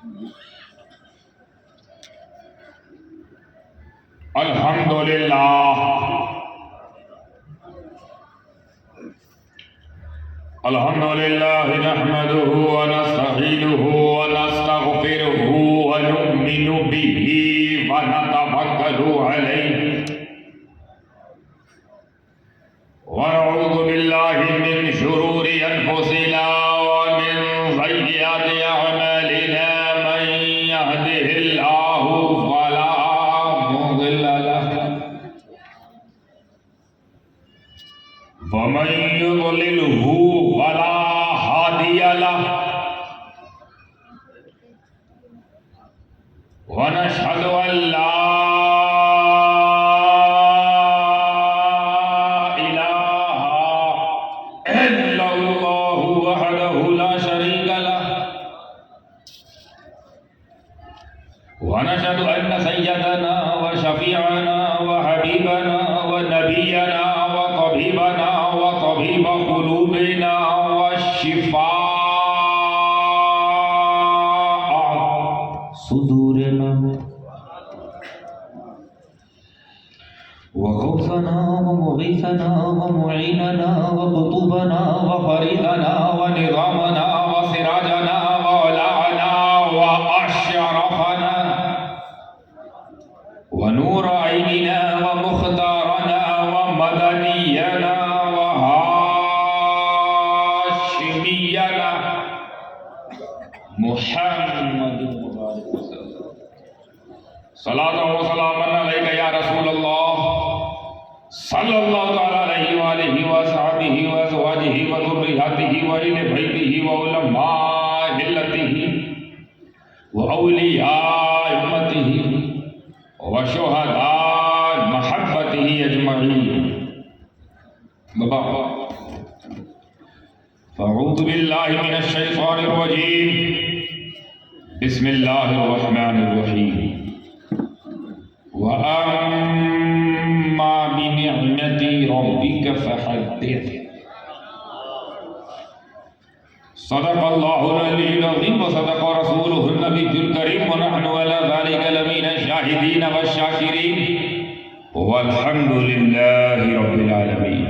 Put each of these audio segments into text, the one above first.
الحمد لله نحمده ونستعينه ونستغفره ونؤمن به ونتوكل عليه ونعوذ بالله من شرور أنفسنا ومن سيئات أعمالنا من يهده الله فلا مضل له ومن يضلله فلا هادي له ونشهد أن لا إله إلا الله وحده لا شريك له ونشهد أن سيدنا وشفيعنا وحبيبنا ونبينا وطبيبنا وطبيب قلوبنا والشفاء صدورنا وغوثنا ومغيثنا ومعيننا وقطبنا وفريدنا ونظامنا وسراجنا وولاعنا وأشرفنا ونور عيننا ومختارنا ومدنينا وهاشمينا محمد مبارك وسلم صلاة وسلاما عليك يا رسول الله صلى الله تعالى عليه وآله وصحبه وأزواجه وذرياته وأهل بيته وعلماء ملته وأولياء أمته وشهداء محبته أجمعين. فأعوذ بالله من الشيطان الرجيم. بسم الله الرحمن الرحيم. وأما بنعمة ربك فحدث. صدق الله العلي العظيم وصدق رسوله النبي الكريم ونحن على ذلك لمن الشاهدين والشاكرين والحمد لله رب العالمين.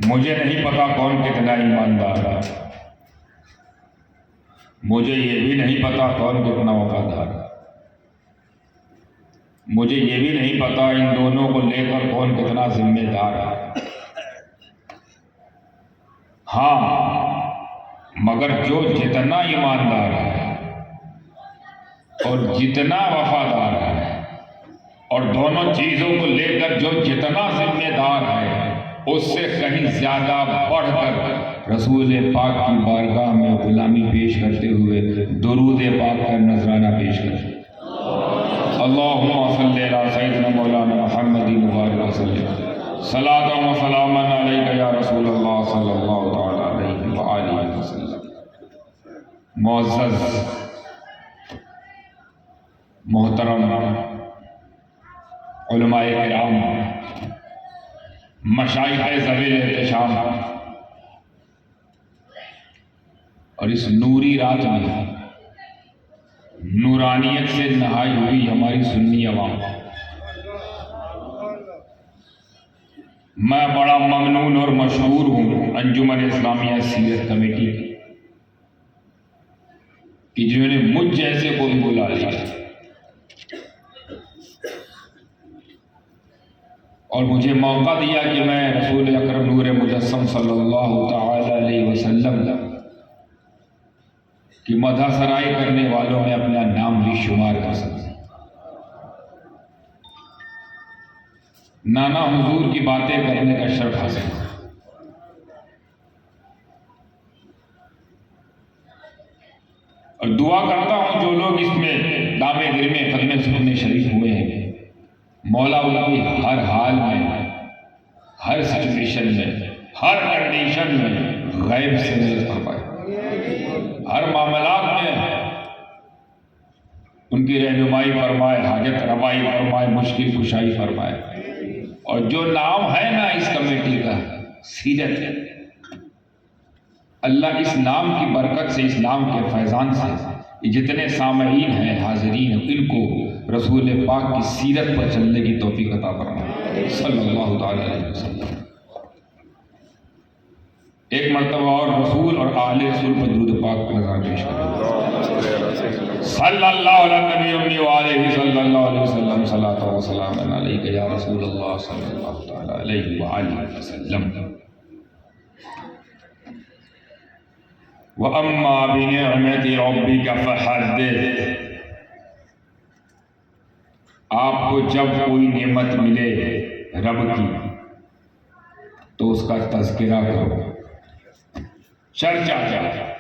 مجھے نہیں پتا کون کتنا ایماندار ہے، مجھے یہ بھی نہیں پتا کون کتنا وفادار ہے، مجھے یہ بھی نہیں پتا ان دونوں کو لے کر کون کتنا ذمہ دار ہے. ہاں، مگر جو جتنا ایماندار ہے اور جتنا وفادار ہے اور دونوں چیزوں کو لے کر جو جتنا ذمہ دار ہے اس سے کہیں زیادہ بڑھ کر رسول پاک کی بارگاہ میں غلامی پیش کرتے ہوئے درود پاک کا نذرانہ پیش کرتے. اللہم صلی علی سیدنا مولانا محمد مبارک وسلم صلاۃ و سلاما علیک یا رسول اللہ صلی اللہ تعالی علیہ وآلہ وسلم. معزز محترم علماء کرام، مشائخ ذوی الاحتشام، اور اس نوری رات میں نورانیت سے نہائی ہوئی ہماری سنی عوام، میں بڑا ممنون اور مشہور ہوں انجمن اسلامیہ سیرت کمیٹی کہ جنہوں نے مجھ جیسے کو بھی بلا لیا اور مجھے موقع دیا کہ میں رسول اکرم نور مجسم صلی اللہ تعالی علیہ وسلم کی مدح سرائی کرنے والوں میں اپنا نام بھی شمار کر سکتا. نانا حضور کی باتیں کرنے کا شرف حاصل. اور دعا کرتا ہوں جو لوگ اس میں دامے گرمے قدمے سننے شریف ہوئے ہیں، مولا ان کی ہر حال میں، ہر سچویشن میں، ہر کنڈیشن میں غیب سے مدد فرمائے، ہر معاملات میں ان کی رہنمائی فرمائے، حاجت روائی فرمائے، مشکل کشائی فرمائے. اور جو نام ہے نا اس کمیٹی سیرت ہے۔ اللہ اس نام کی برکت سے، اس نام کے فیضان سے جتنے سامعین ہیں، حاضرین ہیں، ان کو رسول پاک کی سیرت پر چلنے کی توفیق عطا فرمائے صلی اللہ تعالی علیہ وسلم۔ ایک مرتبہ اور رسول اور اہل رسول پر درود پاک کا نظارہ پیش کریں۔ صلی اللہ علیہ نبی وآلہ صلی اللہ علیہ وسلم، صلاۃ و سلام علیک یا رسول اللہ صلی اللہ تعالی علیہ وآلہ وسلم۔ وَأَمَّا بِنِعْمَةِ رَبِّكَ فَحَدِّثْ، آپ کو جب کوئی نعمت ملے رب کی تو اس کا تذکرہ کرو، چرچا کرو۔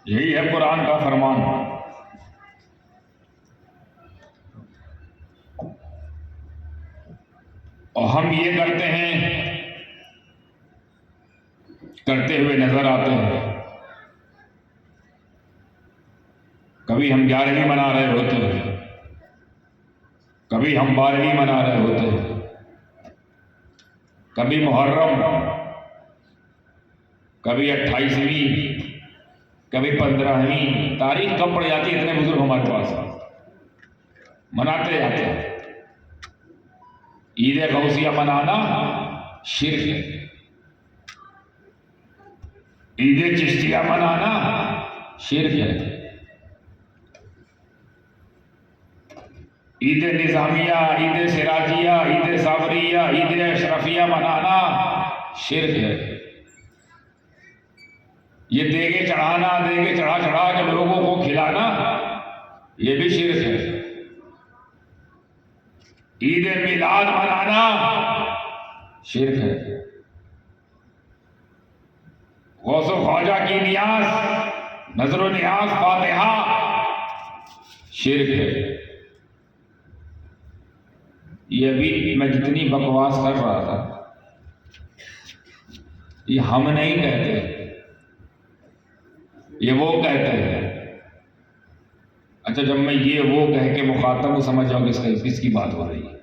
یہی ہے قرآن کا فرمان۔ اور ہم یہ کرتے ہیں، کرتے ہوئے نظر آتے ہیں۔ کبھی ہم 11ویں منا رہے ہوتے ہیں، کبھی ہم 12ویں منا رہے ہوتے ہیں، کبھی محرم، کبھی 28ویں، کبھی 15ویں۔ تاریخ کب پڑ جاتی ہے، اتنے بزرگ ہمارے پاس مناتے جاتے ہیں۔ عید غوثیہ منانا شرک ہے، عید چشتیہ منانا شرک ہے، عید نظامیہ، عید سراجیہ، عید صابریہ، عید اشرفیہ منانا شرک ہے۔ یہ دیگے چڑھانا، دیگے چڑھا چڑھا کے لوگوں کو کھلانا، یہ بھی شرک ہے۔ عید میلاد منانا شرک ہے۔ غوث و خواجہ کی نیاز، نظر و نیاز، فاتحہ شرک ہے۔ یہ ابھی میں جتنی بکواس کر رہا تھا، یہ ہم نہیں کہتے، یہ وہ کہتے ہیں۔ اچھا، جب میں یہ وہ کہہ کے مخاطب کو سمجھ جاؤں کس کی بات ہو رہی ہے،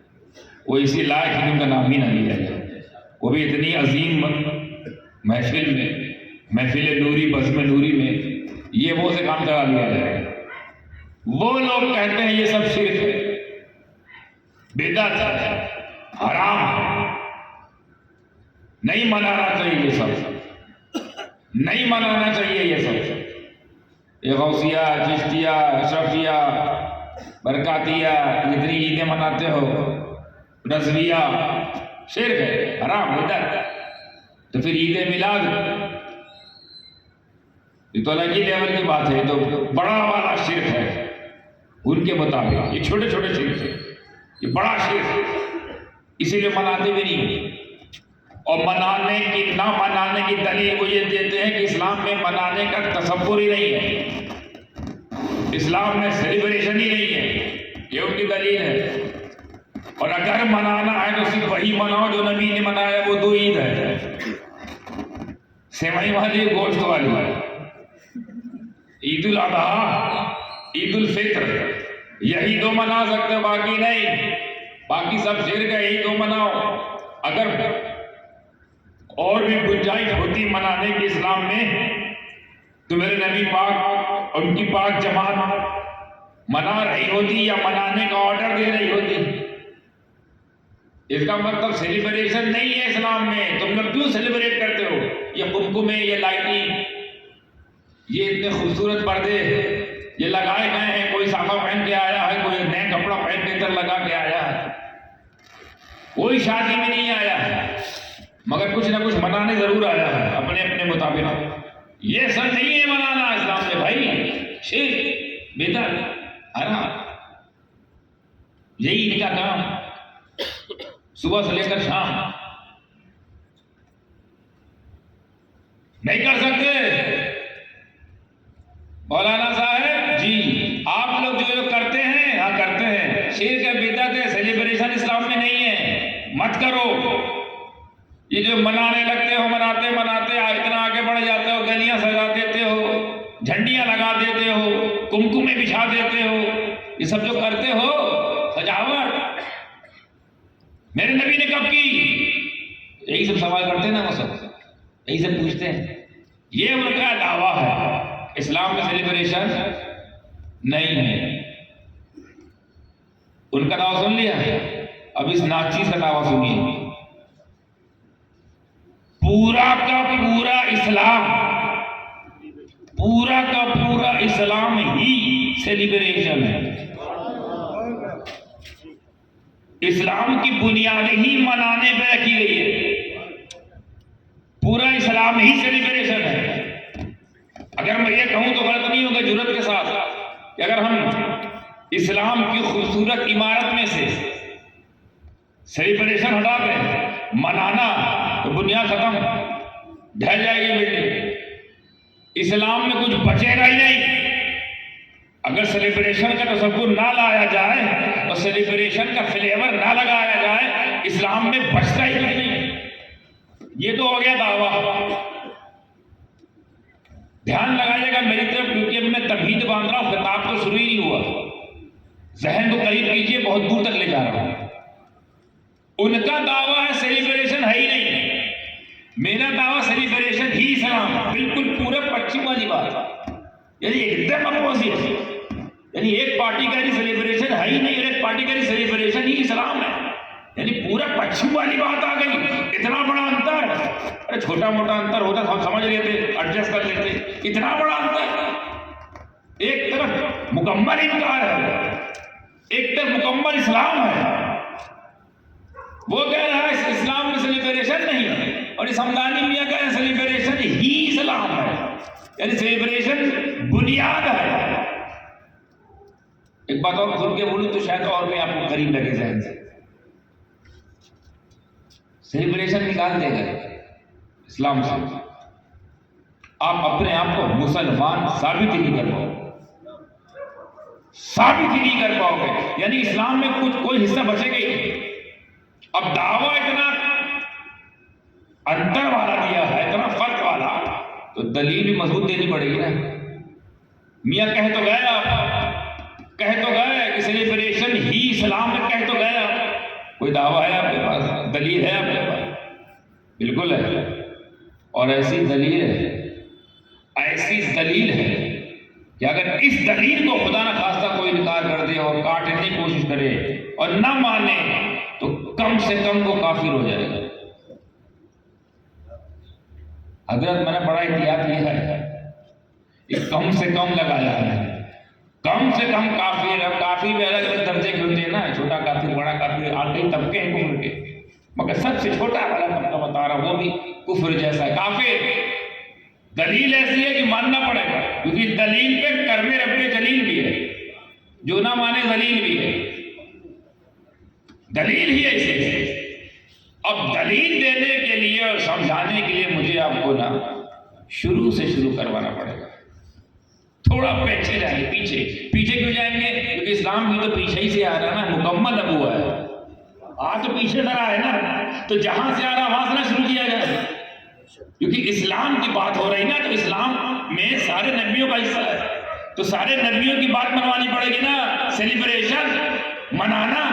وہ اسی لائق ہی ان کا نام ہی نہ لیا جائے، وہ بھی اتنی عظیم محفل میں، محفل نوری، بزم نوری میں یہ وہ سے کام کرا لیا جائے۔ وہ لوگ کہتے ہیں یہ سب شرک ہے، بدعت ہے، حرام ہے، نہیں منانا چاہیے، یہ سب نہیں منانا چاہیے، یہ سب یہ غوثیہ، چشتیہ، اشرفیہ، برکاتیہ، جتنی عیدیں مناتے ہو، رضویہ، شرک ہے، حرام، بدعت۔ تو پھر عید میلاد یہ تو الگ ہی لیول کی بات ہے، تو بڑا والا شرک ہے ان کے مطابق۔ یہ چھوٹے چھوٹے شرک ہے، یہ بڑا شرک ہے، اسی لیے مناتے بھی نہیں۔ اور منانے کی، نہ منانے کی دلیل وہ یہ دیتے ہیں کہ اسلام میں منانے کا تصور ہی نہیں ہے، اسلام میں سیلیبریشن ہی نہیں ہے، یہ ان کی دلیل ہے۔ اور اگر منانا ہے تو صرف وہی مناؤ جو نبی نے منایا، وہ دو عید ہے، سیوئی والی، گوشت والی، عید الاضحیٰ، عید الفطر، یہی دو منا سکتے، باقی نہیں، باقی سب شرک ہے، یہی دو مناؤ۔ اگر اور بھی گنجائش ہوتی منانے کی اسلام میں تو میرے نبی پاک اور ان کی پاک جماعت منا رہی ہوتی یا منانے کا آرڈر دے رہی ہوتی۔ اس کا مطلب سیلیبریشن نہیں ہے اسلام میں۔ تم لوگ کیوں سیلیبریٹ کرتے ہو؟ یہ قمقمے، یہ لائٹنگ، یہ اتنے خوبصورت پردے یہ لگائے گئے ہیں، کوئی صافہ پہن کے آیا ہے، کوئی نیا کپڑا پہن کے اندر لگا کے آیا ہے، کوئی شادی میں نہیں آیا ہے، مگر کچھ نہ کچھ منانے ضرور آیا ہے اپنے اپنے مطابق۔ یہ سب نہیں ہے منانا اسلام میں بھائی، شرک، بدعت، حرام۔ یہی ان کا کام، صبح سے لے کر شام۔ نہیں کر سکتے مولانا صاحب جی، آپ لوگ جو کرتے ہیں، ہاں کرتے ہیں، شرک ہے، بدعت ہے، سیلیبریشن اسلام میں نہیں ہے، مت کرو۔ یہ جو منانے لگتے ہو، مناتے مناتے اتنا آگے بڑھ جاتے ہو، گلیاں سجا دیتے ہو، جھنڈیاں لگا دیتے ہو، کمکمے بچھا دیتے ہو، یہ سب جو کرتے ہو سجاوٹ، میرے نبی نے کب کی؟ یہی سب سوال کرتے ہیں نا، وہ سب یہی سب پوچھتے ہیں. یہ ان کا دعویٰ ہے. اسلام میں سیلیبریشن نہیں ہے. ان کا دعویٰ سن لیا. اب اس ناچیز کا دعویٰ سنیے. پورا کا پورا اسلام ہی سیلیبریشن ہے. اسلام کی بنیاد ہی منانے پہ رکھی گئی ہے. پورا اسلام ہی سیلیبریشن ہے. اگر میں یہ کہوں تو غلط نہیں ہوگا جرات کے ساتھ کہ اگر ہم اسلام کی خوبصورت عمارت میں سے سیلیبریشن ہٹا دیں، منانا، تو بنیاد ختم، ڈھہ جائے گی بلڈنگ. اسلام میں کچھ بچے گا ہی نہیں. اگر سیلیبریشن کا تصور نہ لایا جائے اور سیلیبریشن کا فلیور نہ لگایا جائے، اسلام میں بچتا ہی نہیں. یہ تو ہو گیا دعویٰ. دھیان لگائیے گا میری طرف، کیونکہ اب میں تمہید باندھ رہا ہوں، خطاب تو شروع ہی نہیں ہوا. ذہن کو قریب کیجیے، بہت دور تک لے جا رہا ہوں. ان کا دعویٰ ہے سیلیبریشن ہے ہی نہیں. میرا دعویٰ سیلیبریشن ہی اسلام، بالکل پورے پچھم والی بات. یعنی ایک دم اپوزٹ. یعنی ایک پارٹی کا سیلیبریشن ہے ہی نہیں اور ایک پارٹی کا سیلیبریشن ہی اسلام ہے. یعنی پورا پچھم والی بات آ گئی. اتنا بڑا انتر. ارے چھوٹا موٹا انتر ہوتا ہم سمجھ لیتے، ایڈجسٹ کر لیتے. اتنا بڑا انتر. ایک طرف مکمل انکار ہے، ایک طرف مکمل اسلام ہے. وہ کہہ رہا ہے اسلام میں سیلیبریشن نہیں ہے، اور اس ہمدانی میاں کہہ رہے ہیں سیلیبریشن ہی اسلام ہے. یعنی سیلیبریشن بنیاد ہے. ایک بات اور کھل کے بولوں تو شاید اور میں آپ کو قریب لگے ذہن سے. سیلیبریشن نکال دے گا اسلام سے، آپ اپنے آپ کو مسلمان ثابت ہی نہیں کر پاؤ گے. ثابت ہی نہیں کر پاؤ گے. یعنی اسلام میں کچھ کوئی حصہ بچے گا ہی نہیں. اب دعویٰ اتنا انتر والا دیا ہے، اتنا فرق والا، تو دلیل بھی مضبوط دینی پڑے گی نا. میاں کہہ تو گیا، کہہ تو گئے کہ سیلیبریشن ہی اسلام میں، کہہ تو گیا. کوئی دعویٰ ہے آپ کے پاس؟ دلیل ہے آپ کے پاس؟ بالکل ہے. اور ایسی دلیل ہے کہ اگر اس دلیل کو خدا نہ خواستہ کوئی انکار کر دے اور کاٹنے کی کوشش کرے اور نہ مانے، تو کم سے کم وہ کافر ہو جائے گا. حضرت میں نے بڑا احتیاط کیا ہے، ایک کم سے کم لگایا ہے. کم سے کم کافر. اب کافر بھی الگ الگ درجے کے ہوتے ہیں نا، چھوٹا کافر، بڑا کافر، آگے طبقے ہیں کفر کے. مگر سب سے چھوٹا والا طبقہ بتا رہا ہوں، وہ بھی کفر جیسا ہے، کافر. دلیل ایسی ہے کہ ماننا پڑے گا، کیونکہ دلیل پہ کرم رب جلیل بھی ہے، جو نہ مانے ذلیل بھی ہے. دلیل ہی ایسی ہے. اب دلیل دینے کے لیے اور سمجھانے کے لیے مجھے آپ کو نا شروع سے شروع کروانا پڑے گا. تھوڑا پیچھے جائیں گے. پیچھے کیوں جائیں گے؟ کیونکہ اسلام بھی تو پیچھے ہی سے آ رہا ہے نا، مکمل اب ہوا ہے. آج تو پیچھے ذرا ہے نا، تو جہاں سے آ رہا وہاں سے نہ شروع کیا جائے. کیونکہ اسلام کی بات ہو رہی نا، تو اسلام میں سارے نبیوں کا حصہ ہے، تو سارے نبیوں کی بات منوانی پڑے گی نا. سیلیبریشن منانا،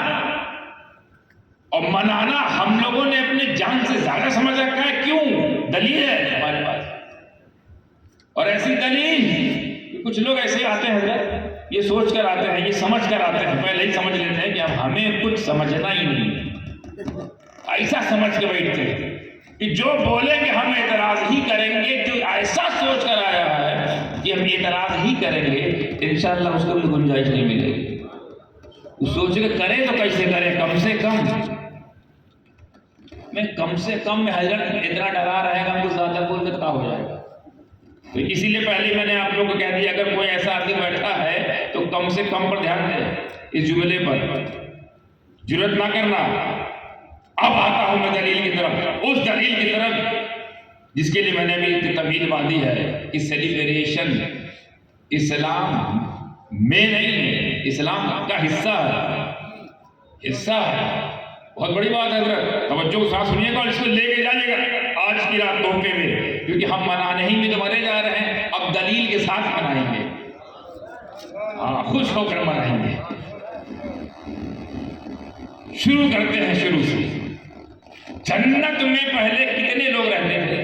اور منانا ہم لوگوں نے اپنے جان سے زیادہ سمجھ رکھا ہے. کیوں؟ دلیل ہے ہمارے پاس. اور ایسی دلیل، کچھ لوگ ایسے آتے ہیں حضرت، یہ سوچ کر آتے ہیں، یہ سمجھ کر آتے ہیں، پہلے ہی سمجھ لیتے ہیں کہ اب ہمیں کچھ سمجھنا ہی نہیں. ایسا سمجھ کے بیٹھتے ہیں کہ جو بولے کہ ہم اعتراض ہی کریں گے، جو ایسا سوچ کر آیا ہے کہ ہم اعتراض ہی کریں گے، انشاءاللہ اس کو بھی گنجائش نہیں ملے گی. سوچ کے کرے تو کیسے کرے؟ کم سے کم میں حضرت اتنا ڈرا رہے گا، ہم کو زیادہ بول کے تو کیا ہو جائے گا. تو اسی لیے پہلے میں نے آپ لوگوں کو کہہ دیا، اگر کوئی ایسا آدمی بیٹھا ہے تو کم سے کم پر دھیان دیں. اس جملے پر جرات نہ کرنا. اب آتا ہوں میں دلیل کی طرف، اس دلیل کی طرف جس کے لیے میں نے ابھی تمہید باندھی ہے کہ سیلیبریشن اسلام میں نہیں ہے، اسلام کا حصہ ہے. بہت بڑی بات ہے حضرت، توجہ کے ساتھ سنیے گا اور اس کو لے کے جائیے گا آج کی رات تحفے میں، کیونکہ ہم منانے ہی میں تو مرے جا رہے ہیں. اب دلیل کے ساتھ منائیں گے، ہاں خوش ہو کر منائیں گے. شروع کرتے ہیں شروع سے. جنت میں پہلے کتنے لوگ رہتے تھے؟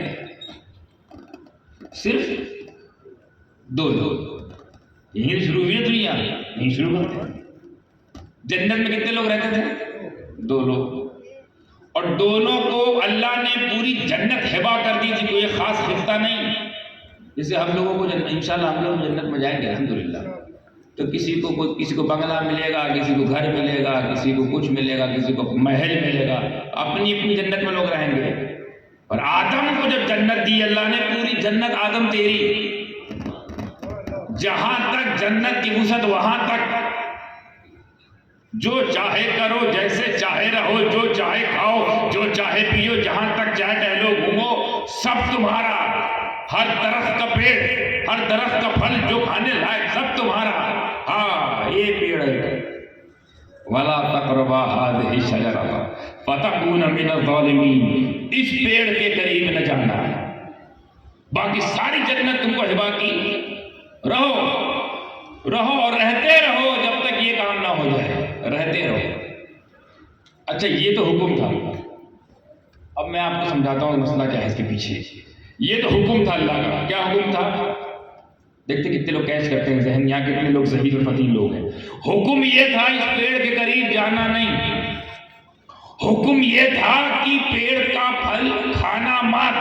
صرف 2 لوگ. یہیں شروع ہوئی دنیا، یہیں شروع کرتے ہیں. جنت میں کتنے لوگ رہتے تھے؟ 2 لوگ. اور دونوں کو اللہ نے پوری جنت ہبا کر دی تھی، کوئی خاص خطہ نہیں. جیسے ہم لوگوں کو انشاءاللہ ہم لوگ جنت میں جائیں گے الحمدللہ، تو کسی کو بنگلہ ملے گا، کسی کو گھر ملے گا، کسی کو کچھ ملے گا، کسی کو محل ملے گا. اپنی اپنی جنت میں لوگ رہیں گے. اور آدم کو جب جنت دی اللہ نے، پوری جنت آدم تیری، جہاں تک جنت کی وسعت وہاں تک، جو چاہے کرو، جیسے چاہے رہو، جو چاہے کھاؤ، جو چاہے پیو، جہاں تک چاہے ٹہلو گھومو، سب تمہارا. ہر درخت کا پیڑ، ہر درخت کا پھل جو کھانے لائق سب تمہارا. ہاں یہ پیڑ ہے. وَلَا تَقْرَبَا هَٰذِهِ الشَّجَرَةَ فَتَكُونَ مِنَ الظَّالِمِينَ. اس پیڑ کے قریب نہ جانا ہے. باقی ساری جنت تم کو ہبا کی، رہو اور رہتے رہو جب تک یہ کام نہ ہو جائے، رہتے رہو. اچھا یہ تو حکم تھا. اب میں آپ کو سمجھاتا ہوں مسئلہ کیا ہے اس کے پیچھے. یہ تو حکم تھا اللہ کا. کیا حکم تھا؟ دیکھتے کتنے لوگ کیچ کرتے ہیں ذہن، یہاں کتنے لوگ ذہین اور فطین لوگ ہیں. حکم یہ تھا اس پیڑ کے قریب جانا نہیں. حکم یہ تھا کہ پیڑ کا پھل کھانا مت،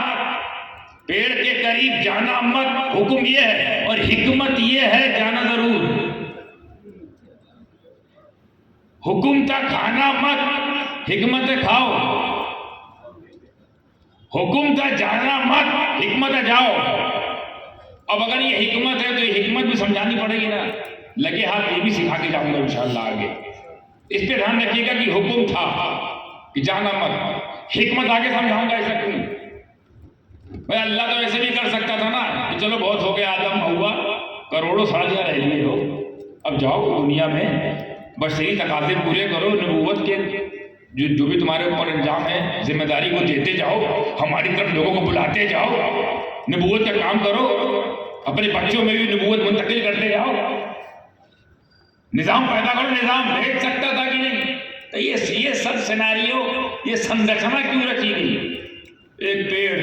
پیڑ کے قریب جانا مت. حکم یہ ہے. اور حکمت یہ ہے جانا ضرور. حکم تھا کھانا مت، حکمت ہے کھاؤ. حکم تھا جانا مت، حکمت ہے جاؤ. اب اگر یہ حکمت ہے تو یہ حکمت بھی سمجھانی پڑے گی نا. لگے ہاتھ یہ بھی سکھا کے جاؤں گا انشاءاللہ آگے. اس پہ دھیان رکھیے گا کہ حکم تھا کہ جانا مت، حکمت آگے سمجھاؤں گا. ایسا کیوں بھائی؟ اللہ تو ایسے بھی کر سکتا تھا نا کہ چلو بہت ہو گیا، آدم ہوا، کروڑوں سال یا رہ لیے ہو، اب جاؤ دنیا میں بشری تقاضے پورے کرو، نبوت کے جو بھی تمہارے اوپر انجام ہے ذمہ داری کو دیتے جاؤ، ہماری طرف لوگوں کو بلاتے جاؤ، نبوت کا کام کرو، اپنے بچوں میں بھی نبوت منتقل کرتے جاؤ، نظام پیدا کرو. نظام بھیج سکتا تھا کہ نہیں؟ تو یہ سب سیناریو، یہ سنرچنا کیوں رکھی گئی؟ ایک پیڑ،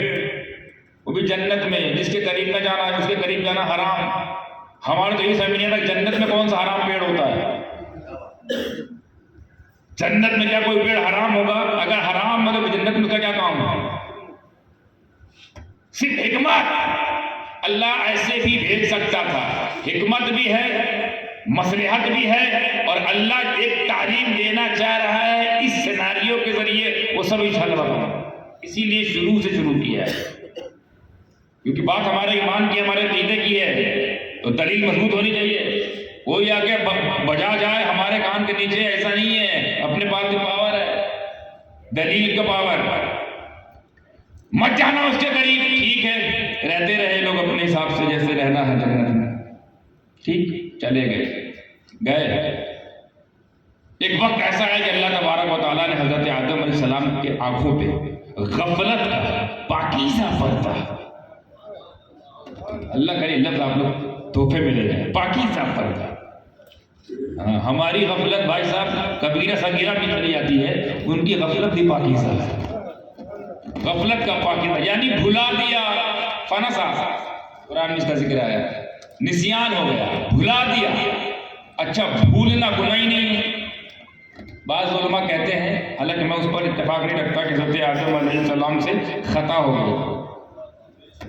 وہ بھی جنت میں، جس کے قریب نہ جانا، جس کے قریب جانا حرام. ہمارے تو یہ سمجھ نہیں آتا جنت میں کون سا حرام پیڑ ہوتا ہے. جنت میں کیا کوئی پیڑ حرام ہوگا؟ اگر حرام ہے تو جنت میں کیا کام ہے؟ صرف حکمت. اللہ ایسے بھی بھیج سکتا تھا. حکمت بھی ہے، مصلحت بھی ہے، اور اللہ ایک تعلیم دینا چاہ رہا ہے اس سیناریو کے ذریعے. وہ سب انشاءاللہ بتاؤں. اسی لیے شروع سے شروع کیا ہے، کیونکہ بات ہمارے ایمان کی، ہمارے عقیدے کی ہے، تو دلیل مضبوط ہونی چاہیے. کوئی آ کے بجا جائے ہمارے کان کے نیچے، ایسا نہیں ہے. اپنے پاس بھی پاور ہے، دلیل کا پاور. مت جانا اس کے قریب. ٹھیک ہے، رہتے رہے لوگ اپنے حساب سے جیسے رہنا ہے جنت میں. ٹھیک، چلے گئے. ایک وقت ایسا ہے کہ اللہ تبارک و تعالیٰ نے حضرت آدم علیہ السلام کے آنکھوں پہ غفلت کا پاکیزہ پردہ، اللہ کرے لفظ آپ لوگ تحفے میں لے جائیں، پاکیزہ پردہ. ہماری غفلت بھائی صاحب کبیرہ صغیرہ بھی چلی جاتی ہے، ان کی غفلت بھی پاکیزہ ہے. غفلت کا پاکیزہ یعنی بھلا دیا. فنسا، قرآن میں اس کا ذکر آیا، نسیان ہو گیا، بھلا دیا. اچھا بھولنا گناہ ہی نہیں. بعض علماء کہتے ہیں، حالانکہ میں اس پر اتفاق نہیں رکھتا، کہ حضرت آدم علیہ السلام سے خطا ہو گئی،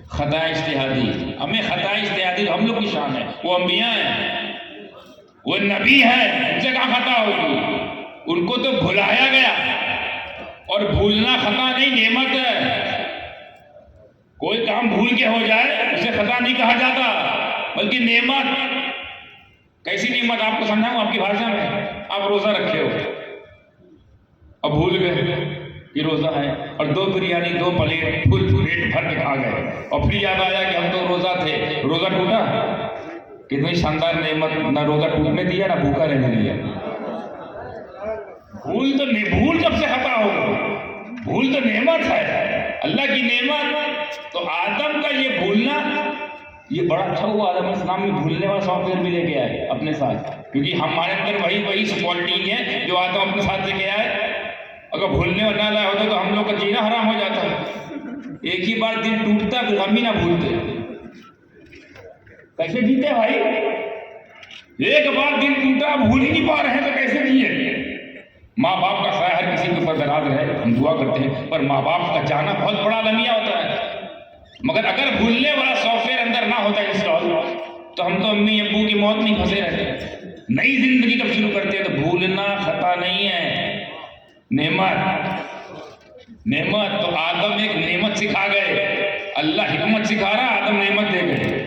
خطا اجتہادی. ہمیں خطا اجتہادی ہم لوگ کی شان ہے. وہ انبیاء ہیں، وہ نبی ہیں، ان سے کہاں خطا ہوگی؟ ان کو تو بھلایا گیا. اور بھولنا خطا نہیں، نعمت ہے. کوئی کام بھول کے ہو جائے اسے خطا نہیں کہا جاتا، بلکہ نعمت. کیسی نعمت آپ کو سمجھاؤں آپ کی بھاشا میں؟ آپ روزہ رکھے ہو، اب بھول گئے کہ روزہ ہے، اور 2 بریانی 2 پلیٹ فل پیٹ بھر کے کھا گئے، اور پھر یاد آیا کہ ہم تو روزہ تھے، روزہ ٹوٹا. کتنی شاندار نعمت، نہ روزہ ٹوٹنے دیا نہ بھوکا رہنے دیا. بھول جب سے خطا ہو، بھول تو نعمت ہے، اللہ کی نعمت. تو آدم کا یہ بھولنا، یہ بڑا اچھا ہوا آدم علیہ السلام میں بھولنے والا سافٹ ویئر بھی لے کے آئے اپنے ساتھ، کیونکہ ہمارے اندر وہی کوالٹی ہے جو آدم اپنے ساتھ لے کے آئے. اگر بھولنے نہ لائے ہوتے تو ہم لوگ کا جینا حرام ہو جاتا ہے. ایک ہی بار دل ٹوٹتا پھر ہم ہی نہ بھولتے. کیسے جیتے بھائی؟ ایک بار دل ٹوٹا بھول ہی نہیں پا رہے ہیں تو کیسے جیے؟ ماں باپ کا سایہ ہر کسی کے اوپر دراز رہے، ہم دعا کرتے ہیں، پر ماں باپ کا جانا بہت بڑا المیہ ہوتا ہے. مگر اگر بھولنے والا سافٹ ویئر اندر نہ ہوتا انسٹال تو ہم تو امی ابو کی موت نہیں پھنسے رہتے. نئی زندگی کب شروع کرتے ہیں تو بھولنا خطا نہیں ہے، نعمت. تو آدم ایک نعمت سکھا گئے، اللہ حکمت سکھا رہا، آدم نعمت دے گئے.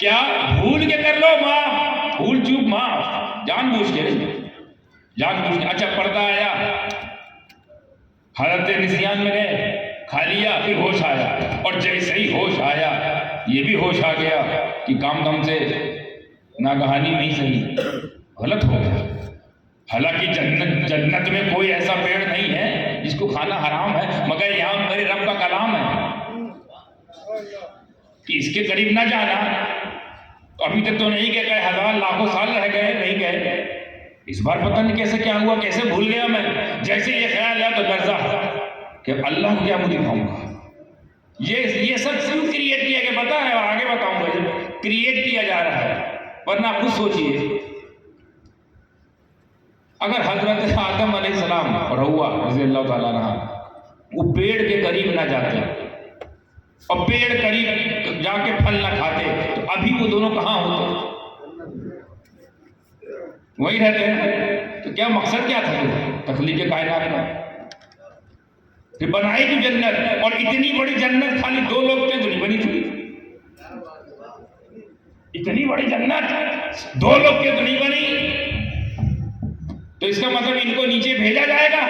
کیا؟ بھول کے کر لو معاف، بھول چوک معاف، جان بوجھ کے. اچھا پردہ آیا، حالت نسیان میں گئے، کھا لیا، پھر ہوش آیا، اور جیسے ہی ہوش آیا یہ بھی ہوش آ گیا کہ کام سے ناگہانی نہیں صحیح، غلط ہو گیا. حالانکہ جنت میں کوئی ایسا پیڑ نہیں ہے جس کو کھانا حرام ہے، مگر یہاں میرے رب کا کلام ہے کہ اس کے قریب نہ جانا. تو ابھی تک تو نہیں کہ ہزار لاکھوں سال رہ گئے، نہیں گئے. اس بار پتہ نہیں کیسے کیا ہوا، کیسے بھول گیا میں. جیسے یہ خیال ہے تو لرزا کہ اللہ کو کیا مجھے دکھاؤں گا. یہ سب کیوں کریٹ کیا کہ پتہ ہے آگے بتاؤں گا. کریٹ کیا جا رہا ہے، ورنہ آپ خود سوچئے اگر حضرت آدم علیہ السلام اور حوا رضی اللہ تعالیٰ عنہ وہ پیڑ کے قریب نہ جاتے اور پیڑ قریب جا کے پھل نہ کھاتے تو ابھی وہ دونوں کہاں ہوتے؟ وہی رہتے ہیں. تو کیا مقصد کیا تھا تخلیق کائنات کا؟ کہ بنائی تو جنت، اور اتنی بڑی جنت خالی دو لوگ تھے تو نہیں بنی تھی. اتنی بڑی جنت دو لوگ کے تو نہیں بنی. تو اس کا مطلب ان کو نیچے بھیجا جائے گا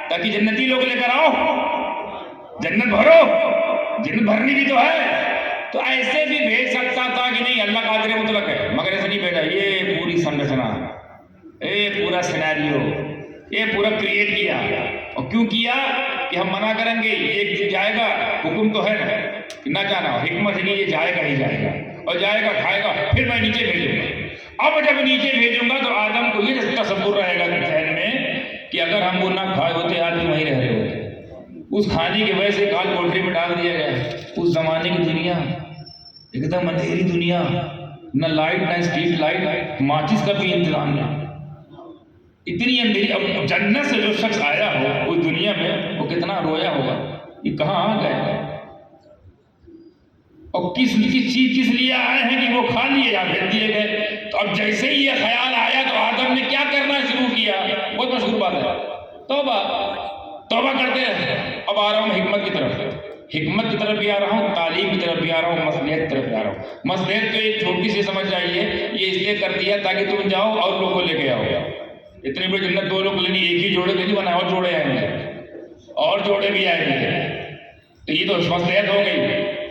تاکہ جنتی لوگ لے کر آؤ، جنت بھرو. جنت بھرنی بھی تو ہے. تو ایسے بھی بھیج سکتا تھا کہ نہیں اللہ قادر مطلق ہے، مگر ایسے نہیں بھیجا. یہ پوری سنرچنا، یہ پورا سیناریو، یہ پورا کریٹ کیا. اور کیوں کیا؟ کہ ہم منع کریں گے ایک جائے گا، حکم تو ہے نا کہ نہ جانا، حکمت نہیں، یہ جائے گا ہی جائے گا، اور جائے گا کھائے گا، پھر میں نیچے بھیجوں گا. اب جب نیچے بھیجوں گا تو آدم کو یہ تصور رہے گا ذہن میں کہ اگر ہم وہ نہ کھائے ہوتے آج بھی وہیں رہ رہے ہوتے. اس کھانے کی وجہ سے کال پولٹری میں ڈال دیا گیا. اس زمانے کی دنیا ایک دم اندھیری دنیا، نہ لائٹ نہ اسٹریٹ لائٹ، ماچس کا بھی انتظام نہیں، اتنی اندھیری. اب جنت سے جو شخص آیا ہو اس دنیا میں وہ کتنا رویا ہوگا، یہ کہاں آ گئے اور کس چیز کس لیے آئے ہیں کہ وہ کھا لیے یا بھیج دیے گئے. تو اب جیسے ہی یہ خیال آیا تو آدم نے کیا کرنا شروع کیا؟ بہت مشہور بات ہے، توبہ کرتے ہیں. اب آ رہا ہوں حکمت کی طرف بھی آ رہا ہوں، تعلیم کی طرف بھی آ رہا ہوں، مصلحت کی طرف بھی آ رہا ہوں. مصلحت تو ایک چھوٹی سی سمجھ آئیے، یہ اس لیے کر دیا تاکہ تم جاؤ اور لوگوں کو لے کے آؤ. اتنے بڑی جنت دو لوگ لینی، ایک ہی جوڑے نہیں بنائے، اور جوڑے آئیں گے، اور جوڑے بھی آئیں گے. تو یہ تو مصلحت ہو گئی.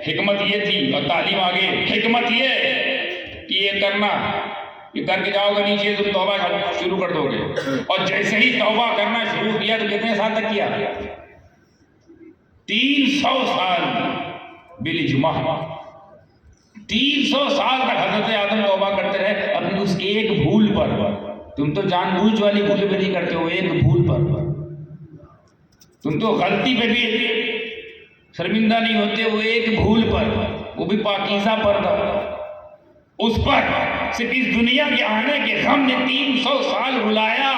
حکمت یہ تھی، اور تعلیم آگے. حکمت یہ کہ یہ کرنا، یہ کر کے جاؤ گے نیچے تو توبہ شروع کر دو گے. اور جیسے ہی توبہ کرنا شروع کیا تو کتنے سال تک کیا؟ 300 سال بالاجماع. 300 سال تک حضرت آدم توبہ کرتے رہے اپنی اس ایک بھول پر. تم تو جان بوجھ والی بھول بھی نہیں کرتے ہو، ایک بھول پر تم تو غلطی پہ بھی شرمندہ نہیں ہوتے، وہ ایک بھول پر، وہ بھی پاکیزہ پر تھا. اس پر صرف اس دنیا کے آنے کے غم نے 300 سال رلایا.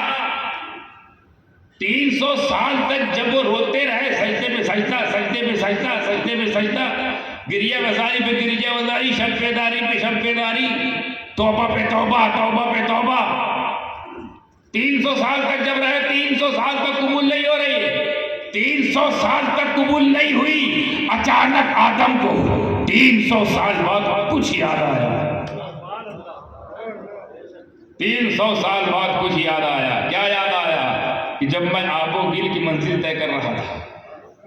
300 سال تک جب وہ روتے رہے، سجدے پہ سجدہ، سجدے پہ سجدہ، سجدے پہ سجدہ، گریہ وزاری پہ گریہ وزاری، شب بیداری پہ شب بیداری، توبہ پہ توبہ، توبہ پہ توبہ. 300 سال تک جب رہے، 300 سال تک قبول نہیں ہو رہی. 300 سال تک قبول نہیں ہوئی. اچانک آدم کو 300 سال بعد کچھ یاد آیا. 300 سال بعد کچھ یاد آیا. کیا یاد آیا؟ کہ جب میں آب و گل کی منزل طے کر رہا تھا،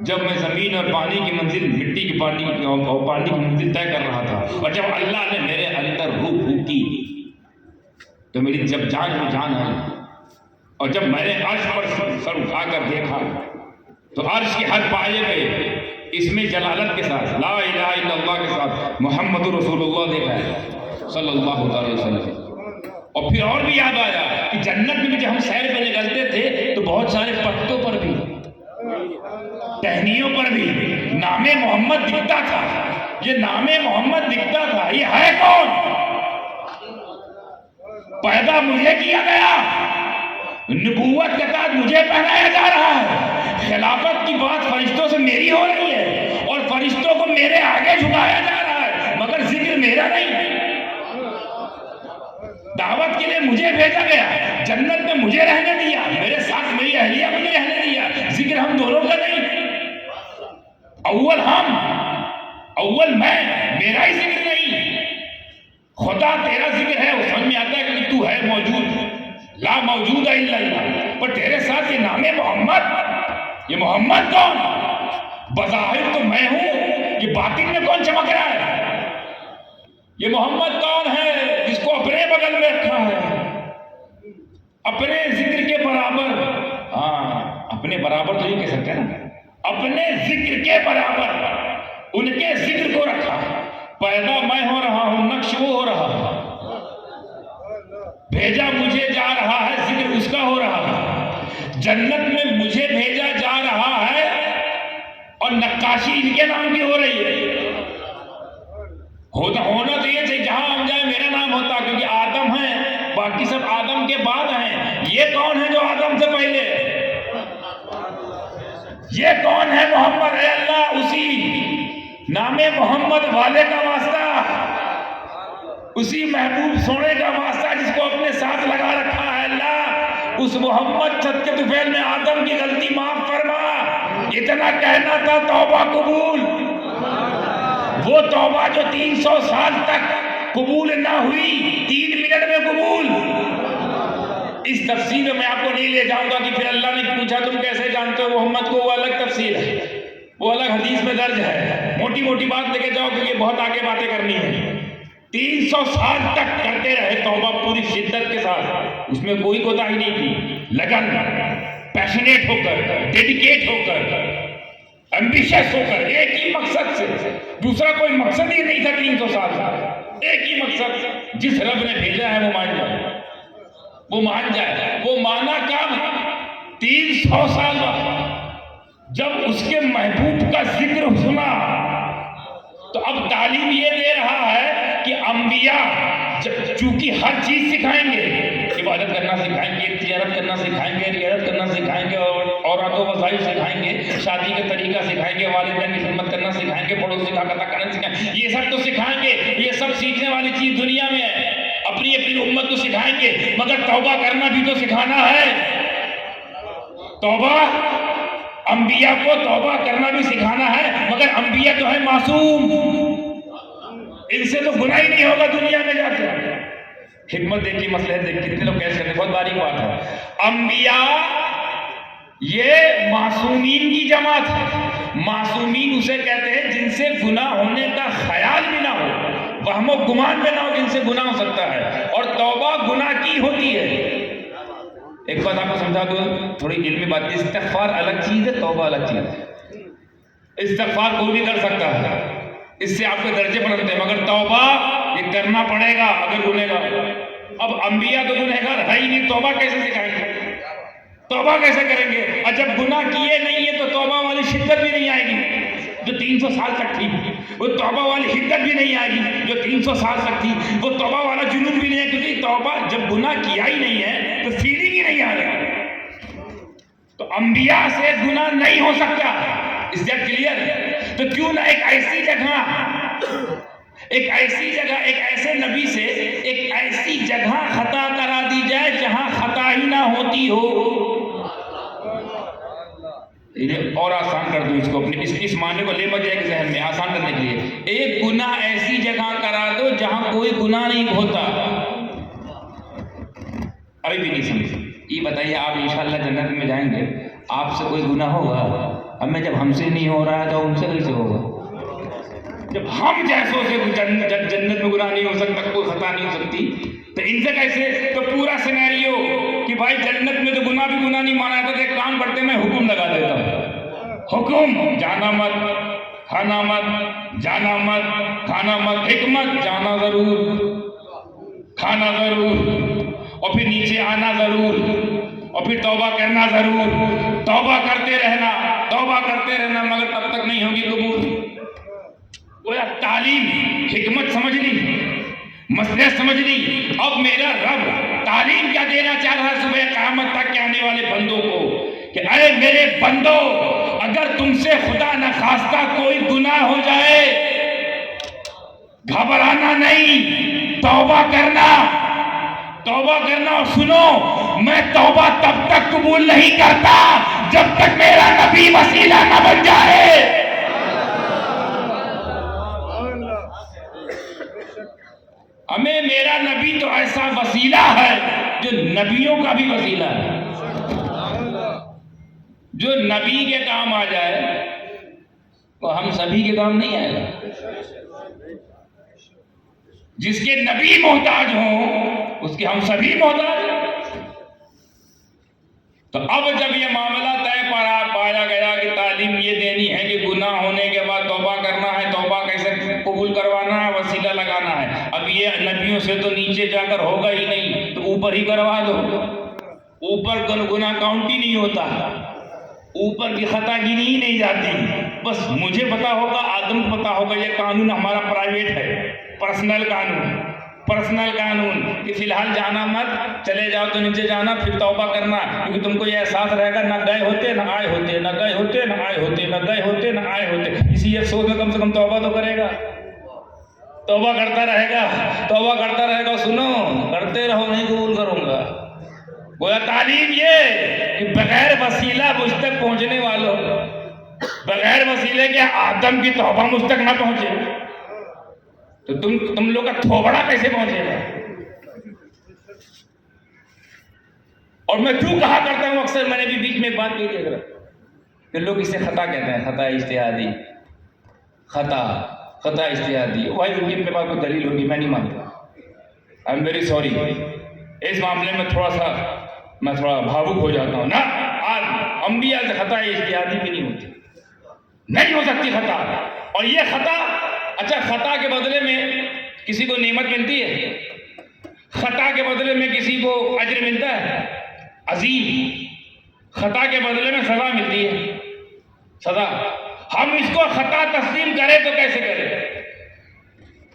جب میں زمین اور پانی کی منزل، مٹی کی پانی اور پانی کی منزل طے کر رہا تھا، اور جب اللہ نے میرے اندر روح پھونکی تو میری جب جان میں جان آئی، اور جب میں نے عرش پر سر اٹھا کر دیکھا تو عرش کے ہر پائے پہ اس میں جلالت کے ساتھ، لا الہ الا اللہ کے ساتھ محمد رسول اللہ دیکھا ہے صلی اللہ علیہ وسلم. اور پھر اور بھی یاد آیا کہ جنت میں بھی جب ہم سیر پہ نکلتے تھے تو بہت سارے پتوں پر بھی، ٹہنیوں پر بھی نام محمد دکھتا تھا. یہ نام محمد دکھتا تھا. یہ ہے کون؟ پیدا مجھے کیا گیا، نبوت کا تاج مجھے پہنایا جا رہا ہے، خلافت کی بات فرشتوں سے میری ہو رہی ہے اور فرشتوں کو میرے آگے جھکایا جا رہا ہے، مگر ذکر میرا نہیں. دعوت کے لیے مجھے بھیجا گیا، جنت میں مجھے رہنے دیا، میرے ساتھ میری اہلیہ مجھے رہنے دیا. ذکر ہم دونوں کا نہیں، اول ہم، اول میں، میرا ہی ذکر نہیں. خدا تیرا ذکر ہے، وہ سمجھ میں آتا ہے کہ تو ہے موجود، لا موجود الا اللہ، پر تیرے ساتھ یہ نام محمد، یہ محمد کون؟ بظاہر تو میں ہوں، یہ باطن میں کون چمک رہا ہے؟ یہ محمد کون ہے جس کو اپنے بغل میں رکھا ہے، اپنے ذکر کے برابر. ہاں اپنے برابر تو یہ کہہ سکتے ہیں نا، اپنے ذکر کے برابر ان کے ذکر کو رکھا. پیدا میں ہو رہا ہوں، نقش وہ ہو رہا ہے، بھیجا مجھے جا رہا ہے، ذکر اس کا ہو رہا ہے. جنت میں مجھے بھیجا جا رہا ہے اور نقاشی ان کے نام کی ہو رہی ہے. ہونا تو یہ چاہیے جہاں ہم جائیں میرا نام ہوتا، کیونکہ آدم ہیں، باقی سب آدم کے بعد ہیں. یہ کون ہے جو آدم سے پہلے؟ یہ کون ہے؟ محمد ہے. اللہ اسی نام محمد والے کا واسطہ، اسی محبوب سونے کا واسطہ جس کو اپنے ساتھ لگا رکھا ہے. اللہ اس محمد چھت کے طفیل میں آدم کی غلطی معاف فرما. اتنا کہنا تھا توبہ قبول، وہ توبہ جو 300 سال تک قبول نہ ہوئی 3 منٹ میں قبول. اس تفصیل میں آپ کو نہیں لے جاؤں گا کہ پھر اللہ نے پوچھا تم کیسے جانتے ہو محمد کو، وہ الگ تفصیل ہے، وہ الگ حدیث میں درج ہے. موٹی موٹی بات لے کے جاؤ کیونکہ بہت آگے باتیں کرنی ہے. 300 سال تک کرتے رہے توبہ پوری شدت کے ساتھ، اس میں کوئی کوتاہی نہیں کی. لگن، پیشنیٹ ہو کر، ڈیڈیکیٹ ہو کر، ایمبیشس ہو کر، ایک ہی مقصد سے. دوسرا کوئی مقصد ہی نہیں تھا 300 سال کا، ایک ہی مقصد، جس رب نے بھیجا ہے وہ مان جائے، وہ مان جائے. وہ مانا کب؟ 300 سال بعد جب اس کے محبوب کا ذکر سنا. تو اب تعلیم یہ دے رہا ہے کہ انبیاء چونکہ ہر چیز سکھائیں گے، عبادت کرنا سکھائیں گے، تجارت کرنا سکھائیں گے، ریاضت کرنا سکھائیں گے، اور عورت و وظائف سکھائیں گے، شادی کا طریقہ سکھائیں گے، والدین کی خدمت کرنا سکھائیں گے، پڑوسی کا قطع کرنا سکھائیں گے. یہ سب تو سکھائیں گے، یہ سب سیکھنے والی چیز دنیا میں ہے. اپنی اپنی امت کو سکھائیں گے، مگر توبہ کرنا بھی تو سکھانا ہے. توبہ، انبیاء کو توبہ کرنا بھی سکھانا ہے، مگر انبیاء تو ہے معصوم، ان سے تو گناہ ہی نہیں ہوگا دنیا میں جا کے. حکمت دیکھیے، مصلحت دیکھیے، کتنے لوگ کیسے کرتے ہیں، بہت باریک بات ہے. انبیاء یہ معصومین کی جماعت ہے. معصومین اسے کہتے ہیں جن سے گناہ ہونے کا خیال بھی نہ ہو، وہم و گمان بھی نہ ہو جن سے گناہ ہو سکتا ہے. اور توبہ گناہ کی ہوتی ہے. ایک بات آپ کو سمجھا دوں، تھوڑی علمی بات. استغفار الگ چیز ہے، توبہ الگ چیز ہے. استغفار کوئی بھی کر سکتا ہے، اس سے آپ کے درجے بڑھتے ہیں، مگر توبہ یہ کرنا پڑے گا اگر گنہگار. اب انبیاء تو گنہگار ہے ہی نہیں، توبہ کیسے سکھائیں گے، توبہ کیسے کریں گے؟ اور جب گناہ کیے نہیں ہے تو توبہ والی شدت بھی نہیں آئے گی جو 300 سال تک تھی. وہ توبہ والی حدت بھی نہیں آئے گی جو 300 سال تک تھی. وہ توبہ والا جنون بھی نہیں ہے، کیونکہ توبہ جب گناہ کیا ہی نہیں ہے تو فیلنگ ہی نہیں آ رہی. تو انبیاء سے گناہ نہیں ہو سکتا. اس سے کلیئر؟ تو کیوں نہ ایک ایسی جگہ ایک ایسے نبی سے ایک ایسی جگہ خطا کرا دی جائے جہاں خطا ہی نہ ہوتی ہو. اور آسان کر دوں اس کو، اپنے اس معنی کو لے مت جائے ذہن میں، آسان کرنے کے لیے ایک گناہ ایسی جگہ کرا دو جہاں کوئی گناہ نہیں ہوتا. ابھی بھی نہیں سمجھ. یہ بتائیے آپ انشاءاللہ جنت میں جائیں گے، آپ سے کوئی گناہ ہوگا؟ ہمیں جب ہم سے نہیں ہو رہا ہے تو ان سے کیسے ہوگا؟ جب ہم جیسوں سے جنت میں گناہ نہیں ہو سکتا، کوئی خطا نہیں ہو سکتی، تو ان سے کیسے؟ تو پورا سینیریو کہ بھائی جنت میں تو گناہ بھی گناہ نہیں مانا ہے، تو ایک کام کرتے میں حکم لگا دیتا ہوں. حکم، جانا مت، کھانا مت، جانا مت، کھانا مت. حکمت، جانا ضرور، کھانا ضرور. اور پھر نیچے آنا ضرور اور پھر توبہ کرنا ضرور، توبہ کرتے رہنا مگر تب تک نہیں ہوگی قبول۔ گویا تعلیم، حکمت سمجھ لی، مصلحت سمجھ لی۔ اب میرا رب تعلیم کیا دینا چاہ رہا ہے صبح قیامت تک کے آنے والے بندوں کو کہ اے میرے بندو، اگر تم سے خدا نخواستہ کوئی گناہ ہو جائے، گھبرانا نہیں، توبہ کرنا اور سنو، میں توبہ تب تک قبول نہیں کرتا جب تک میرا نبی وسیلہ نہ بن جائے۔ ہمیں میرا نبی تو ایسا وسیلہ ہے جو نبیوں کا بھی وسیلہ ہے، جو نبی کے کام آ جائے وہ ہم سبھی کے کام نہیں آئے گا۔ جس کے نبی محتاج ہوں اس کے ہم سبھی محتاج ہیں۔ تو اب جب یہ معاملہ طے پایا گیا کہ تعلیم یہ دینی ہے کہ گناہ ہونے کے بعد توبہ کرنا ہے، توبہ کیسے قبول کروانا ہے، وسیلہ لگانا ہے، اب یہ نبیوں سے تو نیچے جا کر ہوگا ہی نہیں تو اوپر ہی کروا دو۔ اوپر گناہ کاؤنٹ ہی نہیں ہوتا، اوپر کی خطا گنی ہی نہیں جاتی، بس مجھے پتا ہوگا، آدم کو پتا ہوگا، یہ قانون ہمارا پرائیویٹ ہے، پرسنل قانون کہ فی الحال جانا مت، چلے جاؤ تو نیچے جانا، پھر توبہ کرنا، کیونکہ تم کو یہ احساس رہے گا نہ گئے ہوتے نہ آئے ہوتے، نہ گئے ہوتے نہ آئے ہوتے، نہ گئے ہوتے نہ آئے ہوتے، اسی افسوس میں کم سے کم توبہ تو کرے گا، توبہ کرتا رہے گا۔ سنو، کرتے رہو، نہیں قبول کروں گا۔ گویا تعلیم یہ کہ بغیر وسیلہ مجھ تک پہنچنے والوں، بغیر وسیلے کے آدم کی توبہ مجھ تک نہ پہنچے تو تم لوگ کا تھوبڑا کیسے پہنچے گا؟ اور میں کیوں کہا کرتا ہوں، اکثر میں نے بھی بیچ میں ایک بات کہی ہے کہ لوگ اسے خطا کہتے ہیں، خطا اجتہادی، خطا اجتہادی۔ بھائی ان کے پاس کوئی دلیل ہوگی، میں نہیں مانتا، آئی ایم ویری سوری، اس معاملے میں میں تھوڑا بھاوک ہو جاتا ہوں۔ نہ، آج انبیاء سے خطا اجتہادی بھی نہیں ہوتی، نہیں ہو سکتی خطا۔ اور یہ خطا، اچھا خطا کے بدلے میں کسی کو نعمت ملتی ہے؟ خطا کے بدلے میں کسی کو اجر ملتا ہے؟ عظیم، خطا کے بدلے میں سزا ملتی ہے، سزا۔ ہم اس کو خطا تسلیم کریں تو کیسے کریں؟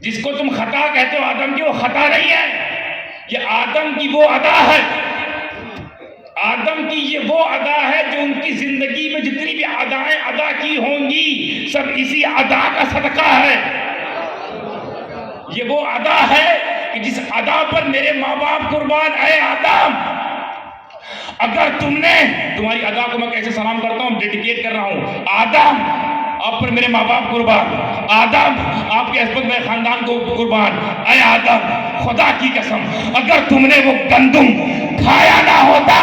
جس کو تم خطا کہتے ہو آدم کی، وہ خطا نہیں ہے، یہ آدم کی وہ ادا ہے، آدم کی یہ وہ ادا ہے جو ان کی زندگی میں جتنی بھی ادائیں ادا کی ہوں گی سب اسی ادا کا صدقہ ہے۔ یہ وہ ادا ہے کہ جس ادا پر میرے ماں باپ قربان، اے آدم، اگر تم نے، تمہاری ادا کو میں کیسے سلام کرتا ہوں، ڈیڈیکیٹ کر رہا ہوں، آدم آپ پر میرے ماں باپ قربان، آدم آپ کے حسبت میں خاندان کو قربان، اے آدم خدا کی قسم اگر تم نے وہ گندم کھایا نہ ہوتا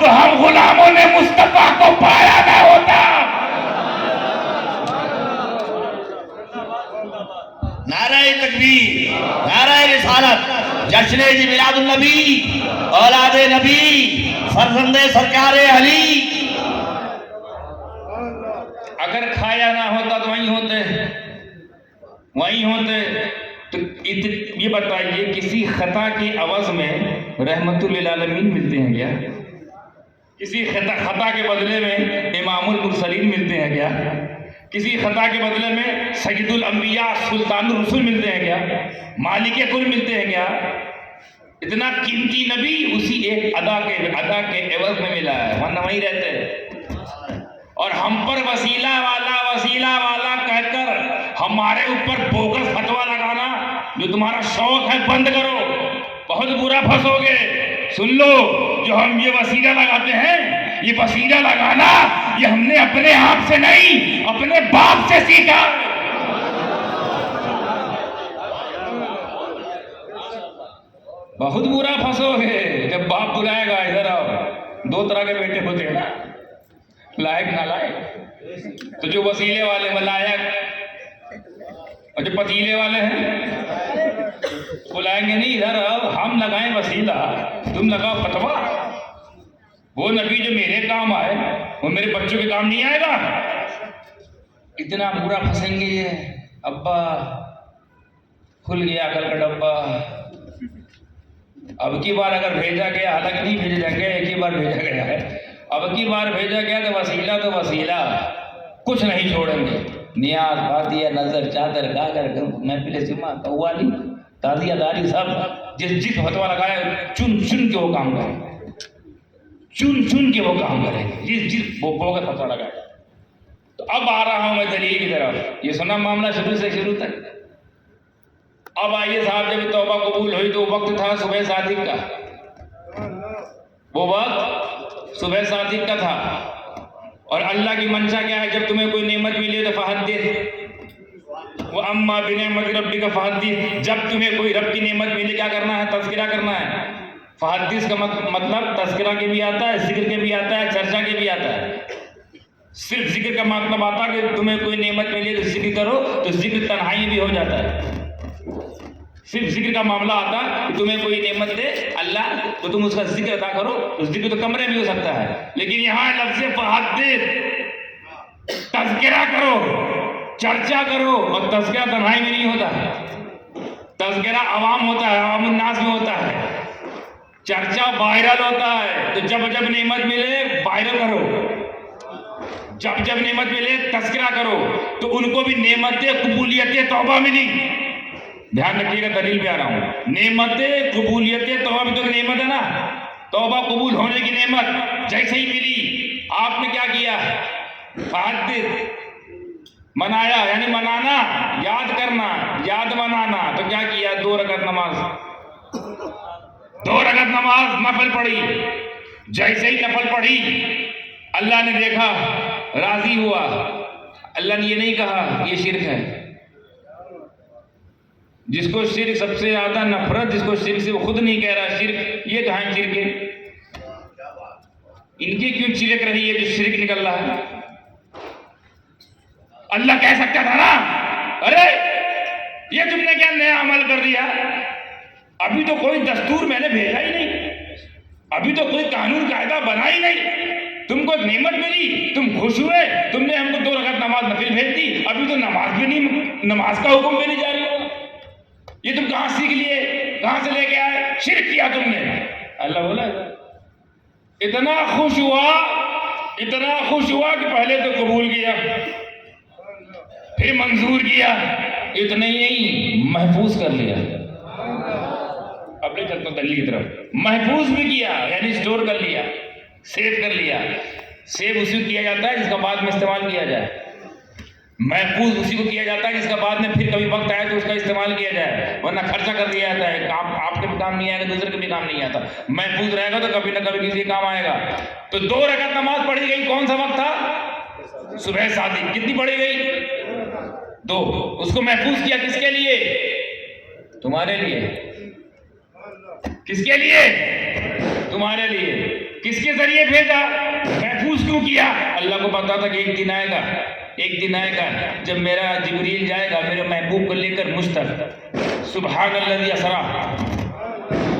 تو ہم غلاموں نے مصطفیٰ کو پایا نہ ہوتا۔ نعرہ تکبیر، نعرہ رسالت، جشن میلاد النبی، اولاد نبی، فرزند سرکار علی۔ اگر کھایا نہ ہوتا تو وہیں ہوتے تو یہ بتائیے کسی خطا کے عوض میں رحمت للعالمین ملتے ہیں کیا؟ کسی خطا کے بدلے میں امام المرسلین ملتے ہیں کیا؟ کسی خطا کے بدلے میں سید الانبیاء سلطان الرسل ملتے ہیں کیا؟ مالک کل ملتے ہیں کیا؟ اتنا قیمتی نبی اسی ایک ادا کے عوض میں ملا ہے، ورنہ وہیں رہتے ہیں۔ اور ہم پر وسیلہ والا کہہ کر ہمارے اوپر بوگس فتویٰ لگانا جو تمہارا شوق ہے بند کرو، بہت برا پھنسوگے۔ سن لو، جو ہم یہ وسیلہ لگاتے ہیں، یہ وسیلہ لگانا یہ ہم نے اپنے آپ سے نہیں اپنے باپ سے سیکھا۔ بہت برا پھنسوگے جب باپ بلائے گا ادھر آؤ۔ دو طرح کے بیٹے ہوتے ہیں، لائق نالائق۔ تو جو وسیلے والے وہ لائق، اور جو پتیلے والے ہیں بلائیں گے نہیں ادھر آؤ، ہم لگائیں وسیلہ، تم لگاؤ فتویٰ۔ وہ نبی جو میرے کام آئے وہ میرے بچوں کے کام نہیں آئے گا۔ اتنا برا پھنسیں گے، ابا کھل گیا عقل کا ڈبہ، اب کی بار اگر بھیجا گیا، حالانکہ نہیں بھیجے جائیں گے، ایک ہی بار بھیجا گیا ہے، اب کی بار بھیجا گیا تو وسیلہ کچھ نہیں چھوڑیں گے. نیاز، فاتحہ، نظر، چادر، گاگر، محفل جمعہ، قوالی، تعزیہ داری، سب جس فتویٰ لگایا چن چن کے وہ کام کریں گے، چن چن کے وہ کام کریں گے، جس وہ کا فتویٰ لگایا. تو اب آ رہا ہوں میں دلیل کی طرف. یہ سنا معاملہ شروع سے شروع تک. اب آئیے صاحب، جب توبہ قبول ہوئی تو وقت تھا صبح صادق کا، وہ وقت صبح صادق کا تھا. اور اللہ کی منشا کیا ہے؟ جب تمہیں کوئی نعمت ملے تو فحدث وَأَمَّا بِنِعْمَتِ رَبِّكَ فَحَدِّث. جب تمہیں کوئی رب کی نعمت ملے کیا کرنا ہے؟ تذکرہ کرنا ہے. فحدث کا مطلب تذکرہ کے بھی آتا ہے، ذکر کے بھی آتا ہے، چرچا کے بھی آتا ہے. صرف ذکر کا مطلب آتا ہے کہ تمہیں کوئی نعمت ملے تو ذکر کرو، تو ذکر تنہائی بھی ہو جاتا ہے. صرف ذکر کا معاملہ آتا کہ تمہیں کوئی نعمت دے اللہ تو تم اس کا ذکر ادا کرو، اس ذکر تو کمرے میں ہو سکتا ہے. لیکن یہاں لفظ فحدث، تذکرہ کرو، چرچا کرو. اور تذکرہ تنہائی میں نہیں ہوتا، تذکرہ عوام ہوتا ہے، عوام الناس میں ہوتا ہے. چرچا وائرل ہوتا ہے. تو جب جب نعمت ملے وائرل کرو، جب جب نعمت ملے تذکرہ کرو. تو ان کو بھی نعمت قبولیت توبہ ملی. دھیان رکھیے گا، دلیل پہ آ رہا ہوں. نعمت قبولیت توبہ بھی تو ایک نعمت ہے نا. توبہ قبول ہونے کی نعمت جیسے ہی ملی، آپ نے کیا کیا؟ فحدث، منایا، یعنی منانا، یاد کرنا، یاد منانا. تو کیا کیا؟ 2 رکعت نماز نفل پڑھی. جیسے ہی نفل پڑھی اللہ نے دیکھا، راضی ہوا. اللہ نے یہ نہیں کہا یہ شرک ہے. جس کو شرک سب سے زیادہ نفرت، جس کو شرک سے وہ خود نہیں کہہ رہا شرک، یہ کہاں شرک ہے؟ ان کی کیوں چرک رہی ہے جو شرک نکل رہا ہے؟ اللہ کہہ سکتا تھا نا، ارے یہ تم نے کیا نیا عمل کر دیا؟ ابھی تو کوئی دستور میں نے بھیجا ہی نہیں، ابھی تو کوئی قانون قاعدہ بنا ہی نہیں. تم کو نعمت ملی، تم خوش ہوئے، تم نے ہم کو 2 رکعت نماز نفل بھیج دی، ابھی تو نماز بھی نہیں، نماز کا حکم بھی نہیں جاری ہوا. یہ تم کہاں سیکھ لیے؟ کہاں سے لے کے آئے؟ شرک کیا تم نے. اللہ بولا اتنا خوش ہوا کہ پہلے تو قبول کیا، پھر منظور کیا، اتنا ہی نہیں محفوظ کر لیا. اب لے چلتا ہوں دلیل کی طرف. محفوظ بھی کیا، یعنی اسٹور کر لیا، سیو کر لیا. سیو اسی کو کیا جاتا ہے جس کا بعد میں استعمال کیا جائے. محفوظ اسی کو کیا جاتا ہے جس کا بعد میں پھر کبھی وقت آئے تو اس کا استعمال کیا جائے، ورنہ خرچہ کر دیا جاتا ہے. آپ کے بھی کام نہیں آئے گا، دوسرے کے بھی کام نہیں آتا. محفوظ رہے گا تو کبھی نہ کبھی کسی کام آئے گا. تو 2 رکعت نماز پڑھی گئی. کون سا وقت تھا؟ صبح صادق. کتنی پڑھی گئی؟ 2. اس کو محفوظ کیا کس کے لیے؟ تمہارے لیے. کس کے لیے؟ تمہارے لیے. کس کے ذریعے بھیجا؟ محفوظ کیوں کیا؟ اللہ کو پتا تھا کہ ایک دن آئے گا جب میرا جبریل جائے گا میرے محبوب کو لے کر مجھ تک. سبحان الذی اسرا،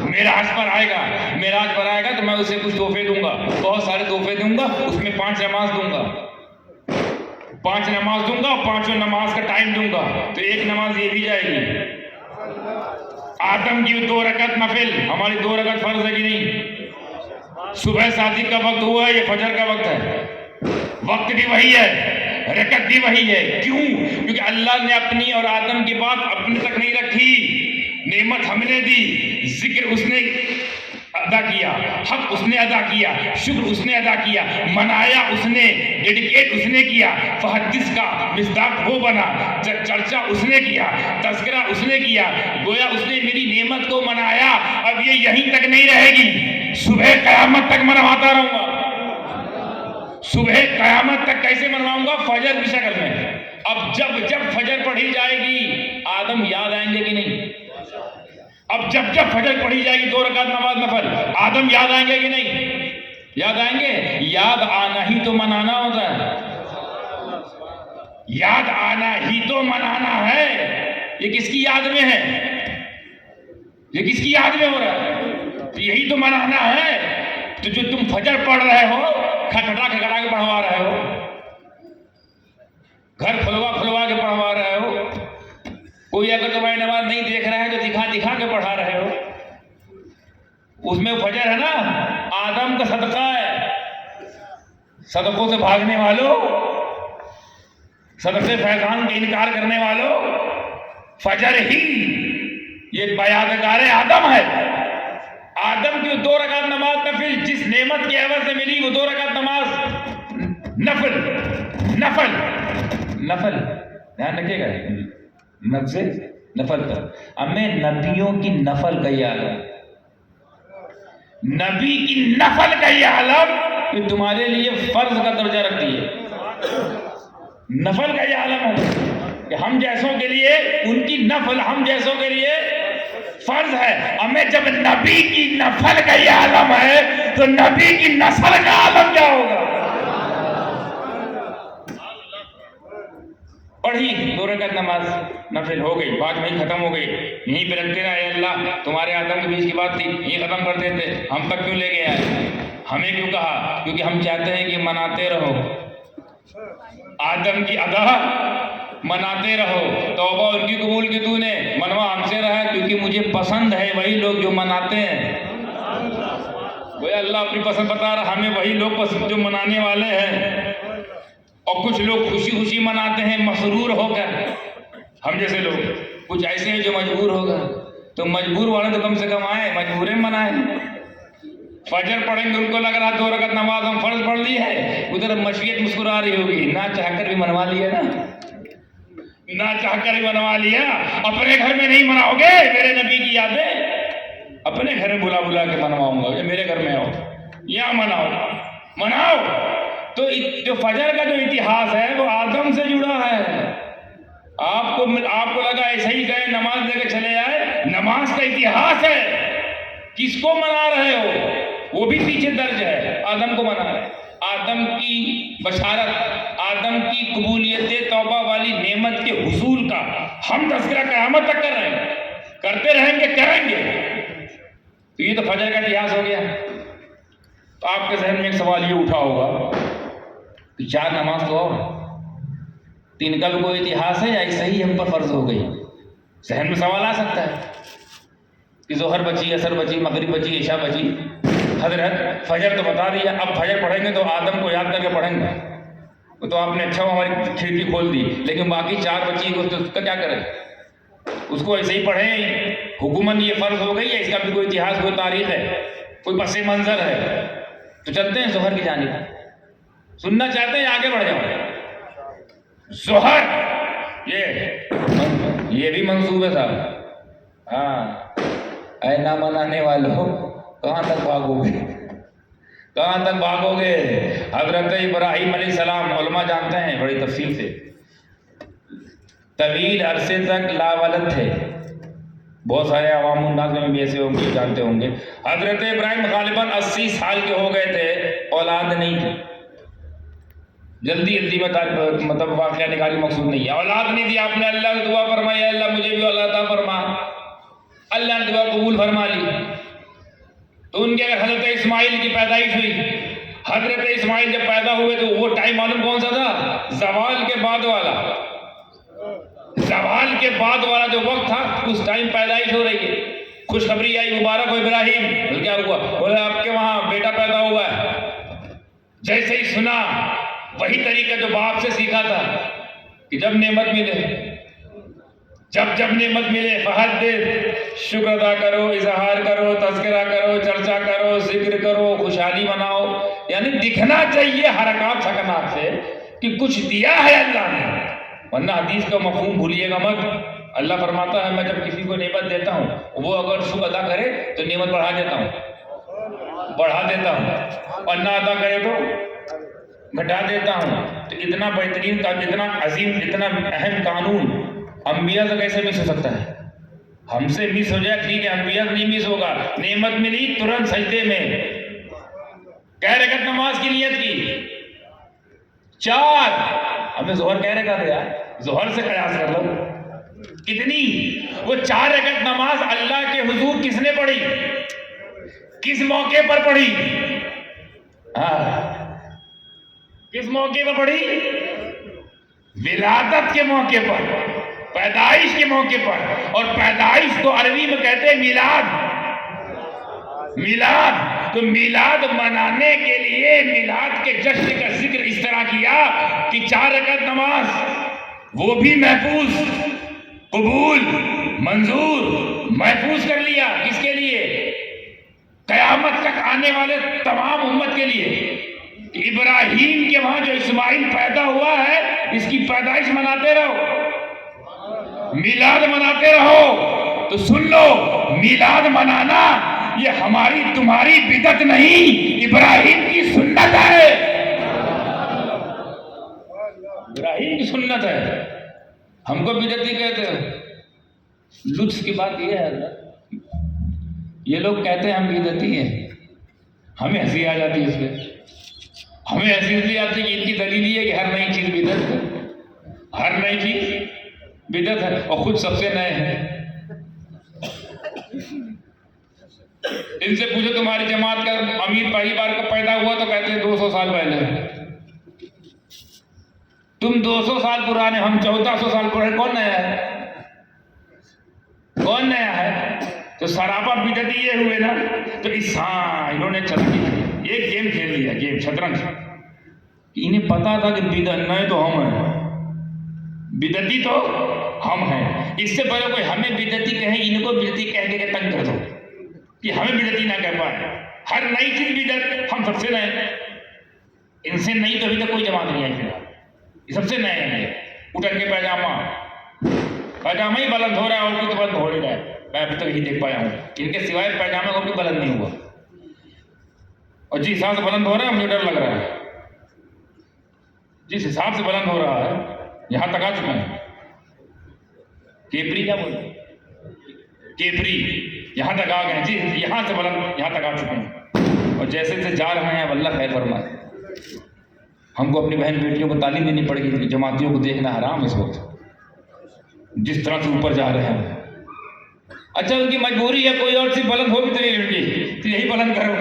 معراج پر آئے گا تو میں اسے کچھ تحفے دوں گا، بہت سارے تحفے دوں گا. اس میں 5 نماز دوں گا، 5 نماز دوں گا، 5 نماز کا ٹائم دوں گا. تو ایک نماز یہ بھی جائے گی. آدم کی 2 رکعت نفل، ہماری 2 رکعت فرض ہے کہ نہیں؟ صبح صادق کا وقت ہوا ہے، یہ فجر کا وقت ہے. وقت بھی وہی ہے، رکعت بھی وہی ہے. کیوں؟ کیونکہ اللہ نے اپنی اور آدم کی بات اپنے تک نہیں رکھی. نعمت ہم نے دی، ذکر اس نے ادا کیا، حق اس نے ادا کیا، شکر اس نے ادا کیا، منایا اس نے، ڈیڈیکیٹ اس نے کیا. فحدث کا مصداق وہ بنا، چرچا اس نے کیا، تذکرہ اس نے کیا. گویا اس نے میری نعمت کو منایا. اب یہ یہیں تک نہیں رہے گی، صبح قیامت تک منواتا رہوں گا. صبح قیامت تک کیسے منواؤں گا؟ فجر کی شکل میں. اب جب فجر پڑھی جائے گی آدم یاد آئیں گے کہ نہیں؟ اب جب فجر پڑھی جائے گی 2 رکعت نماز نفل، آدم یاد آئیں گے کہ نہیں؟ یاد آئیں گے. یاد آنا ہی تو منانا ہوتا ہے. یاد آنا ہی تو منانا ہے. یہ کس کی یاد میں ہے؟ یہ کس کی یاد میں ہو رہا ہے؟ تو یہی تو منانا ہے. تو جو تم فجر پڑھ رہے ہو، کھٹکھٹا کے پڑھوا رہے ہو، گھر کھلوا کے پڑھوا رہے ہو، کوئی اگر تمہاری نماز نہیں دیکھ رہا ہے تو دکھا کے پڑھا رہے ہو. اس میں فجر ہے نا، آدم کا صدقہ ہے. صدقوں سے بھاگنے والوں، صدقے فیضان کا انکار کرنے والوں، فجر ہی یہ بیادگار آدم ہے. آدم کی 2 رکعت نماز نفل جس نعمت کے عوض سے ملی، وہ 2 رکعت نماز نفل نفل نفل دھیان رکھیے گا، نفل سے نفل پر. اب میں نبیوں کی نفل کا یہ عالم، نبی کی نفل کا یہ عالم کہ تمہارے لیے فرض کا درجہ رکھتی ہے. نفل کا یہ عالم ہے کہ ہم جیسوں کے لیے ان کی نفل، ہم جیسوں کے لیے فرض ہے. ہمیں جب نبی کی نفل کا یہ عالم ہے تو نبی کی نسل کا عالم کیا ہوگا؟ پڑھی 2 رکعت نماز نفل ہو گئی، بات وہیں ختم ہو گئی. یہیں پہ رکھتے رہے اللہ تمہارے آدم کے بیچ کی بات تھی، یہیں ختم کر دیتے. ہم تک کیوں لے کے آئے؟ ہمیں کیوں کہا؟ کیونکہ ہم چاہتے ہیں کہ مناتے رہو آدم کی ادا، مناتے رہو. توبہ ان کی قبول کی تو نے، منوا ہم سے رہا کیونکہ مجھے پسند ہے وہی لوگ جو مناتے ہیں. وہ اللہ اپنی پسند بتا رہا، ہمیں وہی لوگ پسند جو منانے والے ہیں. اور کچھ لوگ خوشی خوشی مناتے ہیں مسرور ہو کر. ہم جیسے لوگ کچھ ایسے ہیں جو مجبور ہو گئے. تو مجبور والے تو کم سے کم آئے، مجبوریں منائیں. فجر پڑھیں گے، ان کو لگ رہا 2 رکعت نماز ہم فرض پڑھ لی ہے، ادھر مشیت مسکرا رہی ہوگی، نہ چاہ کر بھی منوا لیا نا، نہ چاہ کر بھی منوا لیا. اپنے گھر میں نہیں مناؤ گے میرے نبی کی یادیں، اپنے گھر میں بلا بلا کے منواؤں گا. میرے گھر میں آؤ، یہاں مناؤ. تو جو فجر کا جو اتہاس ہے وہ آدم سے جڑا ہے. آپ کو لگا ایسے ہی گئے نماز لے کے چلے آئے، نماز کا اتہاس ہے. کس کو منا رہے ہو؟ وہ بھی پیچھے درج ہے، آدم کو منا رہے. آدم کی بشارت، آدم کی قبولیت توبہ والی نعمت کے حصول کا ہم تذکرہ قیامت تک کر رہے ہیں، کرتے رہیں گے، کریں گے. تو یہ تو فجر کا اتہاس ہو گیا. تو آپ کے ذہن میں ایک سوال یہ اٹھا ہوگا کہ 4 نماز تو اور 3 کا بھی کوئی اتہاس ہے یا ایسے ہی ہم پر فرض ہو گئی؟ ذہن میں سوال آ سکتا ہے کہ ظہر بچی، عصر بچی، مغرب بچی، عشاء بچی. حضرت فجر تو بتا دیا، اب فجر پڑھیں گے تو آدم کو یاد کر کے پڑھیں گے. وہ تو آپ نے اچھا ہماری کھڑکی کھول دی، لیکن باقی 4 بچی کو اس کا کیا کریں؟ اس کو ایسے ہی پڑھیں. حکومت یہ فرض ہو گئی ہے، اس کا بھی کوئی اتہاس، کوئی تاریخ ہے، کوئی پس منظر ہے. تو چلتے ہیں ظہر کی جانب. سننا چاہتے ہیں آگے بڑھ جاؤ. ظہر یہ بھی منصوب ہے صاحب. ہاں، اے نہ منانے والوں کہاں تک بھاگو گے؟ کہاں تک بھاگو گے؟ حضرت ابراہیم علیہ السلام علماء جانتے ہیں بڑی تفصیل سے، طویل عرصے تک لاولد تھے. بہت سارے عوام الناس میں بھی ایسے ہوں گے جانتے ہوں گے. حضرت ابراہیم غالباً 80 سال کے ہو گئے تھے، اولاد نہیں تھی. جلدی میں مطلب واقعہ نکالی مقصود نہیں ہے. اولاد نہیں دی، آپ نے اللہ سے دعا فرمائی، اللہ مجھے بھی اولاد عطا فرما. اللہ نے دعا قبول فرما لی. تو ان کے حضرت اسماعیل کی پیدائش ہوئی. حضرت اسماعیل جب پیدا ہوئے تو وہ ٹائم معلوم کون سا تھا؟ زوال کے بعد والا. زوال کے بعد والا جو وقت تھا اس ٹائم پیدائش ہو رہی ہے. خوشخبری آئی، مبارک ہو ابراہیم. کیا ہوا؟ بولے آپ کے وہاں بیٹا پیدا ہوا ہے. جیسے ہی سنا وہی طریقہ جو باپ سے سیکھا تھا کہ جب نعمت ملے فحدث، شکر ادا کرو، اظہار کرو، تذکرہ کرو، چرچا کرو، ذکر کرو، خوشحالی مناؤ. یعنی دکھنا چاہیے حرکات سکنات سے کہ کچھ دیا ہے اللہ نے. ورنہ حدیث کا مفہوم بھولیے گا مت. اللہ فرماتا ہے میں جب کسی کو نعمت دیتا ہوں وہ اگر شکر ادا کرے تو نعمت بڑھا دیتا ہوں، اور نہ ادا کرے تو گھٹا دیتا ہوں. تو اتنا بہترین کا، اتنا عظیم، اتنا اہم قانون انبیاء سے کیسے مس ہو سکتا ہے؟ ہم سے مس ہو جائے ٹھیک ہے، انبیاء سے نہیں مس ہوگا. نعمت ملی ترنت سجدے میں. کہہ رکعت نماز کی نیت کی 4. ہمیں ظہر کہہ رکعت ہے یار، ظہر سے قیاس کر لو کتنی. وہ 4 رکعت نماز اللہ کے حضور کس نے پڑھی؟ کس موقع پر پڑھی؟ کس موقع پر پڑھی؟ ولادت کے موقع پر، پیدائش کے موقع پر. اور پیدائش کو عربی میں کہتے ہیں میلاد. میلاد، تو میلاد منانے کے لیے میلاد کے جشن کا ذکر اس طرح کیا کہ 4 رکعت نماز وہ بھی محفوظ، قبول، منظور، محفوظ کر لیا۔ کس کے لیے؟ قیامت تک آنے والے تمام امت کے لیے۔ ابراہیم کے وہاں جو اسماعیل پیدا ہوا ہے، اس کی پیدائش مناتے رہو، میلاد مناتے رہو۔ تو سن لو، میلاد منانا یہ ہماری تمہاری بدعت نہیں، ابراہیم کی سنت ہے، ابراہیم کی سنت ہے۔ ہم کو بدعتی کہتے ہیں۔ لطف کی بات یہ ہے، یہ لوگ کہتے ہیں ہم بدعتی ہیں، ہمیں ہنسی آ جاتی ہے اس پہ۔ ہمیں ہنسی اس لیے آتی ہے کہ ان کی دلیل یہ ہے کہ ہر نئی چیز بدعت ہے، ہر نئی چیز بدعت ہے، اور خود سب سے نئے ہیں۔ ان سے پوچھو تمہاری جماعت کا امیر پہلی بار کب پیدا ہوا، تو کہتے ہیں 200 سال پہلے۔ تم 200 سال پرانے، ہم 1400 سال پرانے، کون نیا ہے؟ کون نیا ہے؟ تو سراپا بدعتی یہ ہوئے نا۔ تو انہوں نے ایک گیم کھیل لیا، گیم شطرنج۔ انہیں پتا تھا کہ بدعت نئے تو ہم ہیں، بدعتی تو ہم ہیں۔ اس سے پہلے کوئی ہمیں بدعتی کہے، ان کو بدعتی کہہ کے تنگ کر دو کہ ہمیں بدعتی نہ کہہ پائے۔ ہر نئی چیز بدعت، ہم سب سے نئے۔ ان سے نئی تو ابھی تک کوئی جماعت نہیں آئی، فی الحال یہ سب سے نئے ہیں۔ اٹھن کے پاجامہ ہی بلند ہو رہا ہے، اور کچھ بلند ہو نہیں رہا ہے۔ میں ابھی تک یہی دیکھ پایا ہوں، ان کے سوائے پاجامہ کو بھی بلند نہیں ہوا، اور جس حساب سے بلند ہو رہا ہے مجھے ڈر لگ رہا ہے۔ جس حساب سے بلند ہو رہا ہے، یہاں تک آ چکے ہیں۔ کیپری کیا بولتے؟ کیپری یہاں تک آ گئے جی، یہاں سے بلند یہاں تک آ چکے ہیں، اور جیسے سے جا رہے ہیں اب اللہ خیر فرمائے۔ ہم کو اپنی بہن بیٹیوں کو تعلیم دینی پڑے گی، جماعتیوں کو دیکھنا حرام اس وقت، جس طرح سے اوپر جا رہے ہیں۔ اچھا ان کی مجبوری ہے، کوئی اور سی بلند ہو بھی تو نہیں لڑکی، تو یہی بلند کرو۔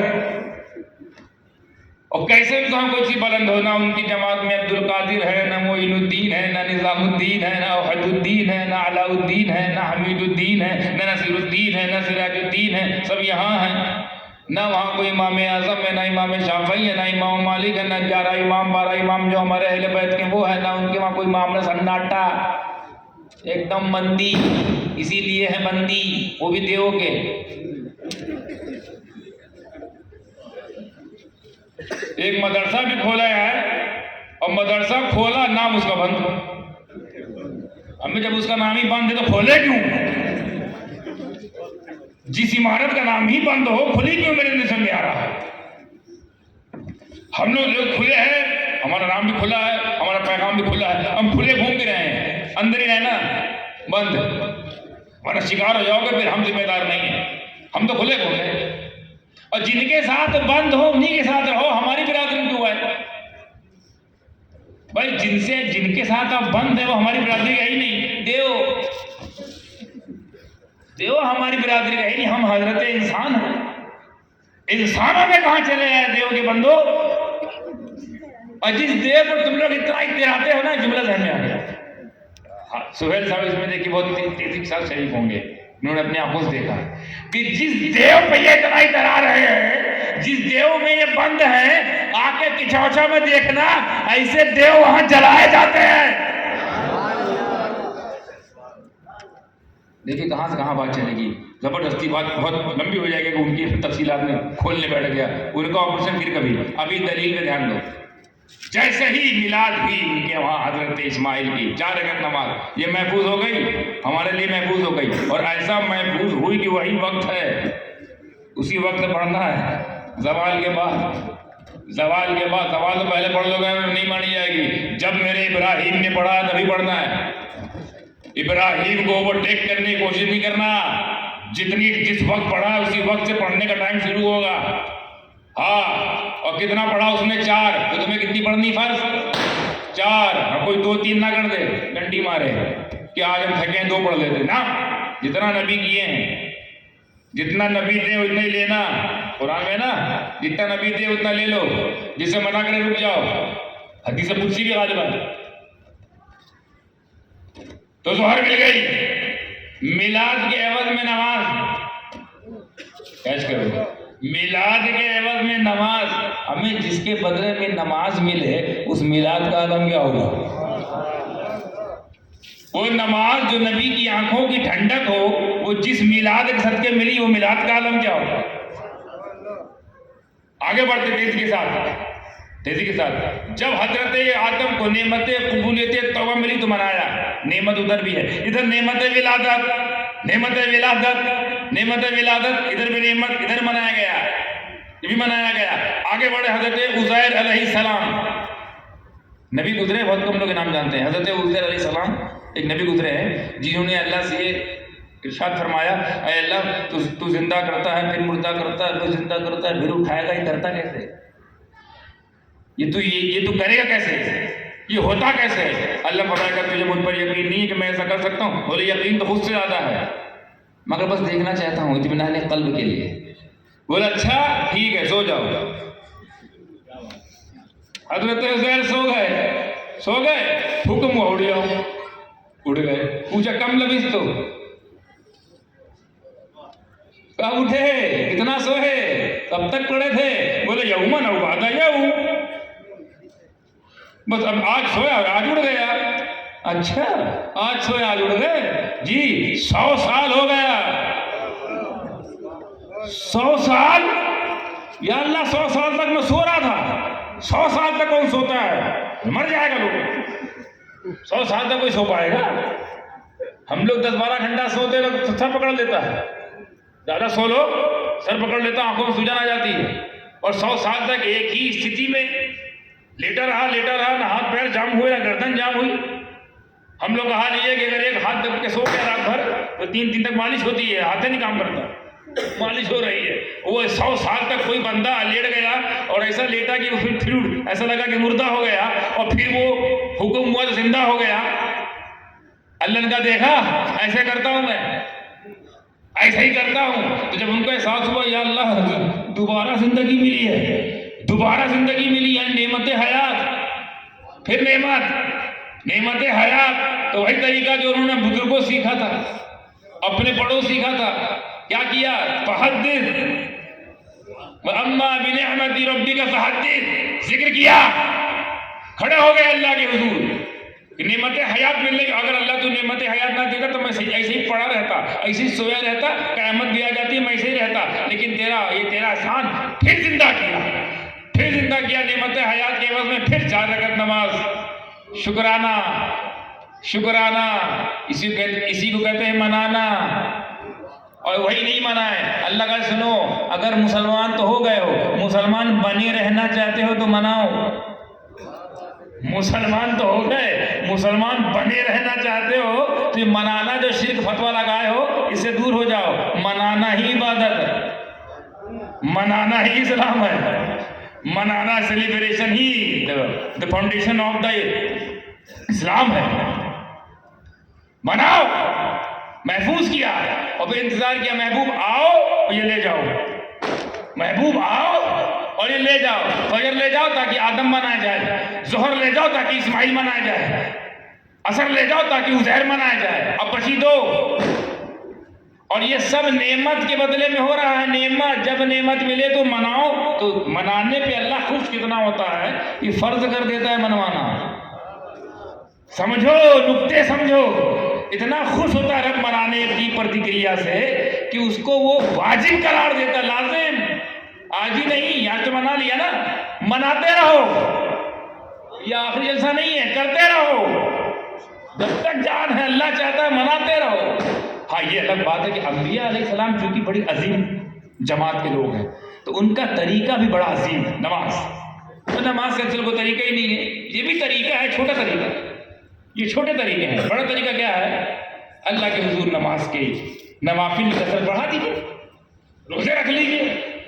اور کیسے بھی کہاں کوئی سی بلند ہونا، ان کی جماعت میں عبد القادر ہے، نہ معین الدین ہے، نہ نظام الدین ہے، نہ وحد الدین ہے، نہ علاء الدین ہے، نہ حمید الدین ہے، نہ نصیر الدین ہے، نہ سراج الدین ہے، سب یہاں ہیں۔ نہ وہاں کوئی امام اعظم ہے، نہ امام شافعی ہے، نہ امام مالک ہے، نہ 11 امام 12 امام جو ہمارے اہل بیت کے وہ ہے، نہ ان کے وہاں کوئی معاملہ سناٹا، ایک دم مندی، اسی لیے ہے مندی، وہ بھی دیو کے۔ ایک مدرسہ بھی کھولا ہے، اور مدرسہ کھولا نام اس کا بند۔ ہمیں جب اس کا نام ہی بند ہے تو کھولے کیوں؟ جس عمارت کا نام ہی بند ہو، کھلی کیوں؟ میرے نہیں سمجھ آ رہا ہے۔ ہم لوگ کھلے ہیں، ہمارا نام بھی کھلا ہے، ہمارا پیغام بھی کھلا ہے، ہم کھلے گھوم بھی رہے ہیں، اندر ہی رہنا بند، ورنہ شکار ہو جاؤ گے، پھر ہم ذمہ دار نہیں ہیں، ہم تو کھلے گھومے۔ اور جن کے ساتھ بند ہو انہیں کے ساتھ رہو، ہماری برادری کیوں ہے بھائی؟ جن کے ساتھ آپ بند ہے وہ ہماری برادری ہے ہی نہیں۔ دیو ہماری برادری ہے ہی نہیں، ہم حضرت انسان ہیں، انسانوں میں کہاں چلے ہیں دیو کے بندو؟ اور جس دیو پر تم لوگ اتنا اتراتے ہو نا، جملہ ذہن میں آ گیا۔ سہیل صاحب اس میں دیکھیے بہت تیزی کے ساتھ شریک ہوں گے، انہوں نے اپنے آنکھوں سے دیکھا کہ جس دیو پہ یہ اتنا اترا رہے ہیں، جس دیو میں یہ بند ہے، آ کے کچھوچا میں دیکھنا ایسے دیو وہاں جلائے جاتے ہیں۔ دیکھیے کہاں سے کہاں بات چلے گی، زبردستی بات بہت لمبی ہو جائے گی کہ ان کی تفصیلات میں کھولنے بیٹھ گیا، ان کا آپریشن پھر کبھی۔ ابھی دلیل پہ دھیان دو۔ جیسے ہی میلاد ہوئی ان کے وہاں حضرت اسماعیل کی 4 رکعت نماز، یہ محفوظ ہو گئی، ہمارے لیے محفوظ ہو گئی، اور ایسا محفوظ ہوئی کہ وہی وقت ہے، اسی وقت پڑھنا ہے، زوال کے بعد۔ زوال تو پہلے پڑھ لو گے نہیں مانی جائے گی، جب میرے ابراہیم نے پڑھا تبھی پڑھنا ہے۔ ابراہیم کو اوورٹیک کرنے کی کوشش نہیں کرنا، جس وقت پڑھا اسی وقت سے پڑھنے کا ٹائم شروع ہوگا۔ ہاں، اور کتنا پڑھا اس نے؟ 4، تو تمہیں کتنی پڑھنی فرض؟ 4، اور کوئی 2 3 نہ کر دے، ڈنڈی مارے کہ آج ہم تھکے ہیں 2 پڑھ لیتے نا۔ جتنا نبی کیے ہیں، جتنا نبی دے اتنا ہی لینا، قرآن میں نا جتنا نبی دے اتنا لے لو، جس سے منع کرے رک جاؤ، حدیث قدسی بھی غالب ہے۔ تو ظہر مل گئی، میلاد کے عوض میں نماز کیش کرو، میلاد کے عوض میں نماز، ہمیں جس کے بدلے میں نماز ملے اس میلاد کا عالم کیا ہوگا؟ وہ نماز جو نبی کی آنکھوں کی ٹھنڈک ہو، وہ جس میلاد کے صدقے ملی وہ میلاد کا عالم کیا ہوگا؟ آگے بڑھتے تیزی کے ساتھ جب حضرت آدم کو نعمت قبولیت توبہ ملی تو منایا، نعمت ادھر بھی ہے، ادھر نعمت ولادت ادھر بھی نعمت، ادھر منایا گیا، یہ بھی منایا گیا۔ آگے بڑھے حضرت عزیر علیہ السلام، نبی گزرے، بہت کم لوگ نام جانتے ہیں۔ حضرت عزیر علیہ السلام ایک نبی گزرے ہیں جنہوں نے اللہ سے ارشاد فرمایا، اے اللہ تو زندہ کرتا ہے پھر مردہ کرتا ہے پھر زندہ کرتا ہے پھر اٹھائے گا، یہ کرتا کیسے؟ یہ تو کرے گا کیسے؟ یہ ہوتا کیسے؟ اللہ فرمائے گا تجھے مجھ پر یقین نہیں ہے کہ میں ایسا کر سکتا ہوں؟ بولے یقین تو خود سے زیادہ ہے، مگر بس دیکھنا چاہتا ہوں اطمینان قلب کے لیے۔ بولے اچھا ٹھیک ہے، سو جاؤ۔ حضرت عزیر سو گئے، حکم ہوا اٹھ گئے۔ پوچھا کم لبث تو، کب اٹھے، کتنا سوئے، کب تک پڑے تھے؟ بولے یومن او بعد یوم، بس اب آج سویا اور آج اڑ گیا۔ اچھا آج سویا آج اڑ گئے؟ جی 100 سال ہو گیا۔ 100 سال؟ یا اللہ 100 سال تک میں سو رہا تھا۔ 100 سال تک کون سوتا ہے؟ مر جائے گا لوگ۔ 100 سال تک کوئی سو پائے گا؟ ہم لوگ 10-12 گھنٹہ سوتے تو سر پکڑ لیتا ہے، زیادہ سو لو سر پکڑ لیتا، آنکھوں میں سوجن آ جاتی ہے۔ اور 100 سال تک ایک ہی استھتی میں لیٹا رہا، نہ ہاتھ پیر جام ہوئے نہ گردن جام ہوئی۔ ہم لوگ کا حال یہ ہے کہ اگر ایک ہاتھ دب کے سو گیا رات بھر تو 3 دن تک مالش ہوتی ہے، ہاتھ نہیں کام کرتا، مالش ہو رہی ہے۔ وہ 100 سال تک کوئی بندہ لیٹ گیا اور ایسا لیٹا کہ پھر ایسا لگا کہ مردہ ہو گیا، اور پھر وہ حکم ہوا تو زندہ ہو گیا۔ اللہ نے کہا دیکھا ایسے کرتا ہوں میں، ایسا ہی کرتا ہوں۔ تو جب ان کو احساس ہوا یا اللہ دوبارہ زندگی ملی ہے، نعمت حیات، پھر نعمت حیات، تو وہی طریقہ جو انہوں نے بزرگوں سیکھا تھا، اپنے بڑوں سیکھا تھا، کیا کیا؟ فحدث وَأَمَّا بِنِعْمَةِ رَبِّكَ فَحَدِّث، ذکر کیا، کھڑے ہو گئے اللہ کے حضور۔ نعمت حیات ملنے کی، اگر اللہ تو نعمت حیات نہ دیتا تو میں ایسے ہی پڑا رہتا، ایسے ہی سویا رہتا، قیامت بھی آ جاتی میں ایسے ہی رہتا، لیکن تیرا احسان، پھر زندہ کیا نعمت حیات کے عوض میں، پھر 4 رکعت نماز، شکرانہ، اسی کو کہتے ہیں منانا۔ اور وہی نہیں منائے، اللہ کا سنو، اگر مسلمان تو ہو گئے ہو، مسلمان بنے رہنا چاہتے ہو تو مناؤ۔ مسلمان تو ہو گئے، مسلمان بنے رہنا چاہتے ہو تو منانا، جو شرک فتویٰ لگائے ہو اس سے دور ہو جاؤ۔ منانا ہی عبادت ہے، منانا ہی اسلام ہے، منانا سیلیبریشن ہی the foundation of the اسلام ہے۔ مناؤ، محفوظ کیا اور پھر انتظار کیا، محبوب آؤ اور یہ لے جاؤ، محبوب آؤ اور یہ لے جاؤ۔ فجر لے جاؤ تاکہ آدم منایا جائے، ظہر لے جاؤ تاکہ اسماعیل منایا جائے، عصر لے جاؤ تاکہ عزیر منایا جائے، اب بچی 2۔ اور یہ سب نعمت کے بدلے میں ہو رہا ہے۔ نعمت، جب نعمت ملے تو مناؤ، تو منانے پہ اللہ خوش کتنا ہوتا ہے کہ فرض کر دیتا ہے منوانا۔ سمجھو، نکتے سمجھو، اتنا خوش ہوتا ہے رب منانے کی پرتکریا سے کہ اس کو وہ واجب قرار دیتا ہے، لازم، آج ہی نہیں، یہاں تو منا لیا نا، مناتے رہو، یہ آخری جلسہ نہیں ہے، کرتے رہو جب تک جان ہے، اللہ چاہتا ہے مناتے رہو۔ ہاں یہ الگ بات ہے کہ انبیاء علیہ السلام چونکہ بڑی عظیم جماعت کے لوگ ہیں تو ان کا طریقہ بھی بڑا عظیم ہے۔ نماز کا چل کوئی طریقہ ہی نہیں ہے، یہ بھی طریقہ ہے، چھوٹا طریقہ، یہ چھوٹے طریقے ہیں۔ بڑا طریقہ کیا ہے؟ اللہ کے حضور نماز کے نوافل کی کثرت بڑھا دیجیے، روزے رکھ لیجیے،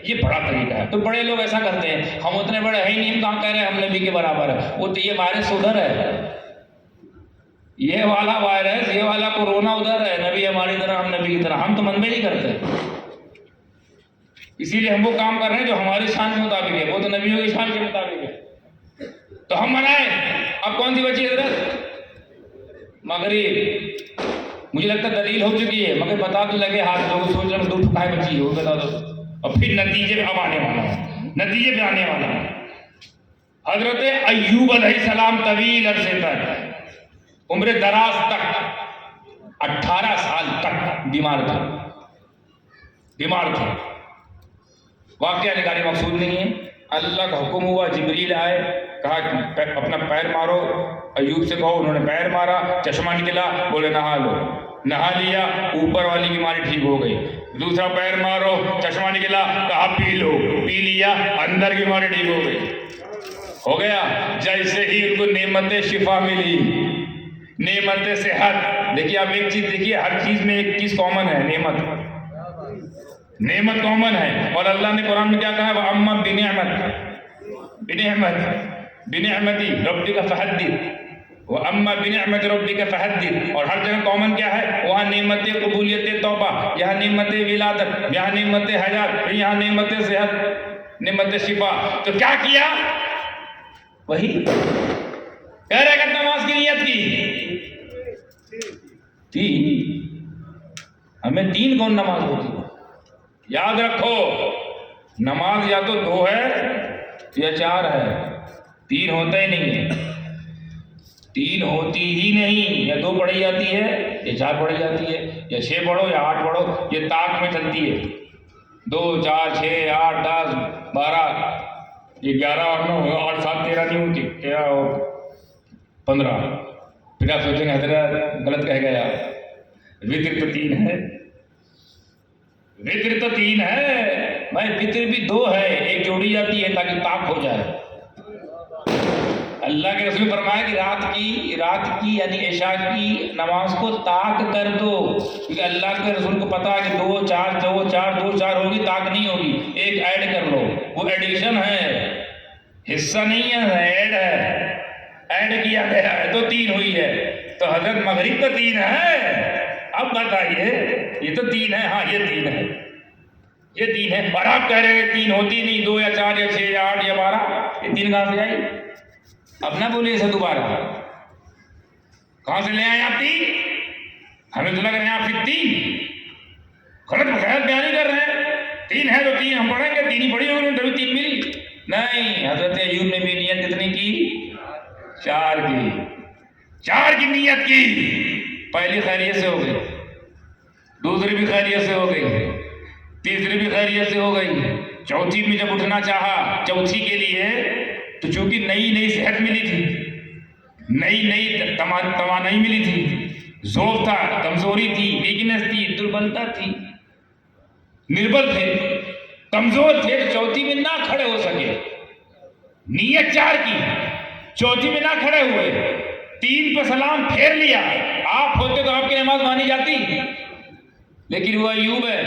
یہ بڑا طریقہ ہے۔ تو بڑے لوگ ایسا کرتے ہیں، ہم اتنے بڑے ہیں ہی نہیں، ہم کہاں کہہ رہے ہیں ہم نبی کے برابر ہے، وہ تو یہ وائرس ادھر ہے، یہ والا وائرس، یہ والا کورونا ادھر ہے، نبی ہماری طرح، ہم نبی کی طرح، ہم تو منبے نہیں کرتے، اسی لیے ہم وہ کام کر رہے ہیں جو ہماری شان کے مطابق ہے، وہ تو نبیوں کی شان کے مطابق ہے، تو ہم منائیں۔ اب کون سی بچی حضرت؟ مغرب، مجھے لگتا دلیل ہو چکی ہے، مگر بتا تو لگے، ہاتھ لوگ سوچ رہے ہیں 2 ٹھکائے بچی ہے، وہ بتا دو اور پھر نتیجے پہ اب آنے والا ہے، نتیجے پہ آنے والا ہے۔ حضرت ایوب علیہ السلام طویل عرصے تک، عمر دراز تک، 18 سال تک بیمار تھے، بیمار تھے۔ واقعہ نگاری مقصود نہیں ہے، اللہ کا حکم ہوا، جبریل آئے، کہا کہ اپنا پیر مارو، ایوب سے کہو، انہوں نے پیر مارا، چشمہ نکلا، بولے نہا لو، نہا لیا، اوپر والی بیماری ٹھیک ہو گئی۔ دوسرا پیر مارو، چشمہ نکلا، کہا پی لو، پی لیا، اندر کی بیماری ٹھیک ہو گئی، ہو گیا۔ جیسے ہی ان کو نعمت شفا ملی، نعمت صحت، دیکھیے آپ ایک چیز دیکھیے، ہر چیز میں ایک چیز کامن ہے، نعمت، نعمت کامن ہے۔ اور اللہ نے قرآن میں کیا کہا ہے؟ وَأَمَّا بِنِعْمَتِ رَبِّكَ فَحَدِّثْ، وَأَمَّا بِنِعْمَتِ رَبِّكَ فَحَدِّثْ۔ اور ہر جگہ کامن کیا ہے؟ وہاں نعمت قبولیت توبہ، یہاں نعمت ولادت، یہاں نعمت حیات، یہاں نعمت صحت، نعمت شفا۔ تو کیا کیا؟ وہی کہہ رہے کہ نماز کی نیت کی تین، ہمیں تین کون نماز ہوتی؟ یاد رکھو، نماز یا تو 2 ہے یا 4 ہے، 3 ہوتا ہی نہیں ہے، 3 ہوتی ہی نہیں، یا 2 پڑھی جاتی ہے یا 4 پڑھی جاتی ہے، یا 6 پڑھو یا 8 پڑھو، یہ طاق میں چلتی ہے، 2 4 6 8 10 12، یہ 11 اور 9 8 7 13 نہیں ہوتی، 13 اور 15۔ پھر آپ سوچیں گے حضرت غلط کہہ گیا، وتر تو 3 ہے، وتر تو 3 ہے بھائی، وتر بھی 2 ہے، ایک جوڑی جاتی ہے تاکہ طاق ہو جائے۔ اللہ کے رسول نے فرمایا کہ رات کی یعنی عشاء کی نماز کو طاق کر دو، کیونکہ اللہ کے رسول کو پتا ہے کہ 2 4 2 4 2 4 ہوگی، طاق نہیں ہوگی، ایک ایڈ کر لو، وہ ایڈیشن ہے، حصہ نہیں ہے، ایڈ ہے، ایڈ کیا گیا ہے تو 3 ہوئی ہے۔ تو حضرت مغرب تو 3 ہے، اب بتائیے یہ تو 3 ہے، ہاں یہ 3 ہے، یہ 3 ہے، اور آپ کہہ رہے ہیں 3 ہوتی نہیں، 2 یا 4 یا 6 یا 8 یا 12، یہ 3 کہاں سے آئی؟ اب نہ بولیے اسے دوبارہ، کہاں سے لے آئے آپ 3؟ ہمیں تو لگ رہے ہیں آپ پھر 3 غلط بخیر بیان نہیں کر رہے ہیں، 3 ہے تو 3 ہم پڑھیں گے، 3 ہی پڑھی ہوگی تبھی 3 ملی۔ نہیں، حضرت ایوب نے بھی نیت کتنی کی؟ 4 کی، 4 کی نیت کی۔ پہلی خیریت سے ہو گئی، دوسری بھی خیریت سے ہو گئی، تیسری بھی خیریت سے ہو گئی، چوتھی میں جب اٹھنا چاہا، چوتھی کے لیے تو چونکہ نئی صحت ملی تھی، نئی توانائی ملی تھی، ضعف تھا، کمزوری تھی، ویکنس تھی، دربلتا تھی، نربل تھے، کمزور تھے، تو چوتھی میں نہ کھڑے ہو سکے، نیت 4 کی، چوتھی میں نہ کھڑے ہوئے، 3 پہ سلام پھیر لیا۔ آپ ہوتے تو آپ کی نماز مانی جاتی، لیکن وہ ایوب ہے،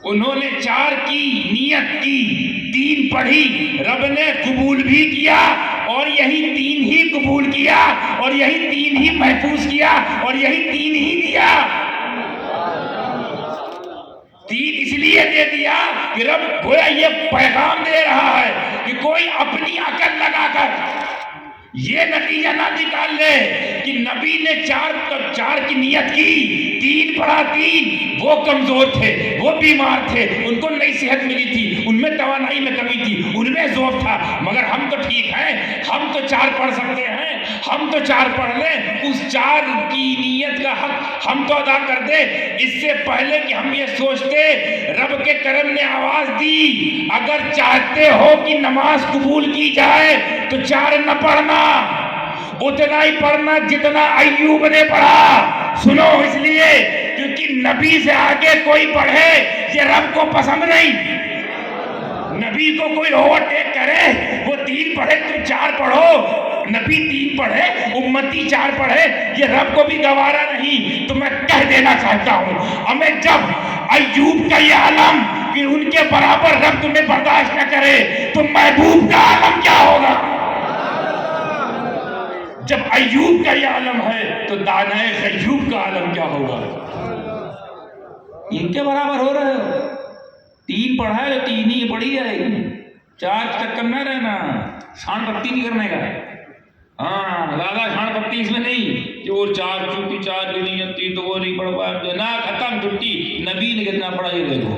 انہوں نے 4 کی نیت کی، 3 پڑھی، رب نے قبول بھی کیا، اور یہی 3 ہی قبول کیا، اور یہی 3 ہی محفوظ کیا، اور یہی 3 ہی دیا۔ 3 اس لیے دے دیا کہ رب گویا یہ پیغام دے رہا ہے کہ کوئی اپنی عقل لگا کر یہ نتیجہ نہ نکال لے کہ نبی نے 4 کی نیت کی، 3 پڑھا، 3 وہ کمزور تھے، وہ بیمار تھے، ان کو نئی صحت ملی تھی، ان میں توانائی میں کمی تھی، ان میں ضعف تھا، مگر ہم تو ٹھیک ہیں، ہم تو 4 پڑھ سکتے ہیں، ہم تو 4 پڑھ لیں، اس 4 کی نیت کا حق ہم تو ادا کر دیں۔ اس سے پہلے کہ ہم یہ سوچتے، رب کے کرم نے آواز دی، اگر چاہتے ہو کہ نماز قبول کی جائے تو 4 نہ پڑھنا، اتنا ہی پڑھنا جتنا ایوب نے پڑھا۔ سنو، اس لیے کیونکہ نبی سے آگے کوئی پڑھے یہ رب کو پسند نہیں۔ نبی کو کوئی اوورٹیک کرے، وہ 3 پڑھے تم 4 پڑھو، نبی 3 پڑھے امتی 4 پڑھے، یہ رب کو بھی گوارا نہیں۔ تو میں کہہ دینا چاہتا ہوں، ہمیں جب ایوب کا یہ عالم کہ ان کے برابر رب تمہیں برداشت نہ کرے تو محبوب کا عالم کیا ہوگا؟ جب ایوب کا یہ عالم ہے تو دانائے ایوب کا عالم کیا ہوگا؟ ان کے برابر ہو رہے ہو، 3 پڑھا ہے تو 3 ہی پڑھی جائے گی، 4 چکر نہ رہنا، شان پتی نہیں کرنے کا، ہاں زیادہ شان پتی اس میں نہیں کہ وہ 4 چونکہ 4 بھی نہیں جانتی تو وہ نہیں پڑھ پایا، نہ ختم چھٹی۔ نبی نے کتنا پڑھا یہ دیکھو،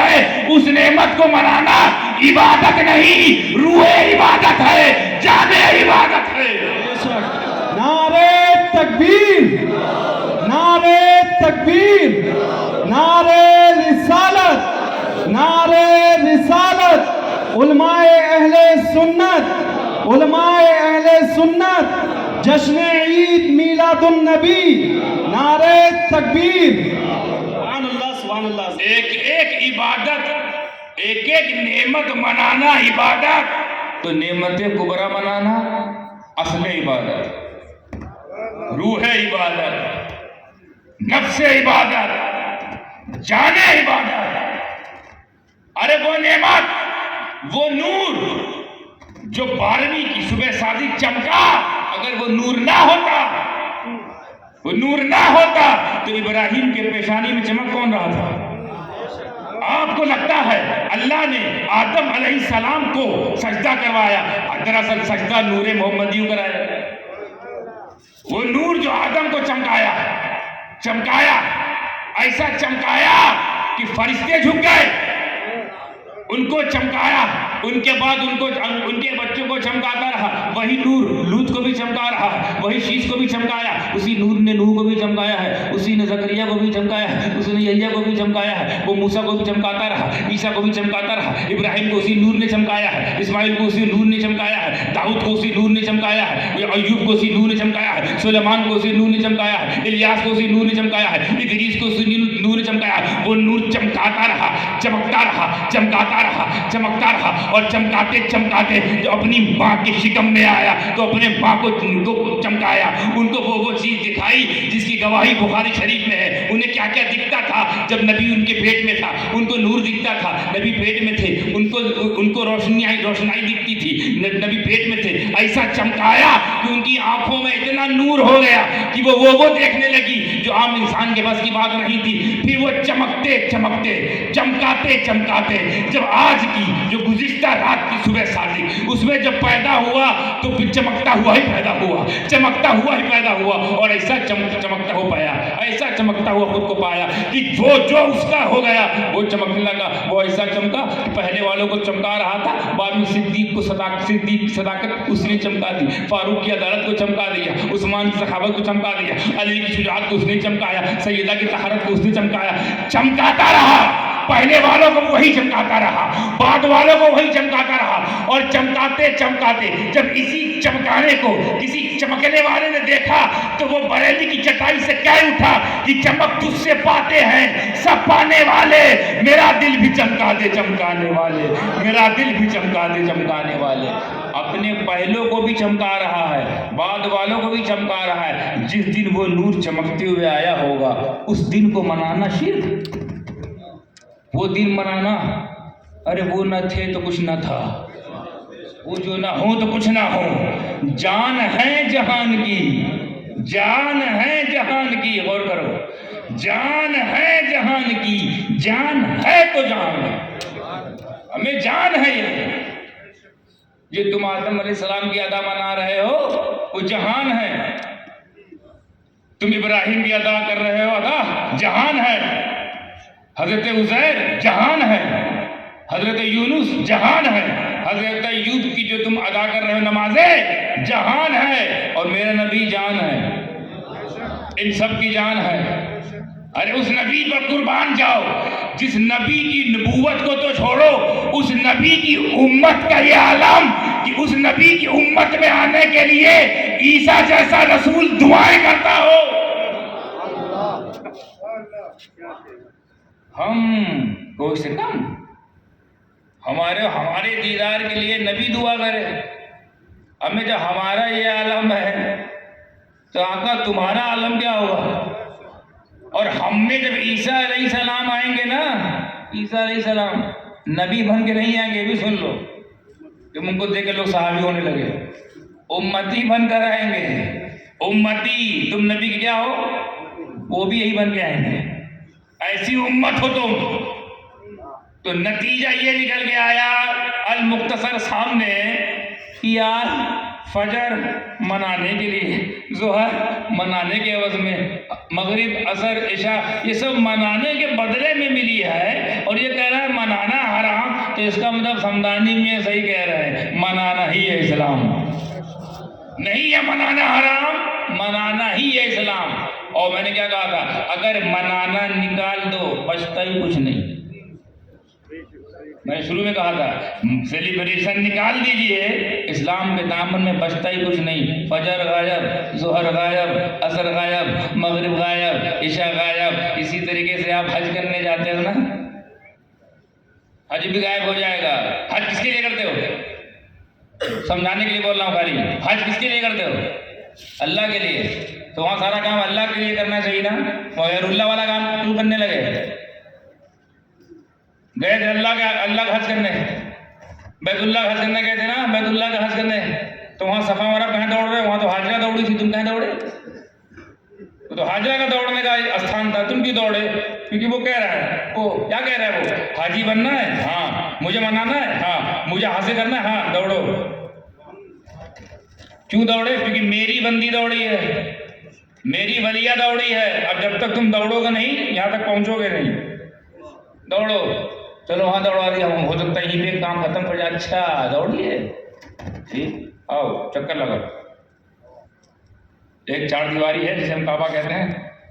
ہے اس نعمت کو منانا عبادت نہیں، روح عبادت ہے، جان عبادت ہے۔ نعرے تکبیر، نعرے تکبیر، نعرے رسالت، نعرے رسالت۔ علماء اہل سنت، علماء اہل سنت جشن عید میلاد النبی، نعرے تکبیر۔ سبحان اللہ، سبحان اللہ۔ ایک ایک عبادت، ایک ایک نعمت منانا عبادت، تو نعمت کبریٰ منانا اصل عبادت، روح عبادت، نفس عبادت، جان عبادت۔ ارے وہ نعمت، وہ نور جو 12ویں کی صبح صادق چمکا، اگر وہ نور نہ ہوتا، وہ نور نہ ہوتا تو ابراہیم کے پیشانی میں چمک کون رہا تھا؟ آپ کو لگتا ہے اللہ نے آدم علیہ السلام کو سجدہ کروایا، دراصل سجدہ نور محمدی کرایا۔ وہ نور جو آدم کو چمکایا، ایسا چمکایا کہ فرشتے جھک گئے، ان کو چمکایا، ان کے بعد ان کے بچوں کو چمکاتا رہا، وہی نور لوط کو بھی چمکا رہا ہے، وہی شیش کو بھی چمکایا، اسی نور نے نوح کو بھی چمکایا ہے، اسی نے زکریا کو بھی چمکایا ہے، اسی نے یحییٰ کو بھی چمکایا ہے، وہ موسیٰ کو بھی چمکاتا رہا، عیسیٰ کو بھی چمکاتا رہا، ابراہیم کو اسی نور نے چمکایا ہے، اسماعیل کو اسی نور نے چمکایا ہے، داؤد کو اسی نور نے چمکایا ہے، ایوب کو اسی نور نے چمکایا ہے، سلیمان کو اسی نور نے چمکایا ہے، الیاس کو اسی نور نے چمکایا ہے، ادریس کو اسی نور نے چمکایا ہے۔ وہ نور چمکاتا رہا، چمکتا رہا، چمکاتا رہا، چمکتا رہا، اور چمکاتے چمکاتے جو اپنی ماں کے شکم میں آیا تو اپنے ماں کو چمکایا، ان کو وہ چیز دکھائی جس کی گواہی بخاری شریف میں ہے۔ انہیں کیا کیا دکھتا تھا جب نبی ان کے پیٹ میں تھا؟ ان کو نور دکھتا تھا، نبی پیٹ میں تھے، ان کو روشنائی دکھتی تھی، نبی پیٹ میں تھے۔ ایسا چمکایا کہ ان کی آنکھوں میں اتنا نور ہو گیا کہ وہ دیکھنے لگی جو عام انسان کے بس کی بات نہیں تھی۔ پھر وہ چمکتے چمکتے، چمکاتے چمکاتے، جب آج کی جو گزشتہ رات کی صبح صادق، اس میں جب پیدا ہوا تو پھر چمکتا ہوا ہی پیدا ہوا، چمکتا ہوا ہی پیدا ہوا، اور ایسا چمکتا ہوا پایا، ایسا چمکتا ہوا خود کو پایا کہ وہ جو اس کا ہو گیا وہ چمکنے لگا۔ وہ ایسا چمکا کہ پہلے والوں کو چمکا رہا تھا، بعد میں صدیق کو صداقت اس نے چمکا دی، فاروق کی عدالت کو چمکا دیا، عثمان کی سخاوت کو چمکا دیا، علی کی شجاعت کو اس نے چمکایا، سیدہ کی طہارت کو اس نے چمکایا۔ چمکاتا رہا، پہلے والوں کو وہی چمکاتا رہا، بعد والوں کو وہی چمکاتا رہا، اور چمکاتے چمکاتے جب اسی چمکانے کو کسی چمکنے والے نے دیکھا تو وہ بریلی کی چٹائی سے کہہ اٹھا کہ چمک تجھ سے پاتے ہیں سب پانے والے، میرا دل بھی چمکا دے چمکانے والے، میرا دل بھی چمکا دے چمکانے والے۔ اپنے پہلوں کو بھی چمکا رہا ہے، بعد والوں کو بھی چمکا رہا ہے۔ جس دن وہ نور چمکتے ہوئے آیا ہوگا اس دن کو منانا شرک، وہ دن منانا، ارے وہ نہ تھے تو کچھ نہ تھا، وہ جو نہ ہو تو کچھ نہ ہو۔ جان ہے جہان کی، جان ہے جہان کی، غور کرو، جان ہے جہان کی، جان ہے تو جان ہے، ہمیں جان ہے۔ یہ تم آدم علیہ السلام کی ادا منا رہے ہو وہ جہان ہے، تم ابراہیم کی ادا کر رہے ہو ادا جہان ہے، حضرت عزیر جہان ہے، حضرت یونس جہان ہے، حضرت ایوب کی جو تم ادا کر رہے ہو نمازیں جہان ہے، اور میرا نبی جان ہے، ان سب کی جان ہے۔ ارے اس نبی پر قربان جاؤ، جس نبی کی نبوت کو تو چھوڑو، اس نبی کی امت کا یہ عالم کہ اس نبی کی امت میں آنے کے لیے عیسیٰ جیسا رسول دعائیں کرتا ہو۔ ہم کوئی سے کم، ہمارے دیدار کے لیے نبی دعا کرے، ہمیں جب ہمارا یہ عالم ہے تو آقا تمہارا عالم کیا ہوگا؟ اور ہم میں جب عیسیٰ علیہ السلام آئیں گے نا، عیسیٰ علیہ السلام نبی بن کے نہیں آئیں گے، بھی سن لو، جب ان کو دیکھ کے لوگ صحابی ہونے لگے، امتی بن کر آئیں گے، امتی، تم نبی کیا ہو، وہ بھی یہی بن کے آئیں گے، ایسی امت ہو تم۔ تو نتیجہ یہ نکل کے آیا المختصر سامنے، یار فجر منانے کے لیے، ظہر منانے کے عوض میں، مغرب عصر عشاء یہ سب منانے کے بدلے میں ملی ہے، اور یہ کہہ رہا ہے منانا حرام، تو اس کا مطلب سمدانی میں صحیح کہہ رہا ہے، منانا ہی ہے اسلام، نہیں ہے منانا حرام، منانا ہی ہے اسلام۔ اور میں نے کیا کہا تھا، اگر منانا نکال دو بچتا ہی کچھ نہیں، میں نے شروع میں کہا تھا سیلیبریشن نکال دیجئے، اسلام کے دامن میں بچتا ہی کچھ نہیں، فجر غائب، ظہر غائب، عصر غائب، مغرب غائب، عشاء غائب۔ اسی طریقے سے آپ حج کرنے جاتے ہو نا، حج بھی غائب ہو جائے گا۔ حج کس کے لیے کرتے ہو؟ سمجھانے کے لیے بول رہا ہوں خالی، حج کس کے لیے کرتے ہو؟ اللہ کے لیے، تو وہاں سارا کام اللہ کے لیے کرنا چاہیے نا، غیر اللہ والا کام کیوں کرنے لگے؟ گئے تھے اللہ کا حج کرنے، بیت اللہ کا حج کرنے گئے تھے نا، بیت اللہ کا حج کرنے، تو وہاں صفا مرا کہاں دوڑ رہے؟ وہاں تو حاجرہ دوڑی تھی، تم کہاں دوڑے؟ تو حاجرہ کا دوڑنے کا استھان تھا، تم کیوں دوڑے؟ کیونکہ وہ کہہ رہا ہے، وہ کیا کہہ رہا ہے، وہ حاجی بننا ہے، ہاں مجھے منانا ہے، ہاں مجھے حاصل کرنا ہے، ہاں دوڑو۔ کیوں دوڑے؟ کیونکہ میری بندی دوڑی ہے، میری ولیہ دوڑی ہے، اب جب تک تم دوڑو گے نہیں یہاں تک پہنچو گے نہیں، دوڑو۔ چلو وہاں دوڑوا دیا، ہو سکتا ہے یہیں پہ کام ختم ہو جائے، اچھا دوڑیے، ٹھیک، آؤ چکر لگاؤ۔ ایک چار دیواری ہے جسے ہم کعبہ کہتے ہیں،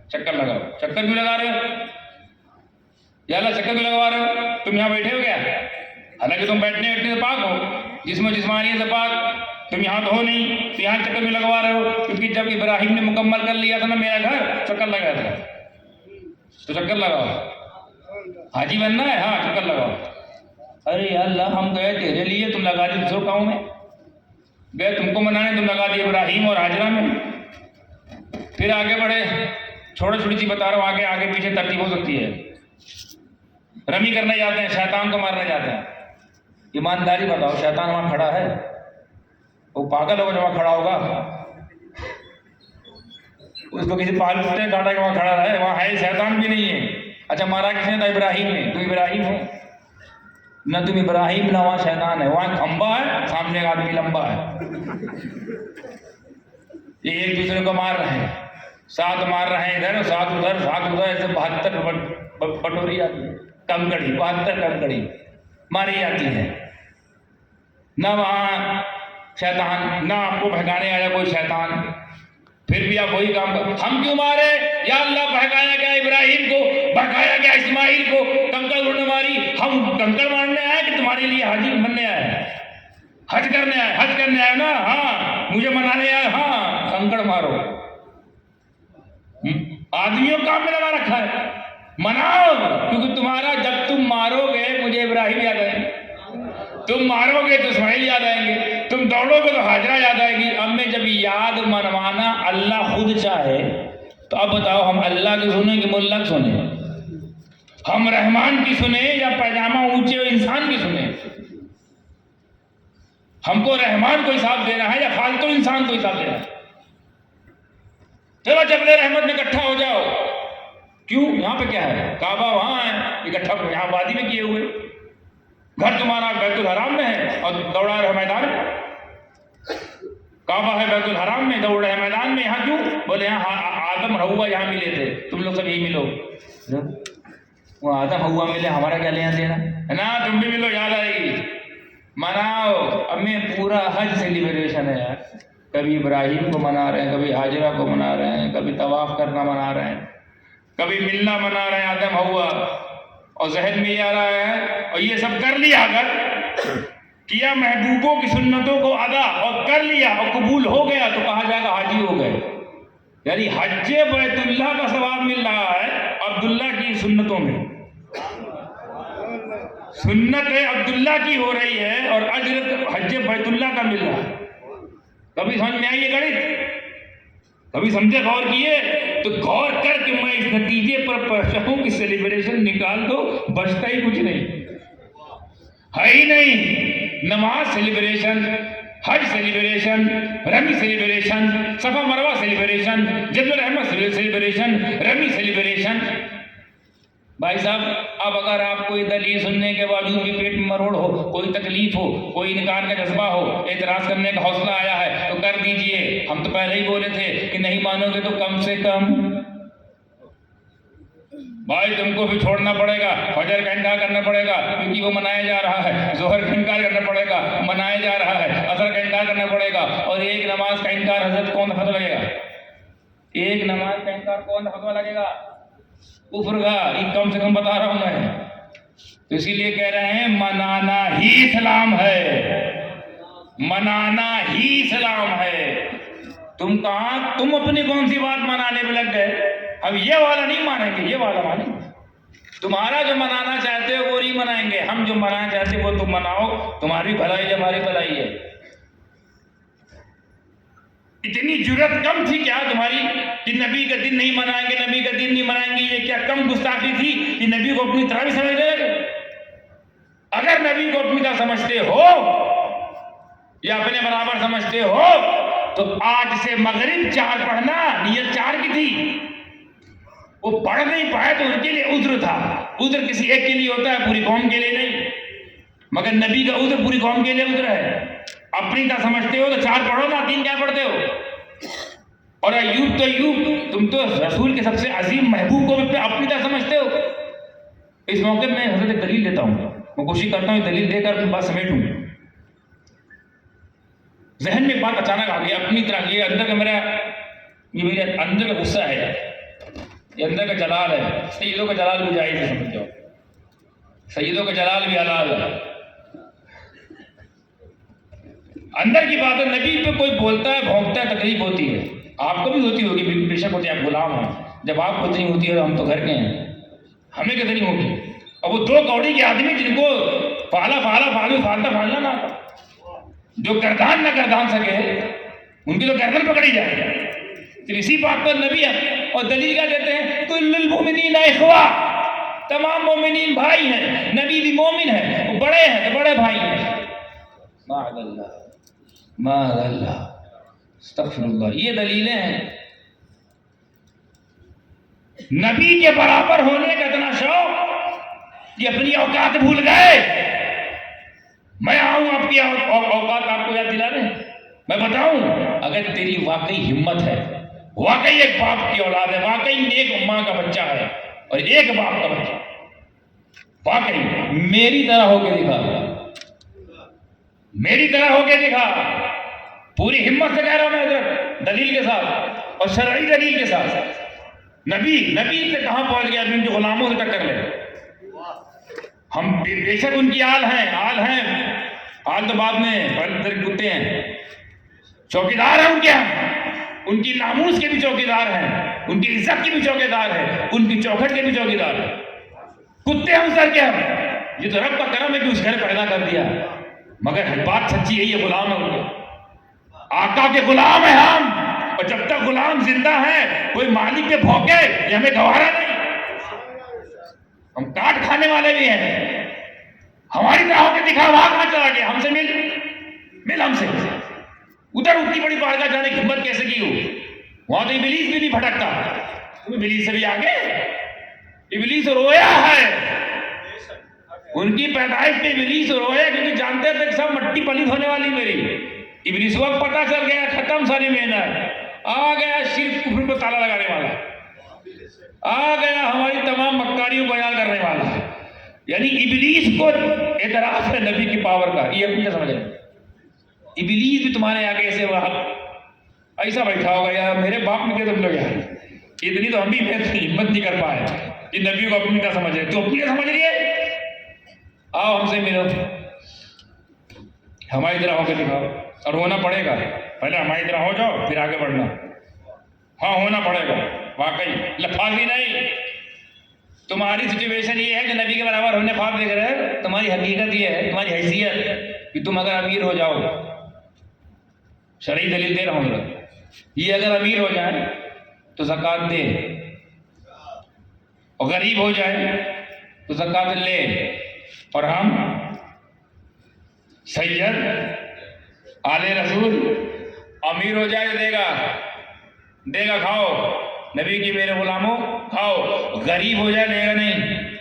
چکر لگاؤ۔ چکر کیوں لگا رہے ہو؟ یا اللہ چکر کیوں لگوا رہے ہو؟ تم یہاں بیٹھے ہو کیا؟ حالانکہ تم بیٹھنے سے پاک ہو، جسمانی سے پاک، تم یہاں تو ہو نہیں، تو یہاں چکر کیوں لگوا رہے ہو؟ کیونکہ جب ابراہیم نے مکمل کر لیا تھا نا میرا گھر، چکر لگایا تھا، تو چکر لگاؤ۔ حاجی بننا ہے، ہاں چکر لگاؤ۔ ارے یا اللہ ہم گئے تیرے لیے، تم لگا دی دوسروں کاؤں میں، گئے تم کو منانے، تم لگا دی ابراہیم اور حاجرہ میں۔ پھر آگے بڑھے، چھوٹی سی بتا رہا ہوں، آگے پیچھے ترتیب ہو سکتی ہے۔ رمی کرنے جاتے ہیں، شیطان کو مارنے جاتے ہیں، ایمانداری بتاؤ شیطان وہاں کھڑا ہے؟ وہ پاگل ہوگا جو وہاں کھڑا ہوگا، اس کو کسی پال کتے نے کاٹا کہ وہاں کھڑا رہے، وہاں ہے شیطان بھی نہیں ہے۔ اچھا مارا کس نے تھا؟ ابراہیم نے۔ تم ابراہیم ہو نہ، تم ابراہیم نہ، وہاں شیطان ہے، وہاں کھمبا ہے، سامنے کا آدمی لمبا ہے، یہ ایک دوسرے کو مار رہے ہیں، ساتھ مار رہے ہیں، ادھر ساتھ ادھر ساتھ ادھر، ایسے 72 بٹوری جاتی ہے، کنکڑی 72 کنکڑی ماری جاتی ہے۔ نہ وہاں شیطان، نہ آپ کو بہکانے آیا کوئی شیطان، پھر بھی آپ وہی کام کر۔ ہم کیوں مارے؟ یا اللہ بہکایا گیا ابراہیم کو، بہکایا گیا اسماعیل کو، کنکڑ اڑنے ماری، ہم کنکڑ مارنے آئے کہ تمہارے لیے حاجی بننے آئے؟ حج کرنے آئے نا، ہاں مجھے منانے آئے، ہاں کنکڑ مارو۔ آدمیوں کام میں لگا رکھا ہے، مناؤ، کیونکہ تمہارا جب تم مارو گے مجھے ابراہیم یاد آئیں گے، تم مارو گے تو اسماعیل یاد آئیں گے، تم دوڑو گے تو حاجرہ یاد آئے گی۔ اب میں جب یاد منوانا اللہ خود چاہے تو اب بتاؤ ہم اللہ کی سنیں کہ ملا کی سنیں؟ ہم رحمان کی سنیں یا پیجامہ اونچے انسان کی سنیں؟ ہم کو رحمان کو حساب دینا ہے یا فالتو انسان کو حساب دینا ہے؟ چلو جبل رحمت میں اکٹھا ہو جاؤ۔ کیوں؟ یہاں پہ کیا ہے؟ کعبہ وہاں ہے، اکٹھا یہاں وادی میں کیے ہوئے، گھر تمہارا بیت الحرام میں ہے اور دوڑا رہے میدان میں، کعبہ ہے بیت الحرام میں، دوڑ رہے میدان میں، یہاں کیوں؟ بولے یہاں آدم حوا یہاں ملے تھے، تم لوگ سب یہی ملو۔ وہ آدم حوا ملے، ہمارا کیا لینا دینا ہے نا، تم بھی ملو، یاد آئے گی، مناؤ۔ اب میں پورا حج سیلیبریشن ہے یار، کبھی ابراہیم کو منا رہے ہیں، کبھی حاجرہ کو منا رہے ہیں، کبھی طواف کرنا منا رہے ہیں، کبھی ملنا منا رہے ہیں آدم حوا، اور ذہن میں یہ آ رہا ہے، اور یہ سب کر لیا، اگر کیا محبوبوں کی سنتوں کو ادا اور کر لیا اور قبول ہو گیا تو کہا جائے گا حاجی ہو گئے، یعنی حج بیت اللہ کا ثواب مل رہا ہے عبداللہ کی سنتوں میں، سنت عبداللہ کی ہو رہی ہے اور اجر حج بیت اللہ کا مل رہا ہے۔ کبھی سمجھ میں آئی یہ گڑت؟ کبھی سمجھے، غور کیے؟ تو غور کر کے میں اس نتیجے پر پہنچا ہوں کہ سیلیبریشن نکال دو بچتا ہی کچھ نہیں ہے ہی نہیں۔ نماز سیلیبریشن، حج سیلیبریشن، رمی سیلیبریشن، صفا مروہ سیلیبریشن، جبل رحمت سیلیبریشن، رمی سیلیبریشن، بھائی صاحب اب اگر آپ کوئی دلیل سننے کے باوجود بھی پیٹ میں مروڑ ہو، کوئی تکلیف ہو، کوئی انکار کا جذبہ ہو، اعتراض کرنے کا حوصلہ آیا ہے تو کر دیجئے. ہم تو پہلے ہی بولے تھے کہ نہیں مانو گے تو کم سے کم بھائی تم کو بھی چھوڑنا پڑے گا، فجر کا انکار کرنا پڑے گا کیونکہ وہ منایا جا رہا ہے، ظہر کا انکار کرنا پڑے گا منایا جا رہا ہے، عصر کا انکار کرنا پڑے گا، اور ایک نماز کا انکار حضرت کون فتویٰ لگے گا؟ ایک نماز کا انکار کون فتویٰ لگے گا؟ کفر کا. یہ کم سے کم بتا رہا ہوں میں. تو اسی لیے کہہ رہے ہیں منانا ہی اسلام ہے، منانا ہی اسلام ہے. تم کہاں، تم اپنی کون سی بات منانے پہ لگ گئے؟ اب یہ والا نہیں مانیں گے، یہ والا مانیں گے. تمہارا جو منانا چاہتے ہو وہ نہیں منائیں گے، ہم جو منانا چاہتے ہیں وہ تم مناؤ. تمہاری بھلائی ہماری بھلائی ہے. اتنی جرت کم تھی کیا تمہاری کہ نبی کا دن نہیں منائیں گے، نبی کا دن نہیں منائیں گے؟ یہ کیا کم گستاخی تھی کہ نبی کو اپنی طرح بھی سمجھ لے؟ اگر نبی کو اپنی طرح سمجھتے ہو یا اپنے برابر سمجھتے ہو تو آج سے مغرب 4 پڑھنا، نیت 4 کی تھی. وہ پڑھ نہیں پائے تو ان کے لیے عذر تھا. عذر کسی ایک کے لیے ہوتا ہے، پوری قوم کے لیے نہیں. مگر نبی کا عذر پوری قوم کے لیے عذر ہے. اپنی طرح سمجھتے ہو تو 4 پڑھو نا، 3 کیا پڑھتے ہو؟ اور ایوب تو ایوب، تم تو رسول کے سب سے عظیم محبوب کو بھی اپنی طرح سمجھتے ہو. اس موقع میں حضرت ایک دلیل دیتا ہوں، میں کوشش کرتا ہوں دلیل دے کر بات سمیٹوں. ذہن میں بات اچانک آ گئی اپنی طرح. یہ اندر کا میرے اندر کا غصہ ہے، یہ اندر کا جلال ہے. سیدوں کا جلال بھی جائز ہے، سمجھ جاؤ، سیدوں کا جلال بھی حلال ہے. اندر کی بات ہے. نبی پہ کوئی بولتا ہے، بھونکتا ہے، تکلیف ہوتی ہے. آپ کو بھی ہوتی ہوگی، بے شک ہوتی ہے، آپ غلام ہیں. جب آپ کو اتنی ہوتی ہے ہم تو گھر کے ہیں، ہمیں کتنی ہوگی. اور وہ 2 کوڑی کے آدمی جن کو پھالنا نہ آتا، جو گردان نہ گردان سکے، ان کی تو گردن پکڑی جائے. پھر اسی بات پر نبی اور دلیل کیا دیتے ہیں؟ کل المؤمنین اخوہ، تمام مومنین بھائی ہیں. نبی بھی مومن ہے، وہ بڑے ہیں تو بڑے بھائی ہیں. معاذ اللہ، معاذ اللہ، استغفر اللہ. یہ دلیلیں ہیں. نبی کے برابر ہونے کا اتنا شوق کہ اپنی اوقات بھول گئے. میں آؤں آپ کی اوقات آپ کو یاد دلانے. میں بتاؤں، اگر تیری واقعی ہمت ہے، واقعی ایک باپ کی اولاد ہے، واقعی ایک ماں کا بچہ ہے اور ایک باپ کا بچہ، واقعی میری طرح ہو کے دکھا، میری طرح ہو کے دکھا. پوری ہمت سے کہہ رہا ہوں میں حضرت، دلیل کے ساتھ اور شرعی دلیل کے ساتھ. نبی سے کہاں پہنچ گیا؟ ان کے غلاموں سے ٹکر لے. ہم بے شک ان کی آل تو بعد میں کتے ہیں، چوکیدار ہیں ان کے، ان کی ناموس کے بھی چوکیدار ہیں، ان کی عزت کے بھی چوکیدار ہیں، ان کی چوکھٹ کے بھی چوکیدار ہیں. کتے ہم سر کے ہم. یہ تو رب کا کرم ہے کہ اس گھر پیدا کر دیا. مگر بات سچی ہے، یہ غلام ہے ان کے، آقا کے غلام ہیں ہم. اور جب تک غلام زندہ ہے کوئی مالک کے بھوکے یہ ہمیں گوارا نہیں. ہم کاٹ کھانے والے بھی ہیں. ہماری طرح ہو کے دکھا، وہاں کہاں چلا گیا؟ ہم سے مل ہم سے. ادھر اتنی بڑی بارگاہ جانے کی ہمت کیسے کی ہو؟ وہاں تو ابلیس بھی نہیں بھٹکتا. تم ابلیس سے بھی آگے. ابلیس رویا ہے، ان کی پیدائش پہ ابلیس رویا کیونکہ جانتے تھے سب مٹی پلیت ہونے والی میری. ابلیس وقت پتہ چل گیا، ختم ساری محنت. آ گیا شرک کفر کو تالا لگانے والا، آ گیا ہماری تمام مکاریوں کو بیان کرنے والا. یعنی ابلیس کو اعتراف ہے نبی کی پاور کا. یہ اپنی سمجھ لیں، ابلیس بھی تمہارے آگے ایسا بیٹھا ہوگا یار میرے باپ نے کیا تم لوگ یار. اتنی تو ہم بھی ہمت نہیں کر پائے کہ نبی کو اپنی کا سمجھ رہے. تو اپنی کا سمجھ رہی ہے، آؤ ہم سے ملو، ہماری طرح ہو کے دکھاؤ. اور ہونا پڑے گا، پہلے ہماری طرح ہو جاؤ پھر آگے بڑھنا. ہاں ہونا پڑے گا واقعی، لفاظی نہیں. تمہاری سچویشن یہ ہے کہ نبی کے برابر ہونے خواب دیکھ رہے ہیں. تمہاری حقیقت یہ ہے، تمہاری حیثیت کہ تم اگر امیر ہو جاؤ، شرعی دلیل دے رہا ہوں، یہ اگر امیر ہو جائے تو زکوٰۃ دے، اور غریب ہو جائے تو زکوٰۃ لے. اور ہم سید آل رسول، امیر ہو جائے دے گا کھاؤ، نبی کی میرے غلاموں کھاؤ. غریب ہو جائے دے گا نہیں.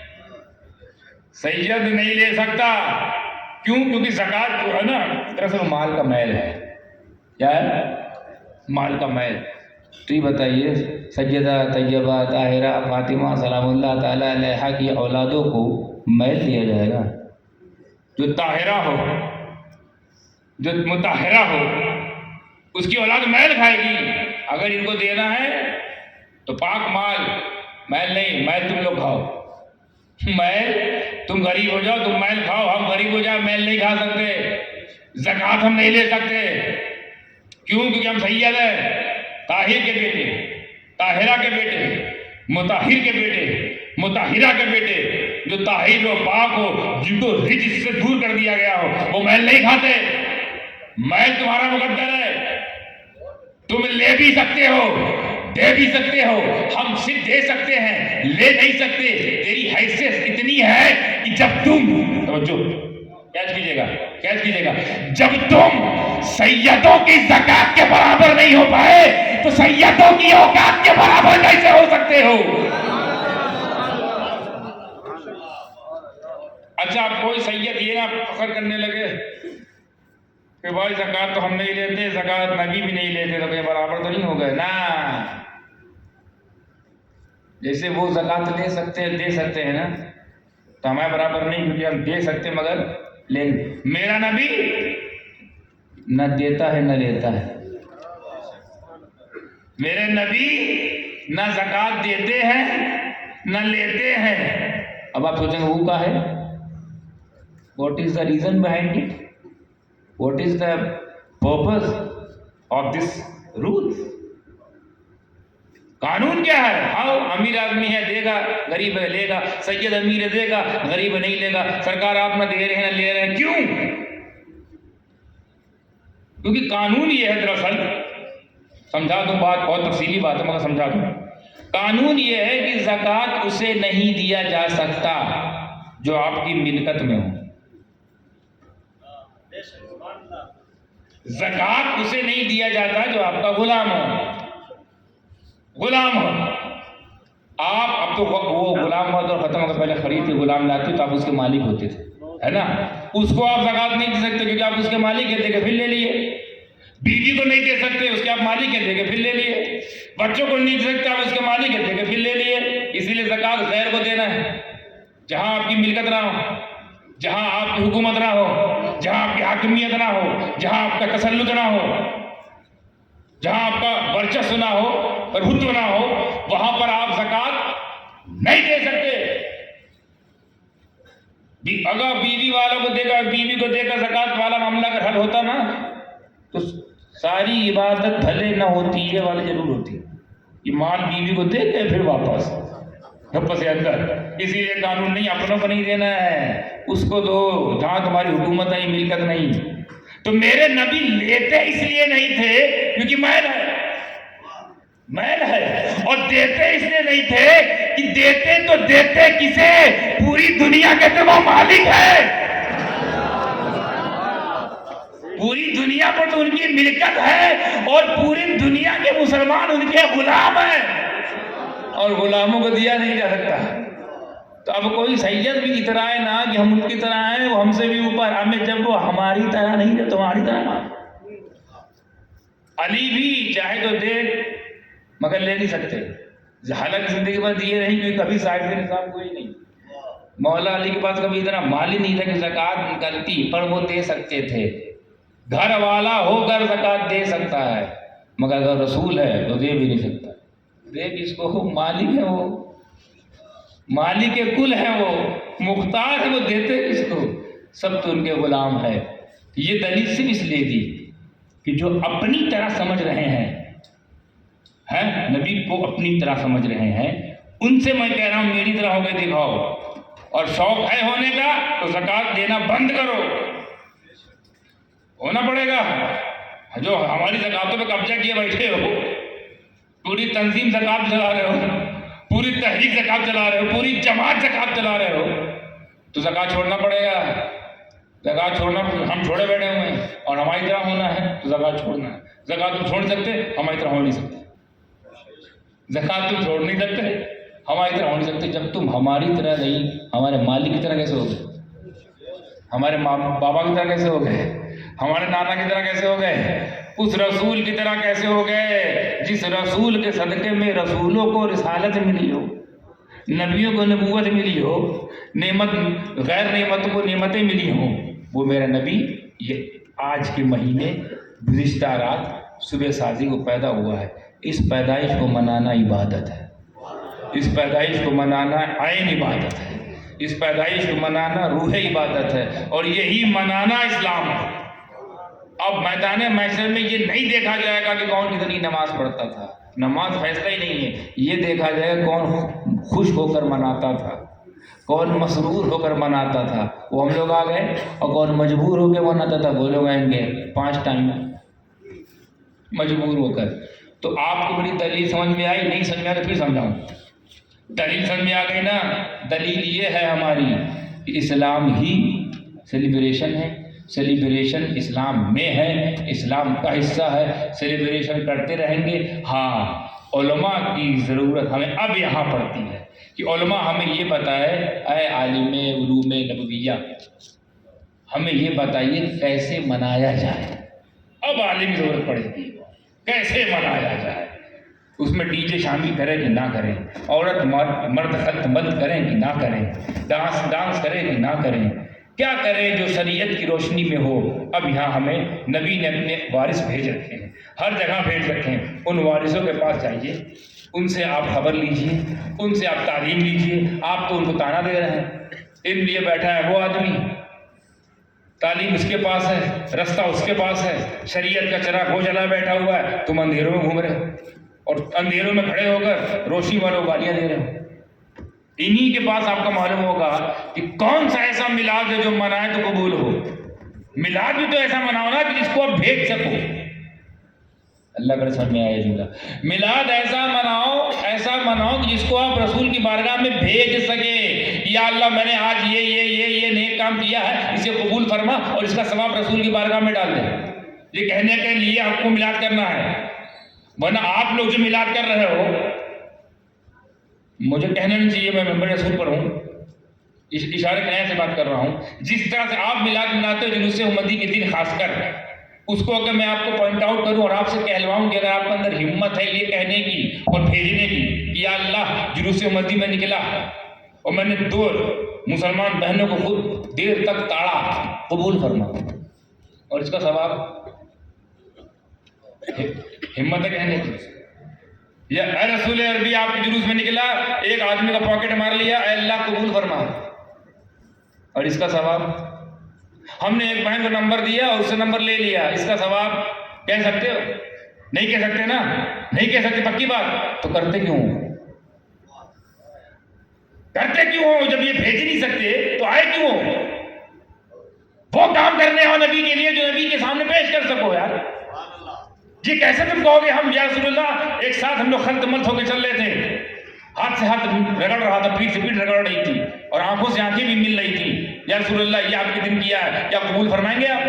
سید نہیں لے سکتا. کیوں؟ کیونکہ زکوٰۃ جو ہے نا دراصل مال کا میل ہے. کیا ہے؟ مال کا میل. تو یہ بتائیے سیدہ طیبہ طاہرہ فاطمہ سلام اللہ تعالیٰ علیہا کی اولادوں کو میل دیا جائے گا؟ جو طاہرہ ہو، جو مطہرہ ہو، اس کی اولاد میل کھائے گی. اگر ان کو دینا ہے تو پاک مال، میل نہیں. میل تم لوگ کھاؤ. میل تم غریب ہو جاؤ، تم میل کھاؤ. ہم غریب ہو جاؤ میل نہیں کھا سکتے. زکوٰۃ ہم نہیں لے سکتے. کیوں؟ کیونکہ ہم سید ہیں. طاہر کے بیٹے، طاہرہ کے بیٹے، مطہر کے بیٹے، مطہرہ کے بیٹے، جو طاہر و پاک ہو، جن کو رجس سے دور کر دیا گیا ہو، وہ میل نہیں کھاتے. میل تمہارا مقدر ہے. تم لے بھی سکتے ہو، دے بھی سکتے ہو. ہم صرف دے سکتے ہیں، لے نہیں سکتے. تیری حیثیت اتنی ہے کہ جب تم توجہ کیچ کیجیے گا جب تم سیدوں کی زکوٰۃ کے برابر نہیں ہو پائے تو سیدوں کی اوقات کے برابر کیسے ہو سکتے ہو؟ اچھا اب کوئی سید یہ نہ فخر کرنے لگے کہ بھائی زکوٰۃ تو ہم نہیں لیتے، زکوٰۃ نبی بھی نہیں لیتے، تو یہ برابر تو نہیں ہو گئے نا. جیسے وہ زکوٰۃ لے سکتے ہیں، دے سکتے ہیں نا، تو ہمارے برابر نہیں، کیونکہ ہم دے سکتے مگر لے. میرا نبی نہ دیتا ہے نہ لیتا ہے. میرے نبی نہ زکوٰۃ دیتے ہیں نہ لیتے ہیں. اب آپ سوچیں گے وہ کیا ہے؟ What is the reason behind it? What is the purpose of this rule? قانون کیا ہے؟ ہاؤ امیر آدمی ہے دے گا، غریب ہے لے گا. سید امیر ہے دے گا، غریب ہے نہیں لے گا. سرکار آپ نہ دے رہے ہیں نہ لے رہے ہیں. کیوں؟ کیونکہ قانون یہ ہے. دراصل سمجھا دوں بات، بہت تفصیلی بات ہے مگر سمجھا دوں. قانون یہ ہے کہ زکوٰۃ اسے نہیں دیا جا سکتا جو آپ کی ملکت میں ہو. زکوٰۃ اسے نہیں دیا جاتا جو آپ کا غلام ہو. غلام ہو آپ، اب تو وہ غلام ہوا تو ختم ہو گیا. پہلے خرید کے غلام لاتے تو آپ اس کے مالک ہوتے تھے، ہے نا. اس کو آپ زکوٰۃ نہیں دے سکتے کیونکہ آپ اس کے مالک ہے، دے کے پھر لے لیے. بیوی کو نہیں دے سکتے، اس کے آپ مالک ہے، دے کے پھر لے لیے. بچوں کو نہیں دے سکتے، آپ اس کے مالک ہے، دے کے پھر لے لیے. اسی لیے زکوٰۃ غیر کو دینا ہے. جہاں آپ کی ملکت نہ ہو، جہاں آپ کی حکومت نہ ہو، جہاں آپ کی حاکمیت نہ ہو، جہاں آپ کا تسلط نہ ہو، جہاں آپ کا ورچسو نہ ہو اور حتو نہ ہو، وہاں پر آپ زکوٰۃ نہیں دے سکتے. اگر بیوی والوں کو دے گا، بیوی کو دے کر زکوٰۃ والا معاملہ اگر حل ہوتا نا تو ساری عبادت بھلے نہ ہوتی، یہ والی ضرور ہوتی. یہ مال بیوی کو دے کے پھر واپس سے اندر. اسی لیے قانون نہیں، اپنوں کو نہیں دینا ہے، اس کو دو جہاں تمہاری حکومت ہے، ملکت نہیں. تو میرے نبی لیتے اس لیے نہیں تھے کیونکہ میل ہے، اور دیتے اس لیے نہیں تھے کہ دیتے تو دیتے کسے؟ پوری دنیا کے تو وہ مالک ہے. پوری دنیا پر تو ان کی ملکت ہے اور پوری دنیا کے مسلمان ان کے غلام ہیں، اور غلاموں کو دیا نہیں جا سکتا. تو اب کوئی سید بھی اترائے نہ کہ ہم ان کی طرح ہیں، وہ ہم سے بھی اوپر. ہمیں جب وہ ہماری طرح نہیں ہے تمہاری طرح. علی بھی چاہے تو دے مگر لے نہیں سکتے. حالانکہ زندگی بھر دیے نہیں، کیونکہ کبھی صاحب نظام کوئی نہیں. مولا علی کے پاس کبھی اتنا مال ہی نہیں تھا کہ زکوٰۃ نکلتی، پر وہ دے سکتے تھے. گھر والا ہو کر زکوٰۃ دے سکتا ہے مگر اگر رسول ہے تو دے بھی نہیں سکتا. دے کس کو؟ مالک ہے، وہ مالک کل ہے، وہ مختار ہے، وہ دیتے کس کو؟ سب تو ان کے غلام ہے. یہ دلیل صرف اس لیے دی کہ جو اپنی طرح سمجھ رہے ہیں نبی کو اپنی طرح سمجھ رہے ہیں، ان سے میں کہہ رہا ہوں میری طرح ہو کے دکھاؤ. اور شوق ہے ہونے کا تو زکوٰۃ دینا بند کرو. ہونا پڑے گا. جو ہماری زکوٰۃوں پہ قبضہ کیے بیٹھے ہو، پوری تنظیم زکوٰۃ چلا رہے ہو، پوری تحریک زکوٰۃ چلا رہے ہو، پوری جماعت زکوٰۃ چلا رہے ہو، تو زکوٰۃ چھوڑنا پڑے گا. زکوٰۃ چھوڑنا، ہم چھوڑے بیٹھے ہوئے ہیں اور ہماری طرح ہونا ہے تو زکوٰۃ چھوڑنا ہے. زکوٰۃ تم چھوڑ سکتے، ہماری طرح ہو نہیں سکتے. زکوٰۃ تم چھوڑ نہیں سکتے، ہماری طرح ہو نہیں سکتے. جب تم ہماری طرح نہیں, ہمارے مالک کی طرح کیسے ہو گئے؟ ہمارے بابا کی طرح کیسے ہو گئے؟ ہمارے نانا کی طرح کیسے ہو گئے؟ اس رسول کی طرح کیسے ہو گئے جس رسول کے صدقے میں رسولوں کو رسالت ملی ہو, نبیوں کو نبوت ملی ہو, نعمت غیر نعمتوں کو نعمتیں ملی ہوں. وہ میرا نبی یہ آج کے مہینے گزشتہ رات صبح سازی کو پیدا ہوا ہے. اس پیدائش کو منانا عبادت ہے, اس پیدائش کو منانا عین عبادت ہے, اس پیدائش کو منانا روح عبادت ہے, اور یہی منانا اسلام ہے. اب میدان محشر میں یہ نہیں دیکھا جائے گا کہ کون کتنی نماز پڑھتا تھا, نماز فیصلہ ہی نہیں ہے. یہ دیکھا جائے گا کون خوش ہو کر مناتا تھا, کون مسرور ہو کر مناتا تھا. وہ ہم لوگ آ گئے, اور کون مجبور ہو کے مناتا تھا, وہ لوگ آئیں گے 5 ٹائم مجبور ہو کر. تو آپ کو بڑی دلیل سمجھ میں آئی؟ نہیں سمجھ میں آئی تو پھر سمجھاؤں. دلیل سمجھ میں آ گئی نا؟ دلیل یہ ہے ہماری کہ اسلام ہی سیلیبریشن ہے, سیلیبریشن اسلام میں ہے, اسلام کا حصہ ہے, سیلیبریشن کرتے رہیں گے. ہاں, علماء کی ضرورت ہمیں اب یہاں پڑتی ہے کہ علماء ہمیں یہ بتائے, اے عالم علوم نبویہ, ہمیں یہ بتائیے کیسے منایا جائے. اب عالم کی ضرورت پڑے گی, کیسے منایا جائے. اس میں ڈی جے شامل کریں کہ نہ کریں, عورت مرد خلط مت کریں کہ نہ کریں, ڈانس کریں کہ نہ کریں, کیا کریں جو شریعت کی روشنی میں ہو. اب یہاں ہمیں نبی نے اپنے وارث بھیج رکھے ہیں, ہر جگہ بھیج رکھے ہیں. ان وارثوں کے پاس جائیے, ان سے آپ خبر لیجئے, ان سے آپ تعلیم لیجئے. آپ تو ان کو تانا دے رہے ہیں, علم لیے بیٹھا ہے وہ آدمی, تعلیم اس کے پاس ہے, رستہ اس کے پاس ہے, شریعت کا چراغ وہ جلا بیٹھا ہوا ہے, تم اندھیروں میں گھوم رہے ہو, اور اندھیروں میں کھڑے ہو کر روشنی والوں گالیاں دے رہے ہو. انہی کے پاس آپ کو معلوم ہوگا کہ کون سا ایسا میلاد ہے جو منائے تو قبول ہو. میلاد بھی تو ایسا مناؤ نا کہ جس کو آپ بھیج سکو. اللہ کا سمجھ میں آیا جملہ. میلاد ایسا مناؤ کہ جس کو آپ رسول کی بارگاہ میں بھیج سکے. یا اللہ میں نے آج یہ نیک کام کیا ہے, اسے قبول فرما اور اس کا ثواب رسول کی بارگاہ میں ڈال دے. یہ کہنے کے لیے آپ کو میلاد کرنا ہے. ورنہ آپ لوگ جو میلاد کر رہے ہو, مجھے کہنا نہیں چاہیے, میں ممبر رسول پر ہوں, اشارے کے سے بات کر رہا ہوں. جس طرح سے آپ میلاد مناتے ہو جلوس احمدی کے دن خاص کر, اس کو اگر میں آپ کو پوائنٹ آؤٹ کروں اور آپ سے کہلواؤں کہ اگر آپ کے اندر ہمت ہے یہ کہنے کی اور بھیجنے کی کہ یا اللہ جلوس احمدی میں نکلا اور میں نے 2 مسلمان بہنوں کو خود دیر تک تاڑا, قبول فرما, اور اس کا ثواب ہمت ہے کہنے کی. یا اے رسول عربی آپ کے جلوس میں نکلا, ایک آدمی کا پاکٹ مار لیا, اے اللہ قبول فرما, اور اس کا ثواب. ہم نے ایک بہن کو نمبر دیا اور اس سے نمبر لے لیا, اس کا ثواب کہہ سکتے ہو؟ نہیں کہہ سکتے نا, نہیں کہہ سکتے پکی بات. تو کرتے کیوں ہو؟ کرتے کیوں ہو؟ جب یہ بھیج نہیں سکتے تو آئے کیوں ہو؟ وہ کام کرنے ہو نبی کے لیے جو نبی کے سامنے پیش کر سکو. یار جی کیسے تم کہو گے ہم یا رسول اللہ ایک ساتھ ہم لوگ خلط ملط ہو کے چل رہے تھے, ہاتھ سے ہاتھ رگڑ رہا تھا, پیٹھ سے پیٹھ رگڑ رہی تھی, اور آنکھوں سے آنکھیں بھی مل رہی تھی, یا رسول اللہ یہ آپ کے دن کیا ہے, کیا قبول فرمائیں گے آپ؟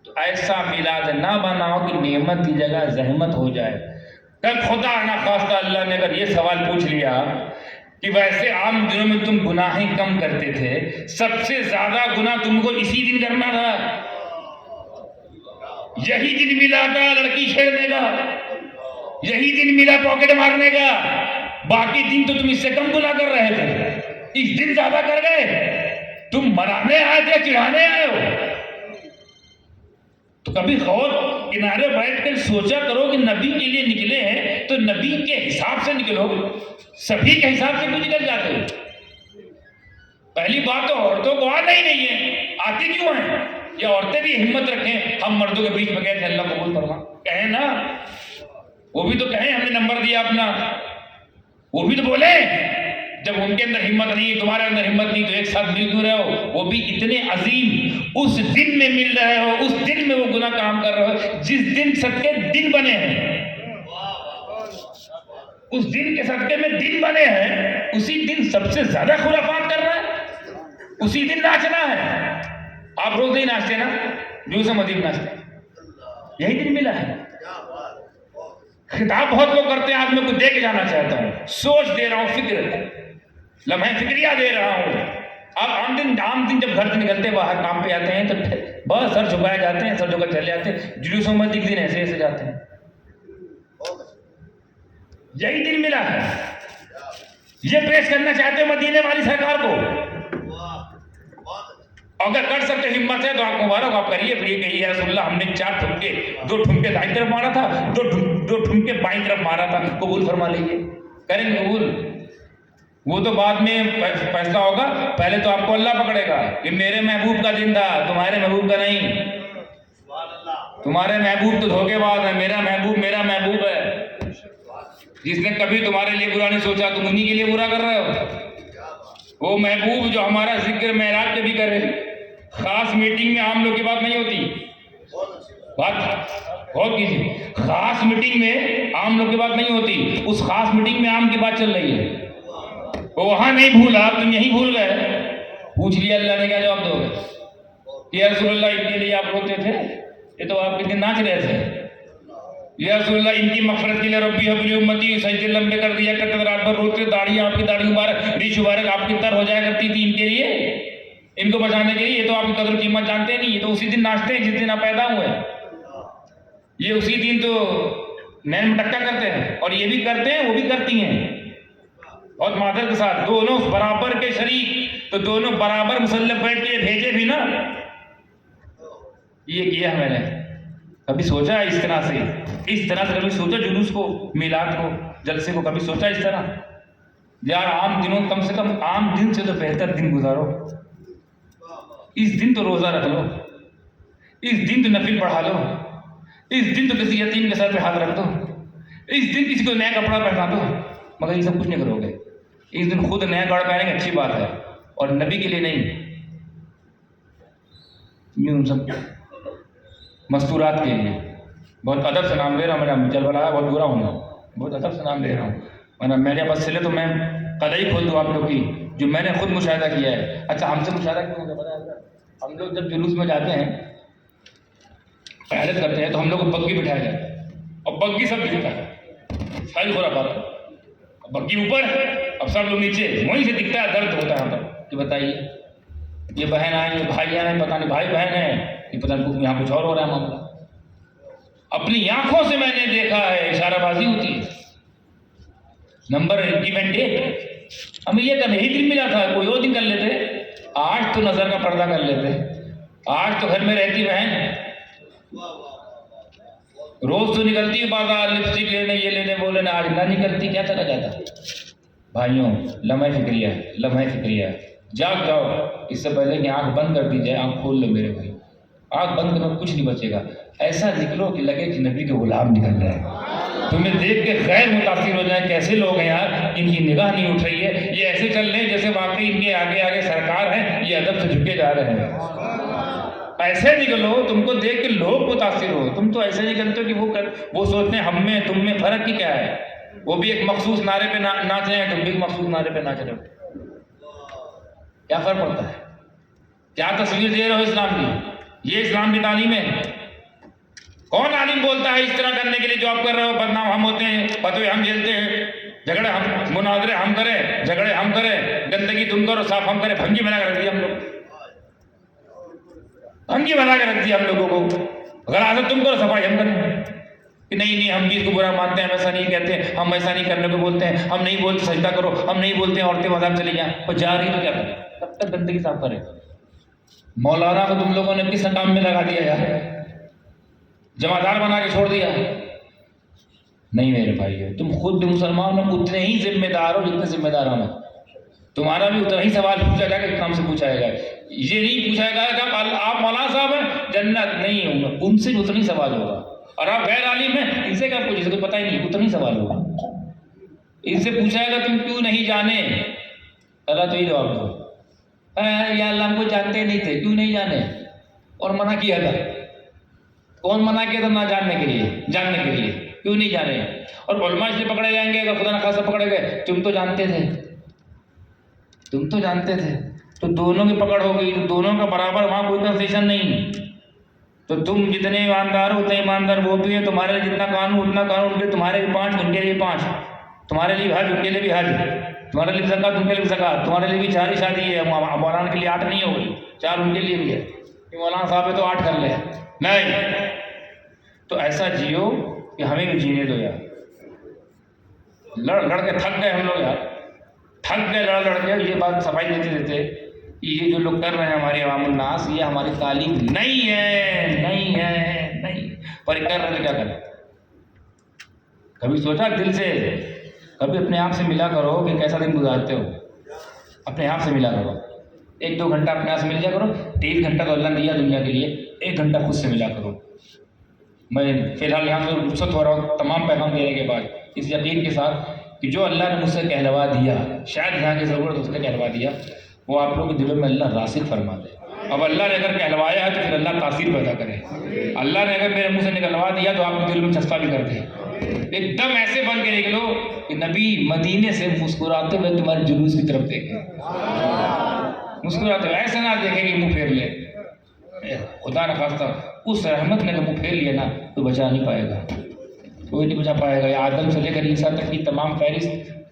تو ایسا میلاد نہ بناؤ کہ نعمت کی جگہ زحمت ہو جائے. کل خدا نہ خواستہ اللہ نے اگر یہ سوال پوچھ لیا کہ ویسے عام دنوں میں تم گناہیں کم کرتے تھے, سب سے زیادہ گناہ تم کو اسی دن کرنا تھا, یہی دن ملا تھا لڑکی چھیڑنے کا, یہی دن ملا پاکٹ مارنے کا, باقی دن تو تم اس سے کم گناہ کر رہے تھے, اس دن زیادہ کر گئے. تم منانے آئے تھے, چڑھانے آئے ہو. تو کبھی غور کنارے بیٹھ کر سوچا کرو کہ نبی کے لیے نکلے ہیں تو نبی کے حساب سے نکلو, سبھی کے حساب سے کیوں نکل جاتے ہو؟ پہلی بات تو عورتوں کو آنا ہی نہیں ہے, آتی کیوں ہیں؟ یا عورتیں بھی ہمت رکھیں, ہم مردوں کے بیچ میں گئے تھے اللہ قبول فرما, کہیں نا, وہ بھی تو کہیں ہم نے نمبر دیا اپنا, وہ بھی تو بولے. جب ان کے اندر ہمت نہیں, تمہارے اندر ہمت نہیں, تو ایک ساتھ مل کیوں رہے ہو؟ وہ بھی اتنے عظیم اس دن میں مل رہے ہو, اس دن میں وہ گناہ کام کر رہے ہو جس دن صدقے دن بنے ہیں, اس دن کے صدقے میں دن بنے ہیں, اسی دن سب سے زیادہ خرافات کر رہا ہے, اسی دن ناچنا ہے. آپ روز نہیں ناچتے نا, جو سے مدیب ناچتے, یہی دن ملا ہے. خطاب بہت لوگ کرتے ہیں، آج میں کچھ دے کے جانا چاہتا ہوں، سوچ دے رہا ہوں، فکر، لمحہ فکریہ دے رہا ہوں. اب عام دن جب گھر سے نکلتے باہر کام پہ آتے ہیں تو بس سر جھکائے جاتے ہیں، سر جھکا چلے جاتے ہیں، جلوسوں میں دن ایسے ایسے جاتے ہیں. یہی دن ملا ہے، یہ پیش کرنا چاہتے ہیں مدینے والی سرکار کو. اگر کر سکتے ہمت ہے تو آپ مبارک، آپ کریے. پھر یہ کہیے رسول اللہ ہم نے 4 ٹھمکے، 2 ٹھمکے دائیں طرف مارا تھا، 2 ٹھمکے بائیں طرف مارا تھا، قبول فرما لیجیے. کریں گے قبول؟ وہ تو بعد میں فیصلہ ہوگا، پہلے تو آپ کو اللہ پکڑے گا کہ میرے محبوب کا دن تھا، تمہارے محبوب کا نہیں. تمہارے محبوب تو دھوکے باز ہے، میرا محبوب ہے جس نے کبھی تمہارے لیے برا نہیں سوچا، تم انہی کے لیے برا کر رہے ہو. وہ محبوب جو ہمارا ذکر معراج پہ بھی کرے. خاص میٹنگ میں عام لوگ کی بات نہیں ہوتی، بات غور کیجیے. خاص میٹنگ میں عام لوگ کی بات نہیں ہوتی، اس خاص میٹنگ میں عام کی بات چل رہی ہے. وہ وہاں نہیں بھولا، تم یہیں بھول گئے. پوچھ لیا اللہ نے کیا جواب دو گے کہ یا رسول اللہ ان کے لیے آپ روتے تھے، یہ تو آپ کے دن ناچ رہے تھے. یا رسول اللہ ان کی مغفرت کے لیے ربی حبلی امتی سجدے لمبے کر دیا کرتے، رات بھر روتے، داڑھی آپ کی داڑھی مبارک، ریش مبارک آپ کی تر ہو جایا کرتی تھی ان کے لیے، ان کو بچانے کے لیے. یہ تو آپ کی قدر و قیمت جانتے نہیں، یہ تو اسی دن ناچتے ہیں جس دن آپ پیدا ہوئے. یہ اسی دن تو نین مٹکا کرتے ہیں، اور یہ بھی کرتے ہیں وہ بھی کرتی ہیں. اور معذرت کے ساتھ دونوں برابر کے شریک، تو دونوں برابر مسلح بیٹھ کے بھیجے بھی نا. یہ کیا میں نے کبھی سوچا اس طرح سے کبھی سوچا جلوس کو، میلاد کو، جلسے کو کبھی سوچا اس طرح؟ یار عام دنوں کم سے کم عام دن سے تو بہتر دن گزارو. اس دن تو روزہ رکھ لو، اس دن تو نفل پڑھا لو، اس دن تو کسی یتیم کے سر پہ ہاتھ رکھ دو، اس دن کسی کو نیا کپڑا پہنا دو. مگر یہ سب کچھ نہیں کرو گے. اس دن خود نیا کپڑا پہنیں گے اچھی بات ہے، اور نبی کے لیے نہیں، یوں سب مستورات کے لیے. بہت ادب سے نام لے رہا ہوں، میرا چل رہا ہے، بہت برا ہوں، بہت ادب سے نام لے رہا ہوں. ورنہ میرے پاس چلے تو میں قدئی کھول دوں آپ لوگ کی، جو میں نے خود مشاہدہ کیا ہے. اچھا ہم سے مشاہدہ کیوں ہوگا پتہ ہے؟ ہم لوگ جب جلوس میں جاتے ہیں، قیادت کرتے ہیں، تو ہم لوگ کو بگی بٹھایا جاتا ہے، اور بگی سب دکھتا ہے. ساری خرافات ہے. بگی اوپر، اب سب لوگ نیچے، وہیں سے دکھتا ہے، درد ہوتا ہے یہاں پر کہ بتائیے یہ بہن آئیں، یہ بھائی آئیں، پتہ نہیں بھائی بہن ہیں، یہ پتہ نہیں یہاں کچھ اور ہو رہا ہے معاملہ. اپنی آنکھوں سے میں نے دیکھا ہے، اشارہ بازی ہوتی ہے. نمبر ایونٹ ڈیٹ ہمیں یہ کرنے ہی دن ملا تھا، کوئی اور دن کر لیتے. آج تو نظر کا پردہ کر لیتے، آج تو گھر میں رہتی بہن، روز تو نکلتی ہے بازار لپسٹک لینے، یہ لینے وہ لینے، آج نہ نکلتی، کیا چلا جاتا. بھائیوں لمحہ فکریہ، جاگ جاؤ. اس سے پہلے کہ آنکھ بند کر دی جائے، آنکھ کھول لو میرے بھائی. آنکھ بند کرنا کچھ نہیں بچے گا. ایسا نکلو کہ لگے کہ نبی کے غلام نکل رہے ہیں. تمہیں دیکھ کے غیر متاثر ہو جائیں، کیسے لوگ ہیں یار، ان کی نگاہ نہیں اٹھ رہی ہے، یہ ایسے چل رہے ہیں جیسے واقعی ان کے آگے سرکار ہے، یہ ادب سے جھکے جا رہے ہیں. ایسے نکلو تم کو دیکھ کے لوگ متاثر ہو. تم تو ایسے نکلتے ہو کہ وہ سوچتے ہیں ہم میں تم میں فرق ہی کیا ہے. وہ بھی ایک مخصوص نعرے پہ ناچ رہے ہیں، تم بھی ایک مخصوص نعرے پہ ناچ رہے ہو. کیا فرق پڑتا ہے؟ کیا تصویر دے رہے ہو اسلام کی؟ یہ اسلام کی تعلیم ہے. کون عالم بولتا ہے اس طرح کرنے کے لیے جو آپ کر رہے ہو؟ بدنام ہم ہوتے ہیں، فتوے ہم جھیلتے ہیں، جھگڑے ہم، مناظرے ہم کریں، جھگڑے ہم کریں، گندگی تم کرو، صاف ہم کریں. بھنگی بنا کے رکھ دیا ہم لوگ، بھنگی بنا کے رکھ دیا ہم لوگوں کو. غلاظت تم کرو، صفائی ہم کریں. کہ نہیں ہم بھی اس کو برا مانتے ہیں، ہم ایسا نہیں کہتے، ہم ایسا نہیں کرنے کو بولتے ہیں، ہم نہیں بولتے سجدہ کرو، ہم نہیں بولتے عورتیں مذہب چلی جائیں. اور جا رہی تو کیا کریں؟ کب تک گندگی صاف کرے؟ مولانا کو تم لوگوں نے کس کام میں لگا دیا یار؟ جمعدار بنا کے چھوڑ دیا. نہیں میرے بھائی، تم خود بھی مسلمان ہو، اتنے ہی ذمہ دار ہو جتنے ذمہ دار ہوں. تمہارا بھی اتنا ہی سوال پوچھا جائے گا، کام سے پوچھا جائے گا. یہ نہیں پوچھا جائے گا کہ آپ مولانا صاحب ہیں جنت نہیں ہوں گا، ان سے بھی اتنا ہی سوال ہوگا. اور آپ غیر عالم ہیں، ان سے کیا پوچھے، جسے تو پتہ ہی نہیں، اتنا ہی سوال ہوگا. ان سے پوچھا جائے گا تم کیوں نہیں جانے، اللہ تو ہی جواب دو، یا اللہ ہم کو جانتے نہیں تھے. کیوں نہیں جانے؟ اور منع کیا تھا. کون منع کیا تھا نہ جاننے کے لیے؟ جاننے کے لیے. کیوں نہیں جانے؟ اور علماء اس لیے پکڑے جائیں گے اگر خدا نہ خاصا پکڑے گئے، تم تو جانتے تھے، تم تو جانتے تھے. تو دونوں کی پکڑ ہو گئی، تو دونوں کا برابر وہاں کوئی کنسیشن نہیں. تو تم جتنے ایماندار ہو اتنے ایماندار وہ بھی ہیں، تمہارے لیے جتنا قانون اتنا قانون، ان کے تمہارے لیے 5 ان کے لیے 5، تمہارے لیے حج ان کے لیے بھی حج، تمہارے لیے زکات ان کے لیے بھی زکات، تمہارے لیے بھی 4 ہی شادی ہے، مولانا کے لیے 8 نہیں ہوگی، 4 ان کے لیے بھی ہے، کہ مولانا صاحب ہے تو 8 کر لے، نہیں تو ایسا جیو کہ ہمیں بھی جینے دو یار، لڑ کے تھک گئے ہم لوگ یار، تھک گئے لڑ کے، یہ بات صفائی دیتے یہ جو لوگ کر رہے ہیں ہمارے عوام الناس، یہ ہماری تعلیم نہیں ہے، پر کر رہے تو کیا کریں؟ کبھی سوچا دل سے، کبھی اپنے آپ سے ملا کرو کہ کیسا دن گزارتے ہو، اپنے آپ سے ملا کرو، 1-2 گھنٹہ اپنے آپ سے مل جا کرو، 23 گھنٹہ تو اللہ نے دیا دنیا کے لیے، 1 گھنٹہ خود سے ملا کرو۔ میں فی الحال یہاں سے رخصت ہو رہا ہوں تمام پیغام دینے کے بعد، اس یقین کے ساتھ کہ جو اللہ نے مجھ سے کہلوا دیا، شاید یہاں کی ضرورت اس نے کہلوا دیا، وہ آپ لوگوں کے دلوں میں اللہ راسخ فرما دے۔ اب اللہ نے اگر کہلوایا ہے تو پھر اللہ تاثیر پیدا کرے، اللہ نے اگر میرے منہ سے نکلوا دیا تو آپ کے دل میں چسپا بھی کر دے، ایک دم ایسے بن کے نکلو کہ نبی مدینے سے مسکراتے ہوئے تمہارے جلوس کی طرف دیکھیں، مسکراتے ہوئے، ایسے نہ دیکھیں کہ منہ پھیر لے، خدا نخواستہ اس رحمت نے منہ پھیر لیا نا تو بچا نہیں پائے گا، کوئی نہیں بچا پائے گا، یا آدم سے لے کر عیسیٰ تک کی تمام فہرست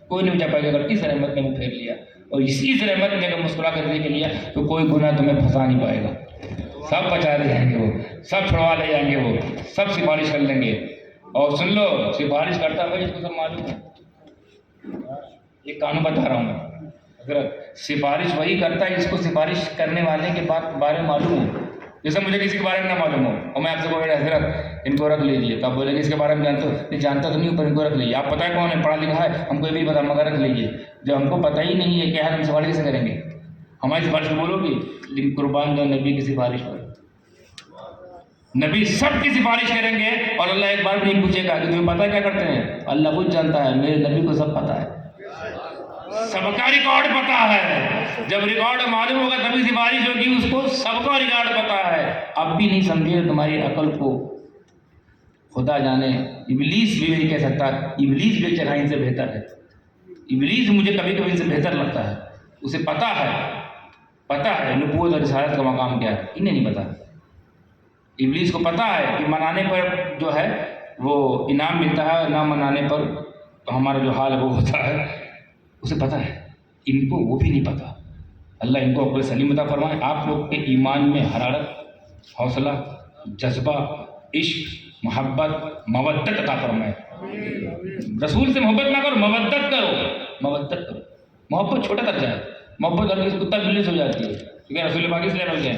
کوئی نہیں بچا پائے گا، اگر اس رحمت نے منہ پھیر لیا اور اسی رحمت نے اگر مسکرا کر دے کے لیا تو کوئی گناہ تمہیں پھنسا نہیں پائے گا، سب بچا لے جائیں گے، وہ سب چھڑوا لے جائیں گے، وہ سب سفارش کر لیں گے۔ اور سن لو، سفارش کرتا ہے اس کو سب معلوم ہے، یہ قانون بتا رہا ہوں میں، حضرت سفارش وہی کرتا ہے جس کو سفارش کرنے والے کے بارے میں معلوم ہو، جیسے مجھے کسی کے بارے میں نہ معلوم ہو اور میں آپ سے بول رہا حضرت ان کو رکھ لیجیے، تو آپ بولیں گے اس کے بارے میں جانتے ہو؟ نہیں جانتا تو نہیں ہوں پر ان کو رکھ لیجیے، آپ پتہ ہے کون ہے، پڑھا لکھا ہے، ہم کو یہ بھی پتا، مگر رکھ لیجیے، جب ہم کو پتہ ہی نہیں ہے کیا ہے، ہم سفارش کیسے کریں گے؟ ہماری سفارش کو بولو گی، لیکن قربان جو نبی کی سفارش پر، نبی سب کی سفارش کریں گے اور اللہ ایک بار بھی نہیں پوچھے گا کہ تمہیں پتہ کیا کرتے ہیں، اللہ کچھ جانتا ہے، میرے نبی کو سب پتہ ہے، سب کا ریکارڈ پتا ہے، جب ریکارڈ معلوم ہوگا تبھی سفارش ہوگی، اس کو سب کا ریکارڈ پتا ہے، اب بھی نہیں سمجھے تمہاری عقل کو، خدا جانے، ابلیس بھی نہیں کہہ سکتا، ابلیس بھی چرائن سے بہتر ہے، ابلیس مجھے کبھی کبھی سے بہتر لگتا ہے، اسے پتا ہے نبوت اور رسالت کا مقام کیا ہے، انہیں نہیں پتا، ابلیس کو پتا ہے کہ منانے پر جو ہے وہ انعام ملتا ہے، نہ منانے پر تو ہمارا جو حال ہے وہ ہوتا ہے، اسے پتہ ہے، ان کو وہ بھی نہیں پتہ، اللہ ان کو عقل سلیم عطا فرمائے، آپ لوگ کے ایمان میں حرارت، حوصلہ، جذبہ، عشق، محبت، مودت عطا فرمائے، رسول سے محبت نہ کرو، مودت کرو، محبت چھوٹا درجہ ہے، محبت اور کسی کتا بلی سے ہو جاتی ہے، کیونکہ رسول پاک اس لیے بول گئے،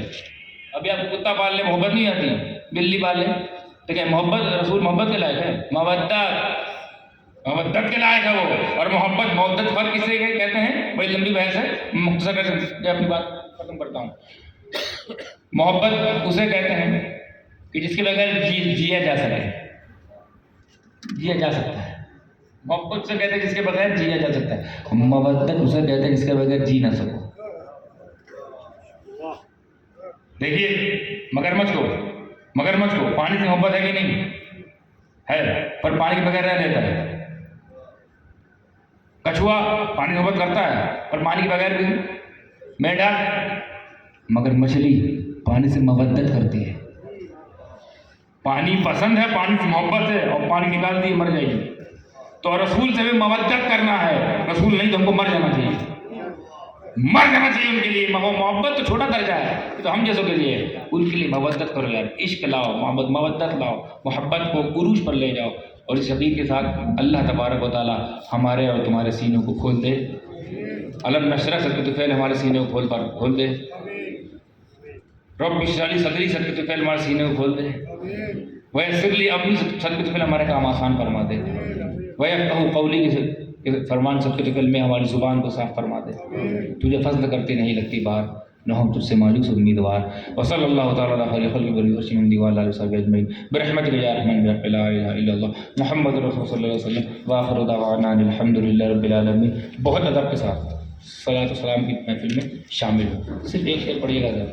ابھی آپ کو کتا پال لیں محبت نہیں آتی، بلی پال لیں تو کیا محبت، رسول محبت کے لائق ہے، مودت کے لائق ہے وہ، اور محبت مودت فرق کسے کہتے ہیں، بڑی لمبی بحث ہے، مختصر کر اپنی بات ختم کرتا ہوں، محبت اسے کہتے ہیں کہ جس کے بغیر جیا جا سکتا ہے، محبت سے کہتے ہیں جس کے بغیر جیا جا سکتا ہے، مودت اسے کہتے ہیں جس کے بغیر جی نہ سکو۔ دیکھیے مگرمچھ کو پانی سے محبت ہے کہ نہیں ہے، پر پانی کے بغیر رہ لیتا ہے، کچھوا پانی سے محبت کرتا ہے پر پانی کے بغیر بھی، میڈک، مگر مچھلی پانی سے مودت کرتی ہے، پانی پسند ہے، پانی سے محبت ہے، اور پانی نکال دی مر جائے گی، تو رسول سے بھی مودت کرنا ہے، رسول نہیں تو ہم کو مر جانا چاہیے ان کے لیے، محبت تو چھوٹا درجہ ہے، تو ہم جیسوں کے لیے ان کے لیے مودت کرو یار، عشق لاؤ، مودت لاؤ، محبت کو عروج پر لے جاؤ، اور اس یقین کے ساتھ اللہ تبارک و تعالی ہمارے اور تمہارے سینوں کو کھول دے، علم نشرح صدقۃ الفعل ہمارے سینے کو کھول دے، رب اشرح لی صدری صدقۃ الفعل ہمارے سینے کو کھول دے، ویسر لی امری صدقۃ الفعل ہمارے کام آسان فرما دے، ویفقہوا قولی کے فرمان صدقۃ الفعل میں ہماری زبان کو صاف فرما دے، تجھے فضل کرتے نہیں لگتی بار، نہ ہم تجھ سے مایوس امیدوار، وصلی اللہ تعالیٰ علی خیر خلق بری محمد وعلی آلہ وصحبہ اجمعین برحمتک یا ارحم الراحمین، لا الہ الا اللہ محمد رسول صلی اللہ علیہ وسلم، وآخر دعوانا الحمد للہ رب العالمین۔ بہت ادب کے ساتھ صلاۃ و سلام کی محفل میں شامل ہو، صرف ایک شعر پڑھیے گا ذرا۔